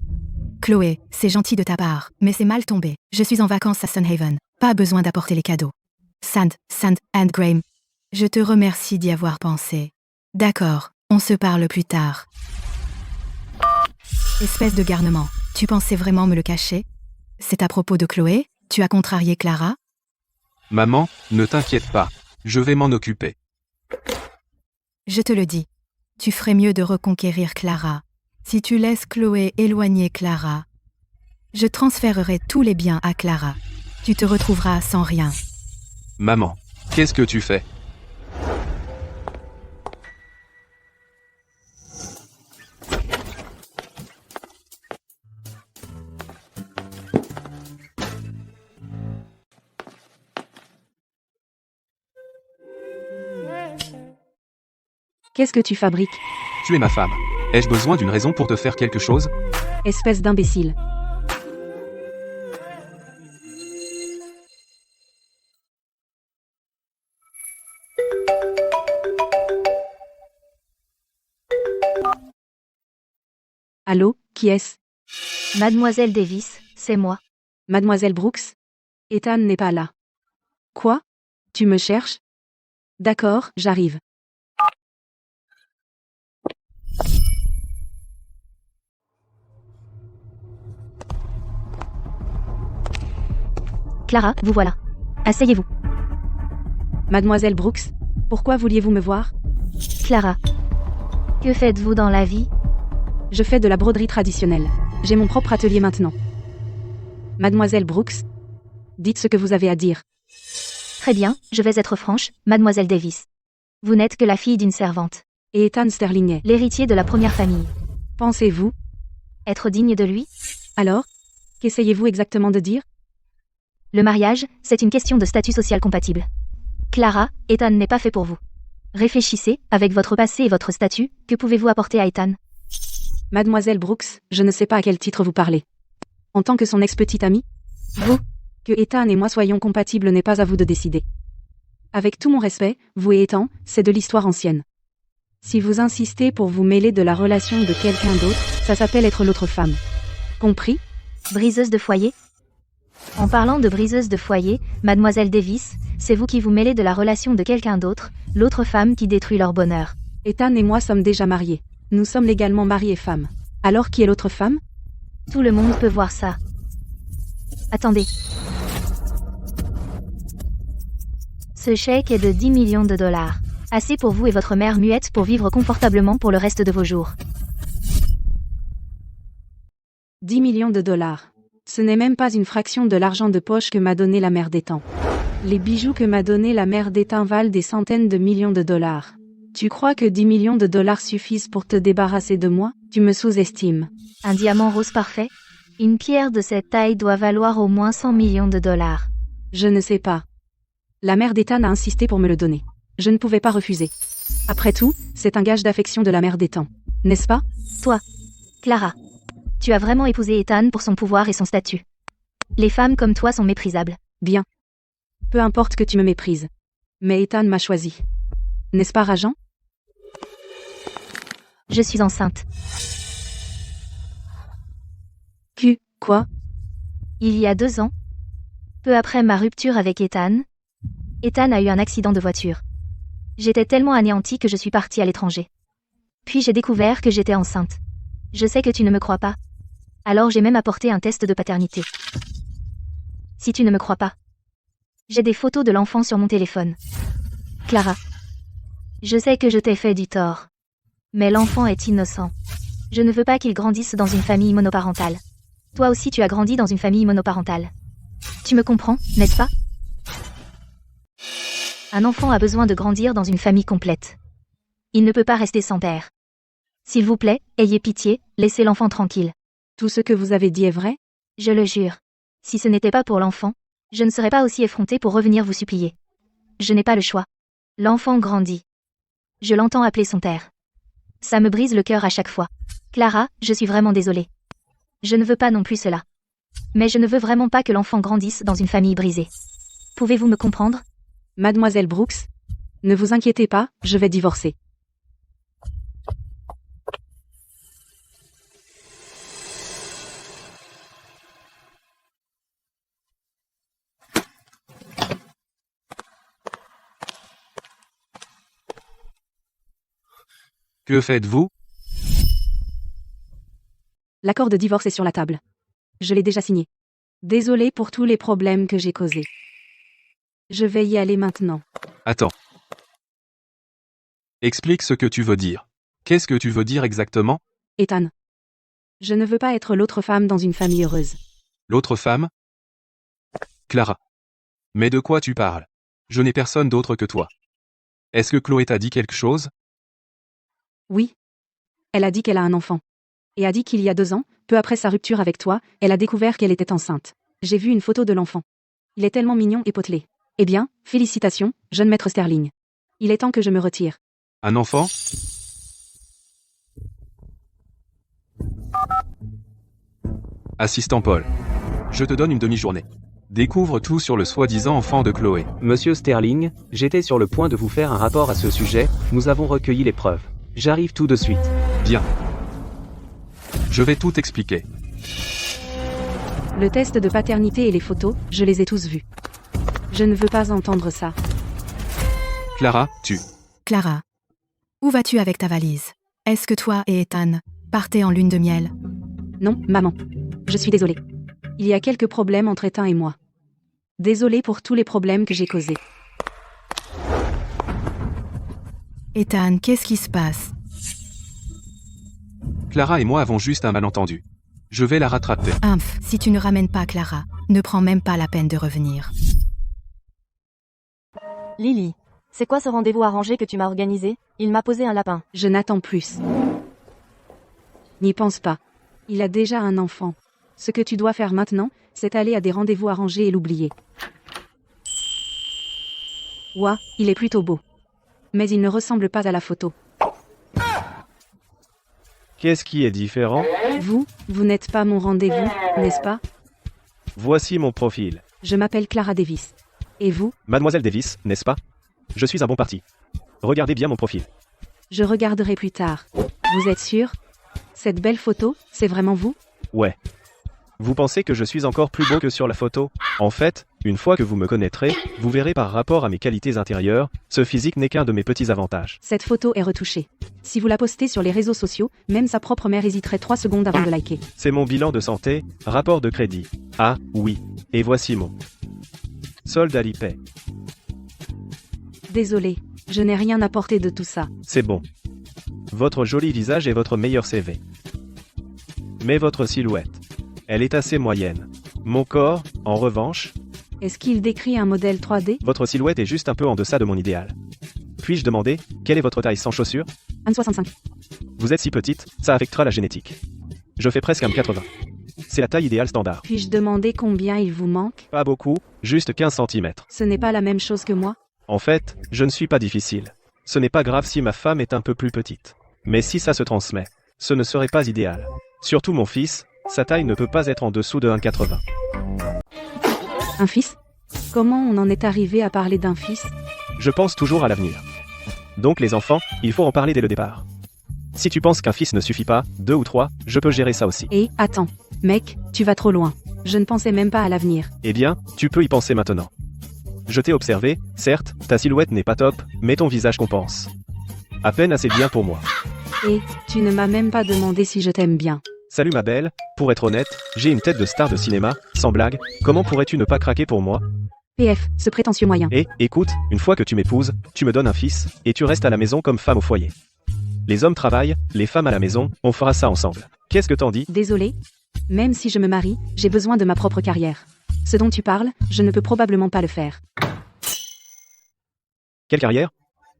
Chloé, c'est gentil de ta part, mais c'est mal tombé. Je suis en vacances à Sunhaven. Pas besoin d'apporter les cadeaux. Sand and Graham. Je te remercie d'y avoir pensé. D'accord, on se parle plus tard. Espèce de garnement. Tu pensais vraiment me le cacher? C'est à propos de Chloé? Tu as contrarié Clara? Maman, ne t'inquiète pas. Je vais m'en occuper. Je te le dis. Tu ferais mieux de reconquérir Clara. Si tu laisses Chloé éloigner Clara, je transférerai tous les biens à Clara. Tu te retrouveras sans rien. Maman, qu'est-ce que tu fais? Qu'est-ce que tu fabriques? Tu es ma femme. Ai-je besoin d'une raison pour te faire quelque chose? Espèce d'imbécile. Allô, qui est-ce? Mademoiselle Davis, c'est moi. Mademoiselle Brooks? Ethan n'est pas là. Quoi? Tu me cherches? D'accord, j'arrive. Clara, vous voilà. Asseyez-vous. Mademoiselle Brooks, pourquoi vouliez-vous me voir? Clara. Que faites-vous dans la vie? Je fais de la broderie traditionnelle. J'ai mon propre atelier maintenant. Mademoiselle Brooks, dites ce que vous avez à dire. Très bien, je vais être franche, Mademoiselle Davis. Vous n'êtes que la fille d'une servante. Et Ethan Sterling est l'héritier de la première famille. Pensez-vous être digne de lui? Alors, qu'essayez-vous exactement de dire? Le mariage, c'est une question de statut social compatible. Clara, Ethan n'est pas fait pour vous. Réfléchissez, avec votre passé et votre statut, que pouvez-vous apporter à Ethan? Mademoiselle Brooks, je ne sais pas à quel titre vous parlez. En tant que son ex-petite amie? Vous? Que Ethan et moi soyons compatibles n'est pas à vous de décider. Avec tout mon respect, vous et Ethan, c'est de l'histoire ancienne. Si vous insistez pour vous mêler de la relation de quelqu'un d'autre, ça s'appelle être l'autre femme. Compris? Briseuse de foyer? En parlant de briseuse de foyer, Mademoiselle Davis, c'est vous qui vous mêlez de la relation de quelqu'un d'autre, l'autre femme qui détruit leur bonheur. Ethan et moi sommes déjà mariés. Nous sommes légalement mari et femme. Alors qui est l'autre femme? Tout le monde peut voir ça. Attendez. Ce chèque est de 10 millions de dollars. Assez pour vous et votre mère muette pour vivre confortablement pour le reste de vos jours. 10 millions de dollars. Ce n'est même pas une fraction de l'argent de poche que m'a donné la mère d'Ethan. Les bijoux que m'a donné la mère d'Ethan valent des centaines de millions de dollars. Tu crois que 10 millions de dollars suffisent pour te débarrasser de moi? Tu me sous-estimes. Un diamant rose parfait? Une pierre de cette taille doit valoir au moins 100 millions de dollars. Je ne sais pas. La mère d'Ethan a insisté pour me le donner. Je ne pouvais pas refuser. Après tout, c'est un gage d'affection de la mère d'Ethan. N'est-ce pas? Toi, Clara. Tu as vraiment épousé Ethan pour son pouvoir et son statut. Les femmes comme toi sont méprisables. Bien. Peu importe que tu me méprises. Mais Ethan m'a choisi. N'est-ce pas rageant? Je suis enceinte. Quoi? Il y a 2 ans. Peu après ma rupture avec Ethan. Ethan a eu un accident de voiture. J'étais tellement anéantie que je suis partie à l'étranger. Puis j'ai découvert que j'étais enceinte. Je sais que tu ne me crois pas. Alors j'ai même apporté un test de paternité. Si tu ne me crois pas. J'ai des photos de l'enfant sur mon téléphone. Clara. Je sais que je t'ai fait du tort. Mais l'enfant est innocent. Je ne veux pas qu'il grandisse dans une famille monoparentale. Toi aussi tu as grandi dans une famille monoparentale. Tu me comprends, n'est-ce pas? Un enfant a besoin de grandir dans une famille complète. Il ne peut pas rester sans père. S'il vous plaît, ayez pitié, laissez l'enfant tranquille. Tout ce que vous avez dit est vrai? Je le jure. Si ce n'était pas pour l'enfant, je ne serais pas aussi effrontée pour revenir vous supplier. Je n'ai pas le choix. L'enfant grandit. Je l'entends appeler son père. Ça me brise le cœur à chaque fois. Clara, je suis vraiment désolée. Je ne veux pas non plus cela. Mais je ne veux vraiment pas que l'enfant grandisse dans une famille brisée. Pouvez-vous me comprendre? Mademoiselle Brooks, ne vous inquiétez pas, je vais divorcer. Que faites-vous? L'accord de divorce est sur la table. Je l'ai déjà signé. Désolée pour tous les problèmes que j'ai causés. Je vais y aller maintenant. Attends. Explique ce que tu veux dire. Qu'est-ce que tu veux dire exactement? Ethan. Je ne veux pas être l'autre femme dans une famille heureuse. L'autre femme? Clara. Mais de quoi tu parles? Je n'ai personne d'autre que toi. Est-ce que Chloé t'a dit quelque chose? Oui. Elle a dit qu'elle a un enfant. Et a dit qu'il y a 2 ans, peu après sa rupture avec toi, elle a découvert qu'elle était enceinte. J'ai vu une photo de l'enfant. Il est tellement mignon et potelé. Eh bien, félicitations, jeune maître Sterling. Il est temps que je me retire. Un enfant? Assistant Paul. Je te donne une demi-journée. Découvre tout sur le soi-disant enfant de Chloé. Monsieur Sterling, j'étais sur le point de vous faire un rapport à ce sujet, nous avons recueilli les preuves. J'arrive tout de suite. Bien. Je vais tout expliquer. Le test de paternité et les photos, je les ai tous vus. Je ne veux pas entendre ça. Clara, tu. Clara. Où vas-tu avec ta valise? Est-ce que toi et Ethan partez en lune de miel? Non, maman. Je suis désolée. Il y a quelques problèmes entre Ethan et moi. Désolée pour tous les problèmes que j'ai causés. Ethan, qu'est-ce qui se passe? Clara et moi avons juste un malentendu. Je vais la rattraper. Humph, si tu ne ramènes pas Clara, ne prends même pas la peine de revenir. Lily, c'est quoi ce rendez-vous arrangé que tu m'as organisé? Il m'a posé un lapin. Je n'attends plus. N'y pense pas. Il a déjà un enfant. Ce que tu dois faire maintenant, c'est aller à des rendez-vous arrangés et l'oublier. Ouah, il est plutôt beau. Mais il ne ressemble pas à la photo. Qu'est-ce qui est différent? Vous n'êtes pas mon rendez-vous, n'est-ce pas? Voici mon profil. Je m'appelle Clara Davis. Et vous? Mademoiselle Davis, n'est-ce pas? Je suis un bon parti. Regardez bien mon profil. Je regarderai plus tard. Vous êtes sûr? Cette belle photo, c'est vraiment vous? Ouais. Vous pensez que je suis encore plus beau que sur la photo? En fait, une fois que vous me connaîtrez, vous verrez par rapport à mes qualités intérieures, ce physique n'est qu'un de mes petits avantages. Cette photo est retouchée. Si vous la postez sur les réseaux sociaux, même sa propre mère hésiterait 3 secondes avant de liker. C'est mon bilan de santé, rapport de crédit. Ah, oui. Et voici mon solde Alipay. Désolé, je n'ai rien apporté de tout ça. C'est bon. Votre joli visage est votre meilleur CV. Mais votre silhouette, elle est assez moyenne. Mon corps, en revanche... Est-ce qu'il décrit un modèle 3D? Votre silhouette est juste un peu en deçà de mon idéal. Puis-je demander, quelle est votre taille sans chaussures? 1,65. Vous êtes si petite, ça affectera la génétique. Je fais presque 1,80. C'est la taille idéale standard. Puis-je demander combien il vous manque? Pas beaucoup, juste 15 cm. Ce n'est pas la même chose que moi? En fait, je ne suis pas difficile. Ce n'est pas grave si ma femme est un peu plus petite. Mais si ça se transmet, ce ne serait pas idéal. Surtout mon fils, sa taille ne peut pas être en dessous de 1,80. Un fils? Comment on en est arrivé à parler d'un fils? Je pense toujours à l'avenir. Donc les enfants, il faut en parler dès le départ. Si tu penses qu'un fils ne suffit pas, 2 ou 3, je peux gérer ça aussi. Et, attends. Mec, tu vas trop loin. Je ne pensais même pas à l'avenir. Eh bien, tu peux y penser maintenant. Je t'ai observé, certes, ta silhouette n'est pas top, mais ton visage compense. À peine assez bien pour moi. Et, tu ne m'as même pas demandé si je t'aime bien. Salut ma belle, pour être honnête, j'ai une tête de star de cinéma, sans blague, comment pourrais-tu ne pas craquer pour moi? PF, ce prétentieux moyen. Et, écoute, une fois que tu m'épouses, tu me donnes un fils, et tu restes à la maison comme femme au foyer. Les hommes travaillent, les femmes à la maison, on fera ça ensemble. Qu'est-ce que t'en dis? Désolé. Même si je me marie, j'ai besoin de ma propre carrière. Ce dont tu parles, je ne peux probablement pas le faire. Quelle carrière?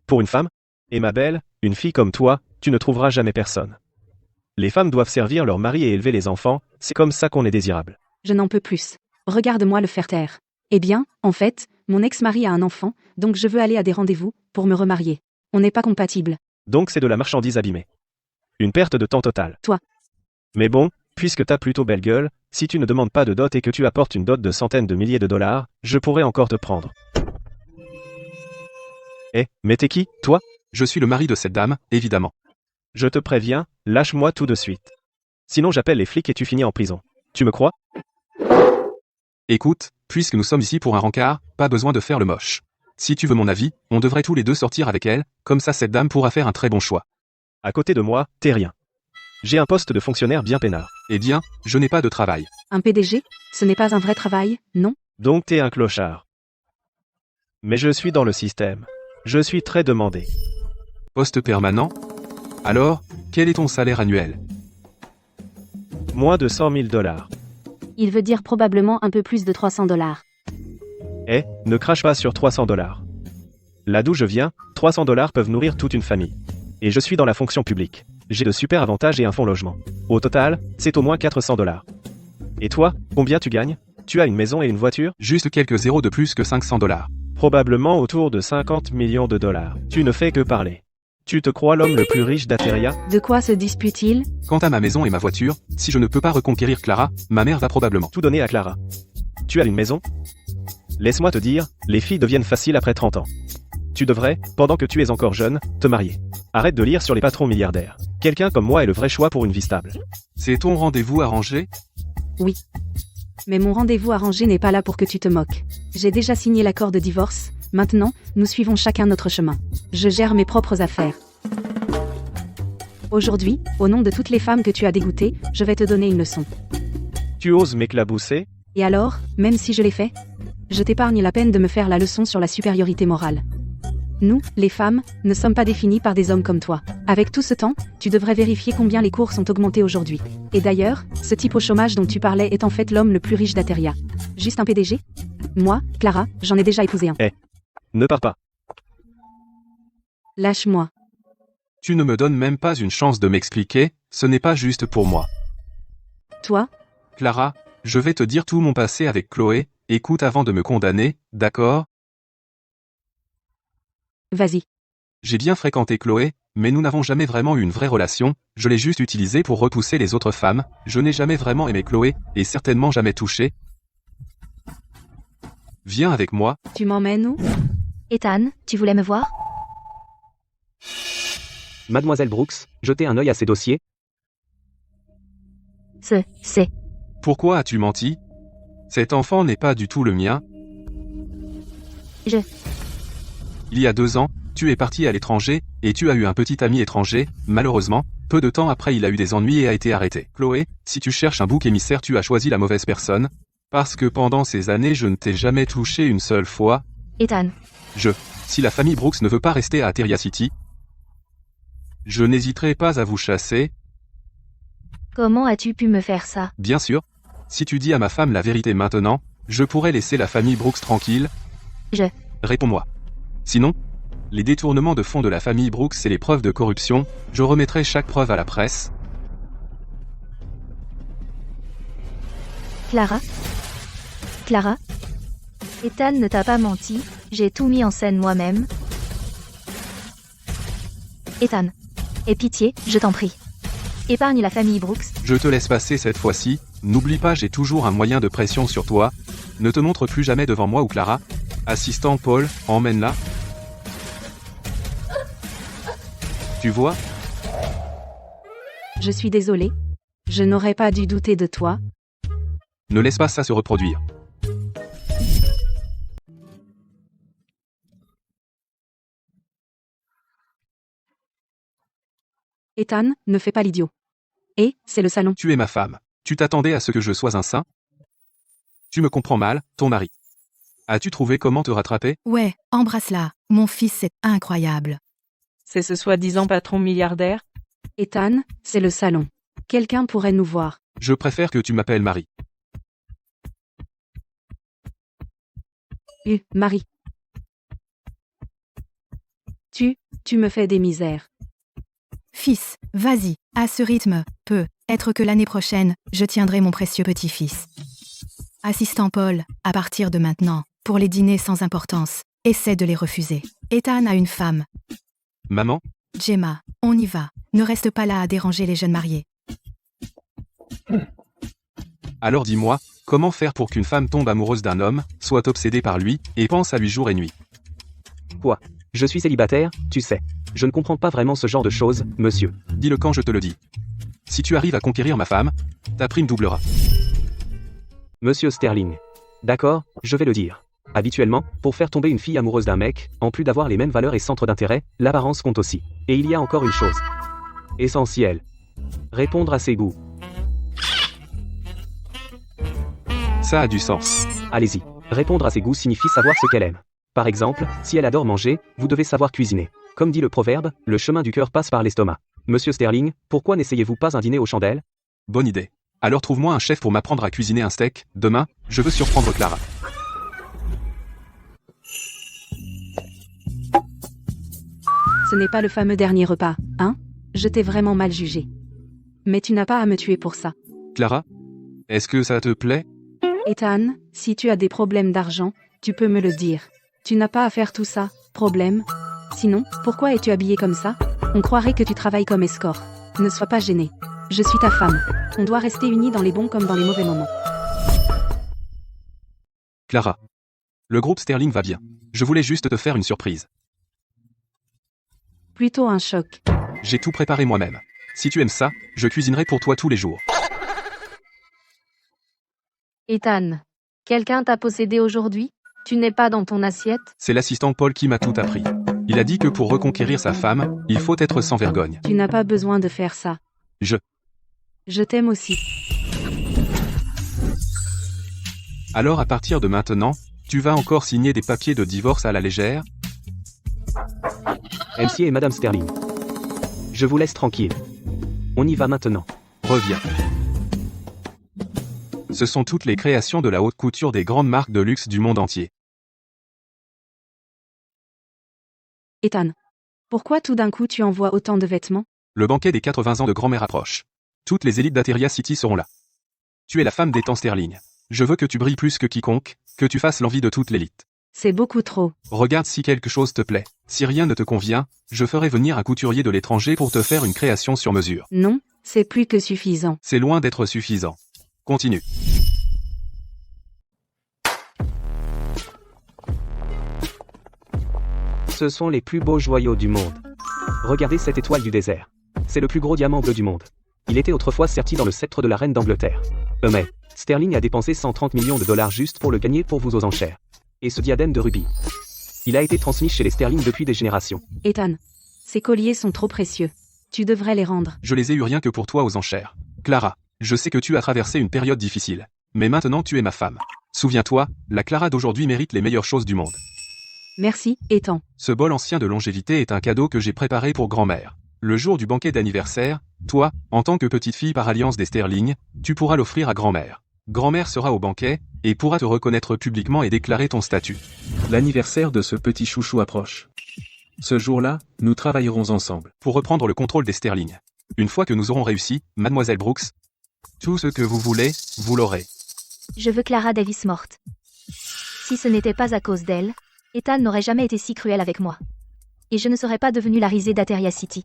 Pour une femme? Et ma belle, une fille comme toi, tu ne trouveras jamais personne. Les femmes doivent servir leur mari et élever les enfants, c'est comme ça qu'on est désirable. Je n'en peux plus. Regarde-moi le faire taire. Eh bien, en fait, mon ex-mari a un enfant, donc je veux aller à des rendez-vous, pour me remarier. On n'est pas compatibles. Donc c'est de la marchandise abîmée. Une perte de temps totale. Toi. Mais bon, puisque t'as plutôt belle gueule, si tu ne demandes pas de dot et que tu apportes une dot de centaines de milliers de dollars, je pourrais encore te prendre. Eh, mais t'es qui, toi? Je suis le mari de cette dame, évidemment. Je te préviens, lâche-moi tout de suite. Sinon j'appelle les flics et tu finis en prison. Tu me crois? Écoute, puisque nous sommes ici pour un rencard, pas besoin de faire le moche. Si tu veux mon avis, on devrait tous les deux sortir avec elle, comme ça cette dame pourra faire un très bon choix. À côté de moi, t'es rien. J'ai un poste de fonctionnaire bien peinard. Eh bien, je n'ai pas de travail. Un PDG? Ce n'est pas un vrai travail, non? Donc t'es un clochard. Mais je suis dans le système. Je suis très demandé. Poste permanent? Alors, quel est ton salaire annuel? Moins de 100 000 $. Il veut dire probablement un peu plus de 300 $. Eh, ne crache pas sur 300 $. Là d'où je viens, 300 $ peuvent nourrir toute une famille. Et je suis dans la fonction publique. J'ai de super avantages et un fonds logement. Au total, c'est au moins 400 $. Et toi, combien tu gagnes? Tu as une maison et une voiture? Juste quelques zéros de plus que 500 $. Probablement autour de 50 millions de $. Tu ne fais que parler. Tu te crois l'homme le plus riche d'Ateria? De quoi se dispute-il? Quant à ma maison et ma voiture, si je ne peux pas reconquérir Clara, ma mère va probablement tout donner à Clara. Tu as une maison? Laisse-moi te dire, les filles deviennent faciles après 30 ans. Tu devrais, pendant que tu es encore jeune, te marier. Arrête de lire sur les patrons milliardaires. Quelqu'un comme moi est le vrai choix pour une vie stable. C'est ton rendez-vous arrangé? Oui. Mais mon rendez-vous arrangé n'est pas là pour que tu te moques. J'ai déjà signé l'accord de divorce, maintenant, nous suivons chacun notre chemin. Je gère mes propres affaires. Aujourd'hui, au nom de toutes les femmes que tu as dégoûtées, je vais te donner une leçon. Tu oses m'éclabousser? Et alors, même si je l'ai fait? Je t'épargne la peine de me faire la leçon sur la supériorité morale. Nous, les femmes, ne sommes pas définies par des hommes comme toi. Avec tout ce temps, tu devrais vérifier combien les cours sont augmentés aujourd'hui. Et d'ailleurs, ce type au chômage dont tu parlais est en fait l'homme le plus riche d'Ateria. Juste un PDG? Moi, Clara, j'en ai déjà épousé un. Eh, ne pars pas. Lâche-moi. Tu ne me donnes même pas une chance de m'expliquer, ce n'est pas juste pour moi. Toi? Clara, je vais te dire tout mon passé avec Chloé, écoute avant de me condamner, d'accord? Vas-y. J'ai bien fréquenté Chloé, mais nous n'avons jamais vraiment eu une vraie relation, je l'ai juste utilisée pour repousser les autres femmes, je n'ai jamais vraiment aimé Chloé, et certainement jamais touché. Viens avec moi. Tu m'emmènes où? Ethan, tu voulais me voir? Mademoiselle Brooks, jetez un œil à ces dossiers. C'est... Pourquoi as-tu menti? Cet enfant n'est pas du tout le mien. Il y a 2 ans, tu es parti à l'étranger, et tu as eu un petit ami étranger, malheureusement, peu de temps après il a eu des ennuis et a été arrêté. Chloé, si tu cherches un bouc émissaire tu as choisi la mauvaise personne, parce que pendant ces années je ne t'ai jamais touché une seule fois. Ethan. Si la famille Brooks ne veut pas rester à Ateria City, je n'hésiterai pas à vous chasser. Comment as-tu pu me faire ça? Bien sûr. Si tu dis à ma femme la vérité maintenant, je pourrais laisser la famille Brooks tranquille. Réponds-moi. Sinon, les détournements de fonds de la famille Brooks et les preuves de corruption, je remettrai chaque preuve à la presse. Clara? Ethan ne t'a pas menti, j'ai tout mis en scène moi-même. Ethan. Aie pitié, je t'en prie. Épargne la famille Brooks. Je te laisse passer cette fois-ci, n'oublie pas j'ai toujours un moyen de pression sur toi. Ne te montre plus jamais devant moi ou Clara. Assistant Paul, emmène-la. Tu vois? Je suis désolée. Je n'aurais pas dû douter de toi. Ne laisse pas ça se reproduire. Ethan, ne fais pas l'idiot. Et, c'est le salon. Tu es ma femme. Tu t'attendais à ce que je sois un saint? Tu me comprends mal, ton mari. As-tu trouvé comment te rattraper? Ouais, embrasse-la. Mon fils, c'est incroyable. C'est ce soi-disant patron milliardaire? Ethan, c'est le salon. Quelqu'un pourrait nous voir. Je préfère que tu m'appelles Marie. Marie. Tu me fais des misères. Fils, vas-y, à ce rythme, peut-être que l'année prochaine, je tiendrai mon précieux petit-fils. Assistant Paul, à partir de maintenant, pour les dîners sans importance, essaie de les refuser. Ethan a une femme. Maman? Gemma, on y va. Ne reste pas là à déranger les jeunes mariés. Alors dis-moi, comment faire pour qu'une femme tombe amoureuse d'un homme, soit obsédée par lui, et pense à lui jour et nuit? Quoi? Je suis célibataire, tu sais. Je ne comprends pas vraiment ce genre de choses, monsieur. Dis-le quand je te le dis. Si tu arrives à conquérir ma femme, ta prime doublera. Monsieur Sterling. D'accord, je vais le dire. Habituellement, pour faire tomber une fille amoureuse d'un mec, en plus d'avoir les mêmes valeurs et centres d'intérêt, l'apparence compte aussi. Et il y a encore une chose. Essentiel. Répondre à ses goûts. Ça a du sens. Allez-y. Répondre à ses goûts signifie savoir ce qu'elle aime. Par exemple, si elle adore manger, vous devez savoir cuisiner. Comme dit le proverbe, le chemin du cœur passe par l'estomac. Monsieur Sterling, pourquoi n'essayez-vous pas un dîner aux chandelles? Bonne idée. Alors trouve-moi un chef pour m'apprendre à cuisiner un steak. Demain, je veux surprendre Clara. Ce n'est pas le fameux dernier repas, hein? Je t'ai vraiment mal jugé. Mais tu n'as pas à me tuer pour ça. Clara? Est-ce que ça te plaît? Ethan, si tu as des problèmes d'argent, tu peux me le dire. Tu n'as pas à faire tout ça, problème. Sinon, pourquoi es-tu habillé comme ça? On croirait que tu travailles comme escort. Ne sois pas gêné. Je suis ta femme. On doit rester unis dans les bons comme dans les mauvais moments. Clara. Le groupe Sterling va bien. Je voulais juste te faire une surprise. Plutôt un choc. J'ai tout préparé moi-même. Si tu aimes ça, je cuisinerai pour toi tous les jours. Ethan, quelqu'un t'a possédé aujourd'hui? Tu n'es pas dans ton assiette? C'est l'assistant Paul qui m'a tout appris. Il a dit que pour reconquérir sa femme, il faut être sans vergogne. Tu n'as pas besoin de faire ça. Je t'aime aussi. Alors à partir de maintenant, tu vas encore signer des papiers de divorce à la légère? MC et Madame Sterling. Je vous laisse tranquille. On y va maintenant. Reviens. Ce sont toutes les créations de la haute couture des grandes marques de luxe du monde entier. Ethan, pourquoi tout d'un coup tu envoies autant de vêtements? Le banquet des 80 ans de grand-mère approche. Toutes les élites d'Ateria City seront là. Tu es la femme des temps Sterling. Je veux que tu brilles plus que quiconque, que tu fasses l'envie de toute l'élite. C'est beaucoup trop. Regarde si quelque chose te plaît. Si rien ne te convient, je ferai venir un couturier de l'étranger pour te faire une création sur mesure. Non, c'est plus que suffisant. C'est loin d'être suffisant. Continue. Ce sont les plus beaux joyaux du monde. Regardez cette étoile du désert. C'est le plus gros diamant bleu du monde. Il était autrefois serti dans le sceptre de la reine d'Angleterre. Mais Sterling a dépensé 130 millions de dollars juste pour le gagner pour vous aux enchères. Et ce diadème de rubis. Il a été transmis chez les Sterling depuis des générations. Ethan, ces colliers sont trop précieux. Tu devrais les rendre. Je les ai eus rien que pour toi aux enchères. Clara, je sais que tu as traversé une période difficile. Mais maintenant tu es ma femme. Souviens-toi, la Clara d'aujourd'hui mérite les meilleures choses du monde. Merci, Ethan. Ce bol ancien de longévité est un cadeau que j'ai préparé pour grand-mère. Le jour du banquet d'anniversaire, toi, en tant que petite fille par alliance des Sterling, tu pourras l'offrir à grand-mère. Grand-mère sera au banquet, et pourra te reconnaître publiquement et déclarer ton statut. L'anniversaire de ce petit chouchou approche. Ce jour-là, nous travaillerons ensemble. Pour reprendre le contrôle des Sterling. Une fois que nous aurons réussi, Mademoiselle Brooks, tout ce que vous voulez, vous l'aurez. Je veux Clara Davis morte. Si ce n'était pas à cause d'elle, Ethan n'aurait jamais été si cruel avec moi. Et je ne serais pas devenue la risée d'Ateria City.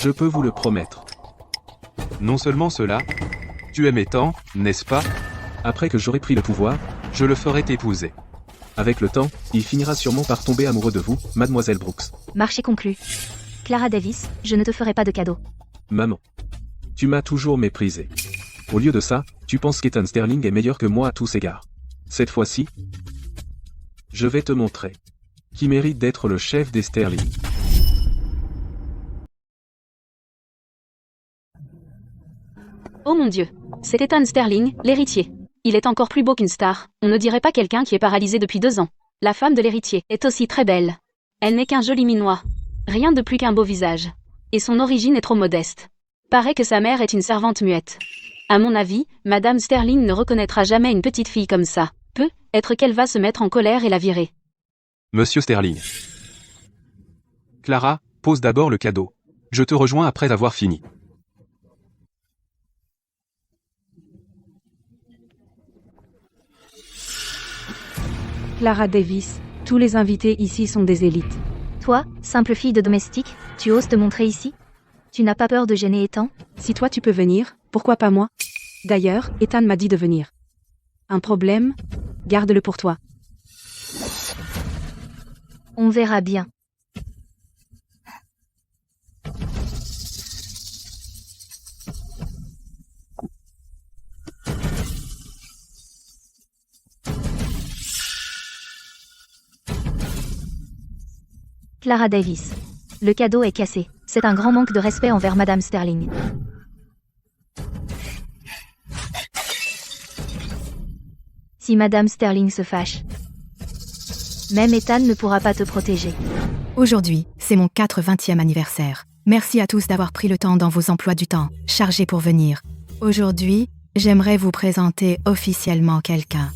Je peux vous le promettre. Non seulement cela, tu aimes tant, n'est-ce pas? Après que j'aurai pris le pouvoir, je le ferai t'épouser. Avec le temps, il finira sûrement par tomber amoureux de vous, Mademoiselle Brooks. Marché conclu. Clara Davis, je ne te ferai pas de cadeau. Maman. Tu m'as toujours méprisé. Au lieu de ça, tu penses qu'Ethan Sterling est meilleur que moi à tous égards. Cette fois-ci, je vais te montrer qui mérite d'être le chef des Sterling. Oh mon Dieu, c'est Ethan Sterling, l'héritier. Il est encore plus beau qu'une star, on ne dirait pas quelqu'un qui est paralysé depuis 2 ans. La femme de l'héritier est aussi très belle. Elle n'est qu'un joli minois. Rien de plus qu'un beau visage. Et son origine est trop modeste. Paraît que sa mère est une servante muette. À mon avis, Madame Sterling ne reconnaîtra jamais une petite fille comme ça. Peut-être qu'elle va se mettre en colère et la virer. Monsieur Sterling. Clara, pose d'abord le cadeau. Je te rejoins après avoir fini. Clara Davis, tous les invités ici sont des élites. Toi, simple fille de domestique, tu oses te montrer ici? Tu n'as pas peur de gêner Ethan? Si toi tu peux venir, pourquoi pas moi? D'ailleurs, Ethan m'a dit de venir. Un problème? Garde-le pour toi. On verra bien. Clara Davis. Le cadeau est cassé. C'est un grand manque de respect envers Madame Sterling. Si Madame Sterling se fâche, même Ethan ne pourra pas te protéger. Aujourd'hui, c'est mon 80e anniversaire. Merci à tous d'avoir pris le temps dans vos emplois du temps, chargés pour venir. Aujourd'hui, j'aimerais vous présenter officiellement quelqu'un.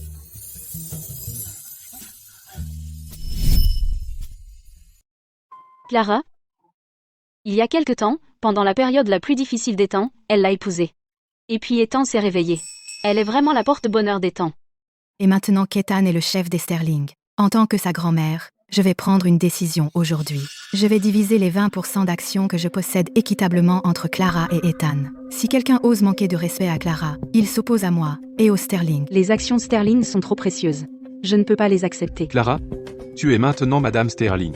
Clara? Il y a quelque temps, pendant la période la plus difficile d'Ethan, elle l'a épousé. Et puis Ethan s'est réveillé. Elle est vraiment la porte-bonheur d'Ethan. Et maintenant qu'Ethan est le chef des Sterling, en tant que sa grand-mère, je vais prendre une décision aujourd'hui. Je vais diviser les 20% d'actions que je possède équitablement entre Clara et Ethan. Si quelqu'un ose manquer de respect à Clara, il s'oppose à moi et aux Sterling. Les actions Sterling sont trop précieuses. Je ne peux pas les accepter. Clara, tu es maintenant Madame Sterling.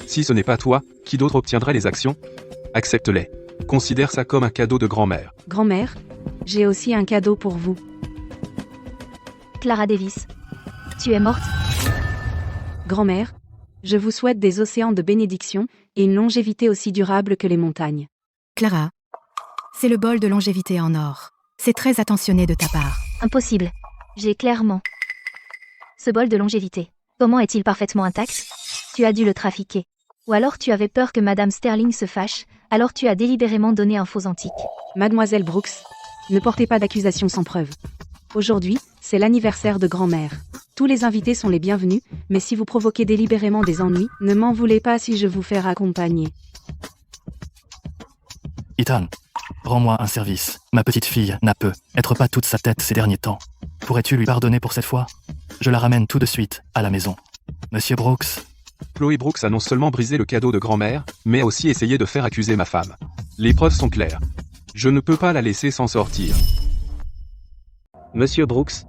Si ce n'est pas toi, qui d'autre obtiendrait les actions? Accepte-les. Considère ça comme un cadeau de grand-mère. Grand-mère, j'ai aussi un cadeau pour vous. Clara Davis, tu es morte? Grand-mère, je vous souhaite des océans de bénédiction et une longévité aussi durable que les montagnes. Clara, c'est le bol de longévité en or. C'est très attentionné de ta part. Impossible. J'ai clairement ce bol de longévité. Comment est-il parfaitement intact? Tu as dû le trafiquer. Ou alors tu avais peur que Madame Sterling se fâche, alors tu as délibérément donné un faux antique. Mademoiselle Brooks, ne portez pas d'accusations sans preuve. Aujourd'hui, c'est l'anniversaire de grand-mère. Tous les invités sont les bienvenus, mais si vous provoquez délibérément des ennuis, ne m'en voulez pas si je vous fais raccompagner. Ethan, rends-moi un service. Ma petite fille n'a peut être pas toute sa tête ces derniers temps. Pourrais-tu lui pardonner pour cette fois? Je la ramène tout de suite à la maison. Monsieur Brooks. Chloé Brooks a non seulement brisé le cadeau de grand-mère, mais a aussi essayé de faire accuser ma femme. Les preuves sont claires. Je ne peux pas la laisser s'en sortir. Monsieur Brooks,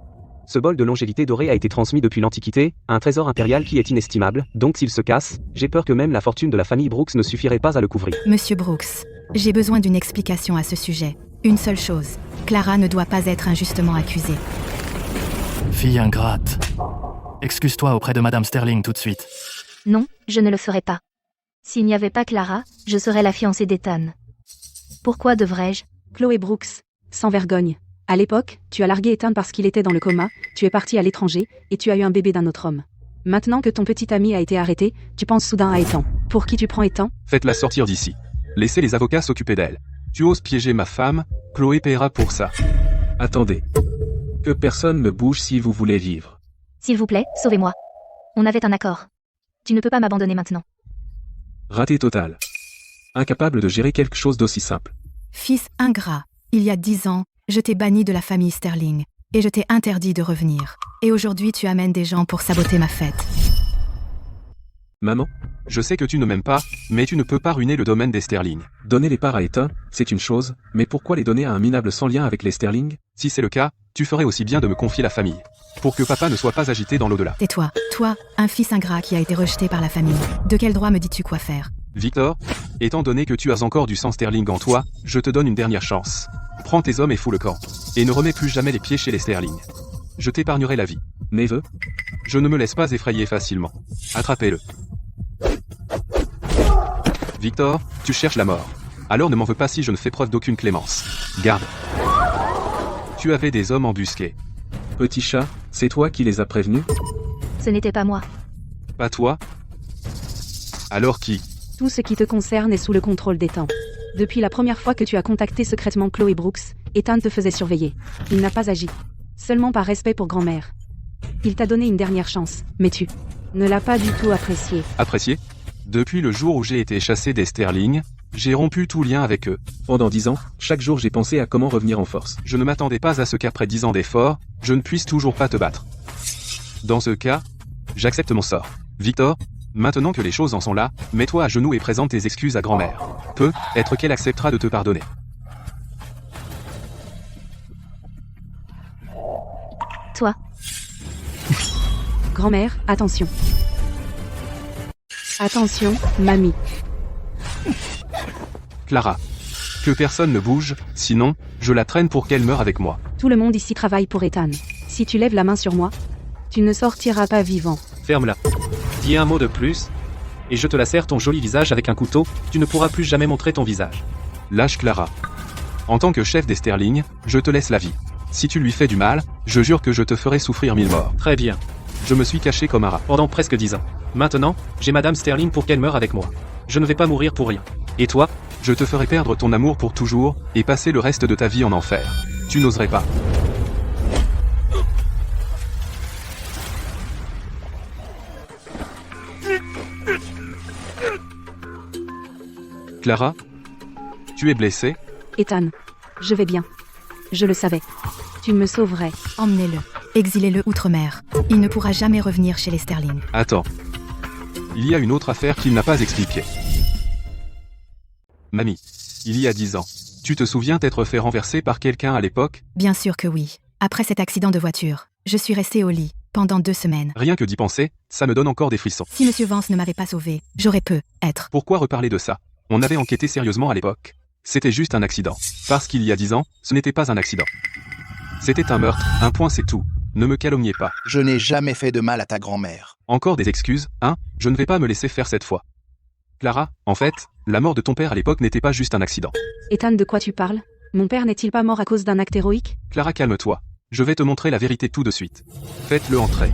ce bol de longévité dorée a été transmis depuis l'Antiquité, un trésor impérial qui est inestimable, donc s'il se casse, j'ai peur que même la fortune de la famille Brooks ne suffirait pas à le couvrir. Monsieur Brooks, j'ai besoin d'une explication à ce sujet. Une seule chose, Clara ne doit pas être injustement accusée. Fille ingrate. Excuse-toi auprès de Madame Sterling tout de suite. Non, je ne le ferai pas. S'il n'y avait pas Clara, je serais la fiancée d'Ethan. Pourquoi devrais-je? Chloé Brooks, sans vergogne. À l'époque, tu as largué Ethan parce qu'il était dans le coma, tu es parti à l'étranger, et tu as eu un bébé d'un autre homme. Maintenant que ton petit ami a été arrêté, tu penses soudain à Ethan. Pour qui tu prends Ethan? Faites-la sortir d'ici. Laissez les avocats s'occuper d'elle. Tu oses piéger ma femme, Chloé paiera pour ça. Attendez. Que personne ne bouge si vous voulez vivre. S'il vous plaît, sauvez-moi. On avait un accord. Tu ne peux pas m'abandonner maintenant. Raté total. Incapable de gérer quelque chose d'aussi simple. Fils ingrat, il y a 10 ans, je t'ai banni de la famille Sterling, et je t'ai interdit de revenir. Et aujourd'hui tu amènes des gens pour saboter ma fête. Maman, je sais que tu ne m'aimes pas, mais tu ne peux pas ruiner le domaine des Sterling. Donner les parts à Ethan, c'est une chose, mais pourquoi les donner à un minable sans lien avec les Sterling? Si c'est le cas, tu ferais aussi bien de me confier la famille. Pour que papa ne soit pas agité dans l'au-delà. Tais-toi, toi, un fils ingrat qui a été rejeté par la famille. De quel droit me dis-tu quoi faire? Victor, étant donné que tu as encore du sang Sterling en toi, je te donne une dernière chance. Prends tes hommes et fous le camp. Et ne remets plus jamais les pieds chez les Sterling. Je t'épargnerai la vie. Neveu, je ne me laisse pas effrayer facilement. Attrapez-le. Victor, tu cherches la mort. Alors ne m'en veux pas si je ne fais preuve d'aucune clémence. Garde. Tu avais des hommes embusqués. Petit chat, c'est toi qui les as prévenus? Ce n'était pas moi. Pas toi? Alors qui? Tout ce qui te concerne est sous le contrôle d'Ethan. Depuis la première fois que tu as contacté secrètement Chloé Brooks, Ethan te faisait surveiller. Il n'a pas agi. Seulement par respect pour grand-mère. Il t'a donné une dernière chance, mais tu ne l'as pas du tout apprécié. Apprécié? Depuis le jour où j'ai été chassé des Sterling, j'ai rompu tout lien avec eux. Pendant 10 ans, chaque jour j'ai pensé à comment revenir en force. Je ne m'attendais pas à ce qu'après 10 ans d'efforts, je ne puisse toujours pas te battre. Dans ce cas, j'accepte mon sort. Victor, maintenant que les choses en sont là, mets-toi à genoux et présente tes excuses à grand-mère. Peut-être qu'elle acceptera de te pardonner. Toi. Grand-mère, attention. Attention, mamie. Clara. Que personne ne bouge, sinon, je la traîne pour qu'elle meure avec moi. Tout le monde ici travaille pour Ethan. Si tu lèves la main sur moi, tu ne sortiras pas vivant. Ferme-la. Dis un mot de plus. et je te lacère ton joli visage avec un couteau, tu ne pourras plus jamais montrer ton visage. Lâche Clara. En tant que chef des Sterling, je te laisse la vie. Si tu lui fais du mal, je jure que je te ferai souffrir 1000 morts. Très bien. Je me suis caché comme un rat. Pendant presque 10 ans. Maintenant, j'ai Madame Sterling pour qu'elle meure avec moi. Je ne vais pas mourir pour rien. Et toi? Je te ferai perdre ton amour pour toujours, et passer le reste de ta vie en enfer. Tu n'oserais pas. Clara? Tu es blessée? Ethan. Je vais bien. Je le savais. Tu me sauverais. Emmenez-le. Exilez-le outre-mer. Il ne pourra jamais revenir chez les Sterling. Attends. Il y a une autre affaire qu'il n'a pas expliquée. Mamie. Il y a 10 ans. Tu te souviens t'être fait renverser par quelqu'un à l'époque? Bien sûr que oui. Après cet accident de voiture, je suis restée au lit pendant 2 semaines. Rien que d'y penser, ça me donne encore des frissons. Si Monsieur Vance ne m'avait pas sauvé, j'aurais peut-être. Pourquoi reparler de ça? On avait enquêté sérieusement à l'époque. C'était juste un accident. Parce qu'il y a 10 ans, ce n'était pas un accident. C'était un meurtre, un point c'est tout. Ne me calomniez pas. Je n'ai jamais fait de mal à ta grand-mère. Encore des excuses, hein? Je ne vais pas me laisser faire cette fois. Clara, en fait, la mort de ton père à l'époque n'était pas juste un accident. Ethan, de quoi tu parles? Mon père n'est-il pas mort à cause d'un acte héroïque? Clara, calme-toi. Je vais te montrer la vérité tout de suite. Faites-le entrer.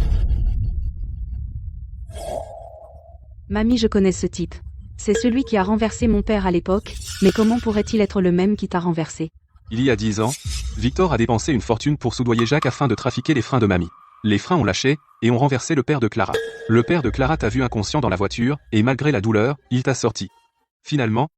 Mamie, je connais ce type. C'est celui qui a renversé mon père à l'époque, mais comment pourrait-il être le même qui t'a renversé? Il y a 10 ans, Victor a dépensé une fortune pour soudoyer Jacques afin de trafiquer les freins de mamie. Les freins ont lâché, et ont renversé le père de Clara. Le père de Clara t'a vu inconscient dans la voiture, et malgré la douleur, il t'a sorti. Finalement,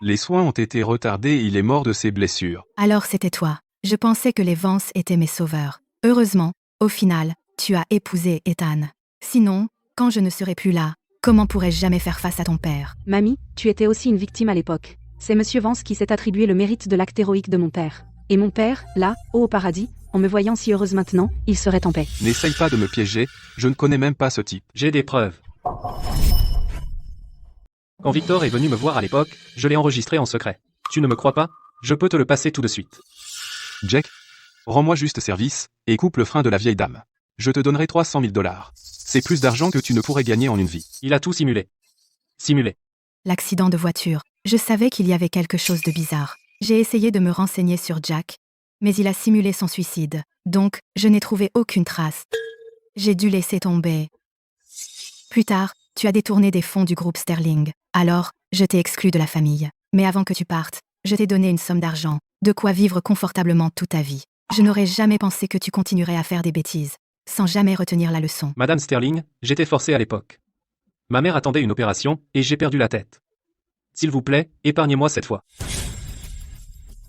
les soins ont été retardés et il est mort de ses blessures. Alors c'était toi. Je pensais que les Vance étaient mes sauveurs. Heureusement, au final, tu as épousé Ethan. Sinon, quand je ne serai plus là, comment pourrais-je jamais faire face à ton père? Mamie, tu étais aussi une victime à l'époque. C'est Monsieur Vance qui s'est attribué le mérite de l'acte héroïque de mon père. Et mon père, là, haut au paradis, en me voyant si heureuse maintenant, il serait en paix. N'essaye pas de me piéger, je ne connais même pas ce type. J'ai des preuves. Quand Victor est venu me voir à l'époque, je l'ai enregistré en secret. Tu ne me crois pas? Je peux te le passer tout de suite. Jack, rends-moi juste service, et coupe le frein de la vieille dame. Je te donnerai 300 000 $. C'est plus d'argent que tu ne pourrais gagner en une vie. Il a tout simulé. Simulé. L'accident de voiture. Je savais qu'il y avait quelque chose de bizarre. J'ai essayé de me renseigner sur Jack, mais il a simulé son suicide. Donc, je n'ai trouvé aucune trace. J'ai dû laisser tomber. Plus tard, tu as détourné des fonds du groupe Sterling. Alors, je t'ai exclu de la famille. Mais avant que tu partes, je t'ai donné une somme d'argent, de quoi vivre confortablement toute ta vie. Je n'aurais jamais pensé que tu continuerais à faire des bêtises, sans jamais retenir la leçon. Madame Sterling, j'étais forcé à l'époque. Ma mère attendait une opération, et j'ai perdu la tête. S'il vous plaît, épargnez-moi cette fois.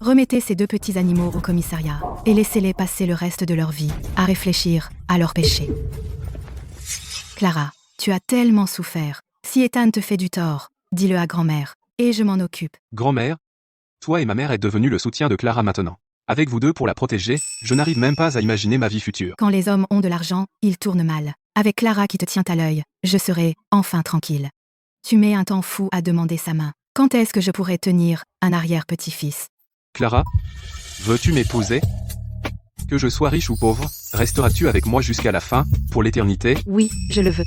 Remettez ces 2 petits animaux au commissariat, et laissez-les passer le reste de leur vie, à réfléchir à leurs péchés. Clara, tu as tellement souffert. Si Ethan te fait du tort, dis-le à grand-mère, et je m'en occupe. Grand-mère? Toi et ma mère êtes devenus le soutien de Clara maintenant. Avec vous deux pour la protéger, je n'arrive même pas à imaginer ma vie future. Quand les hommes ont de l'argent, ils tournent mal. Avec Clara qui te tient à l'œil, je serai enfin tranquille. Tu mets un temps fou à demander sa main. Quand est-ce que je pourrai tenir un arrière-petit-fils? Clara, veux-tu m'épouser? Que je sois riche ou pauvre, resteras-tu avec moi jusqu'à la fin, pour l'éternité? Oui, je le veux.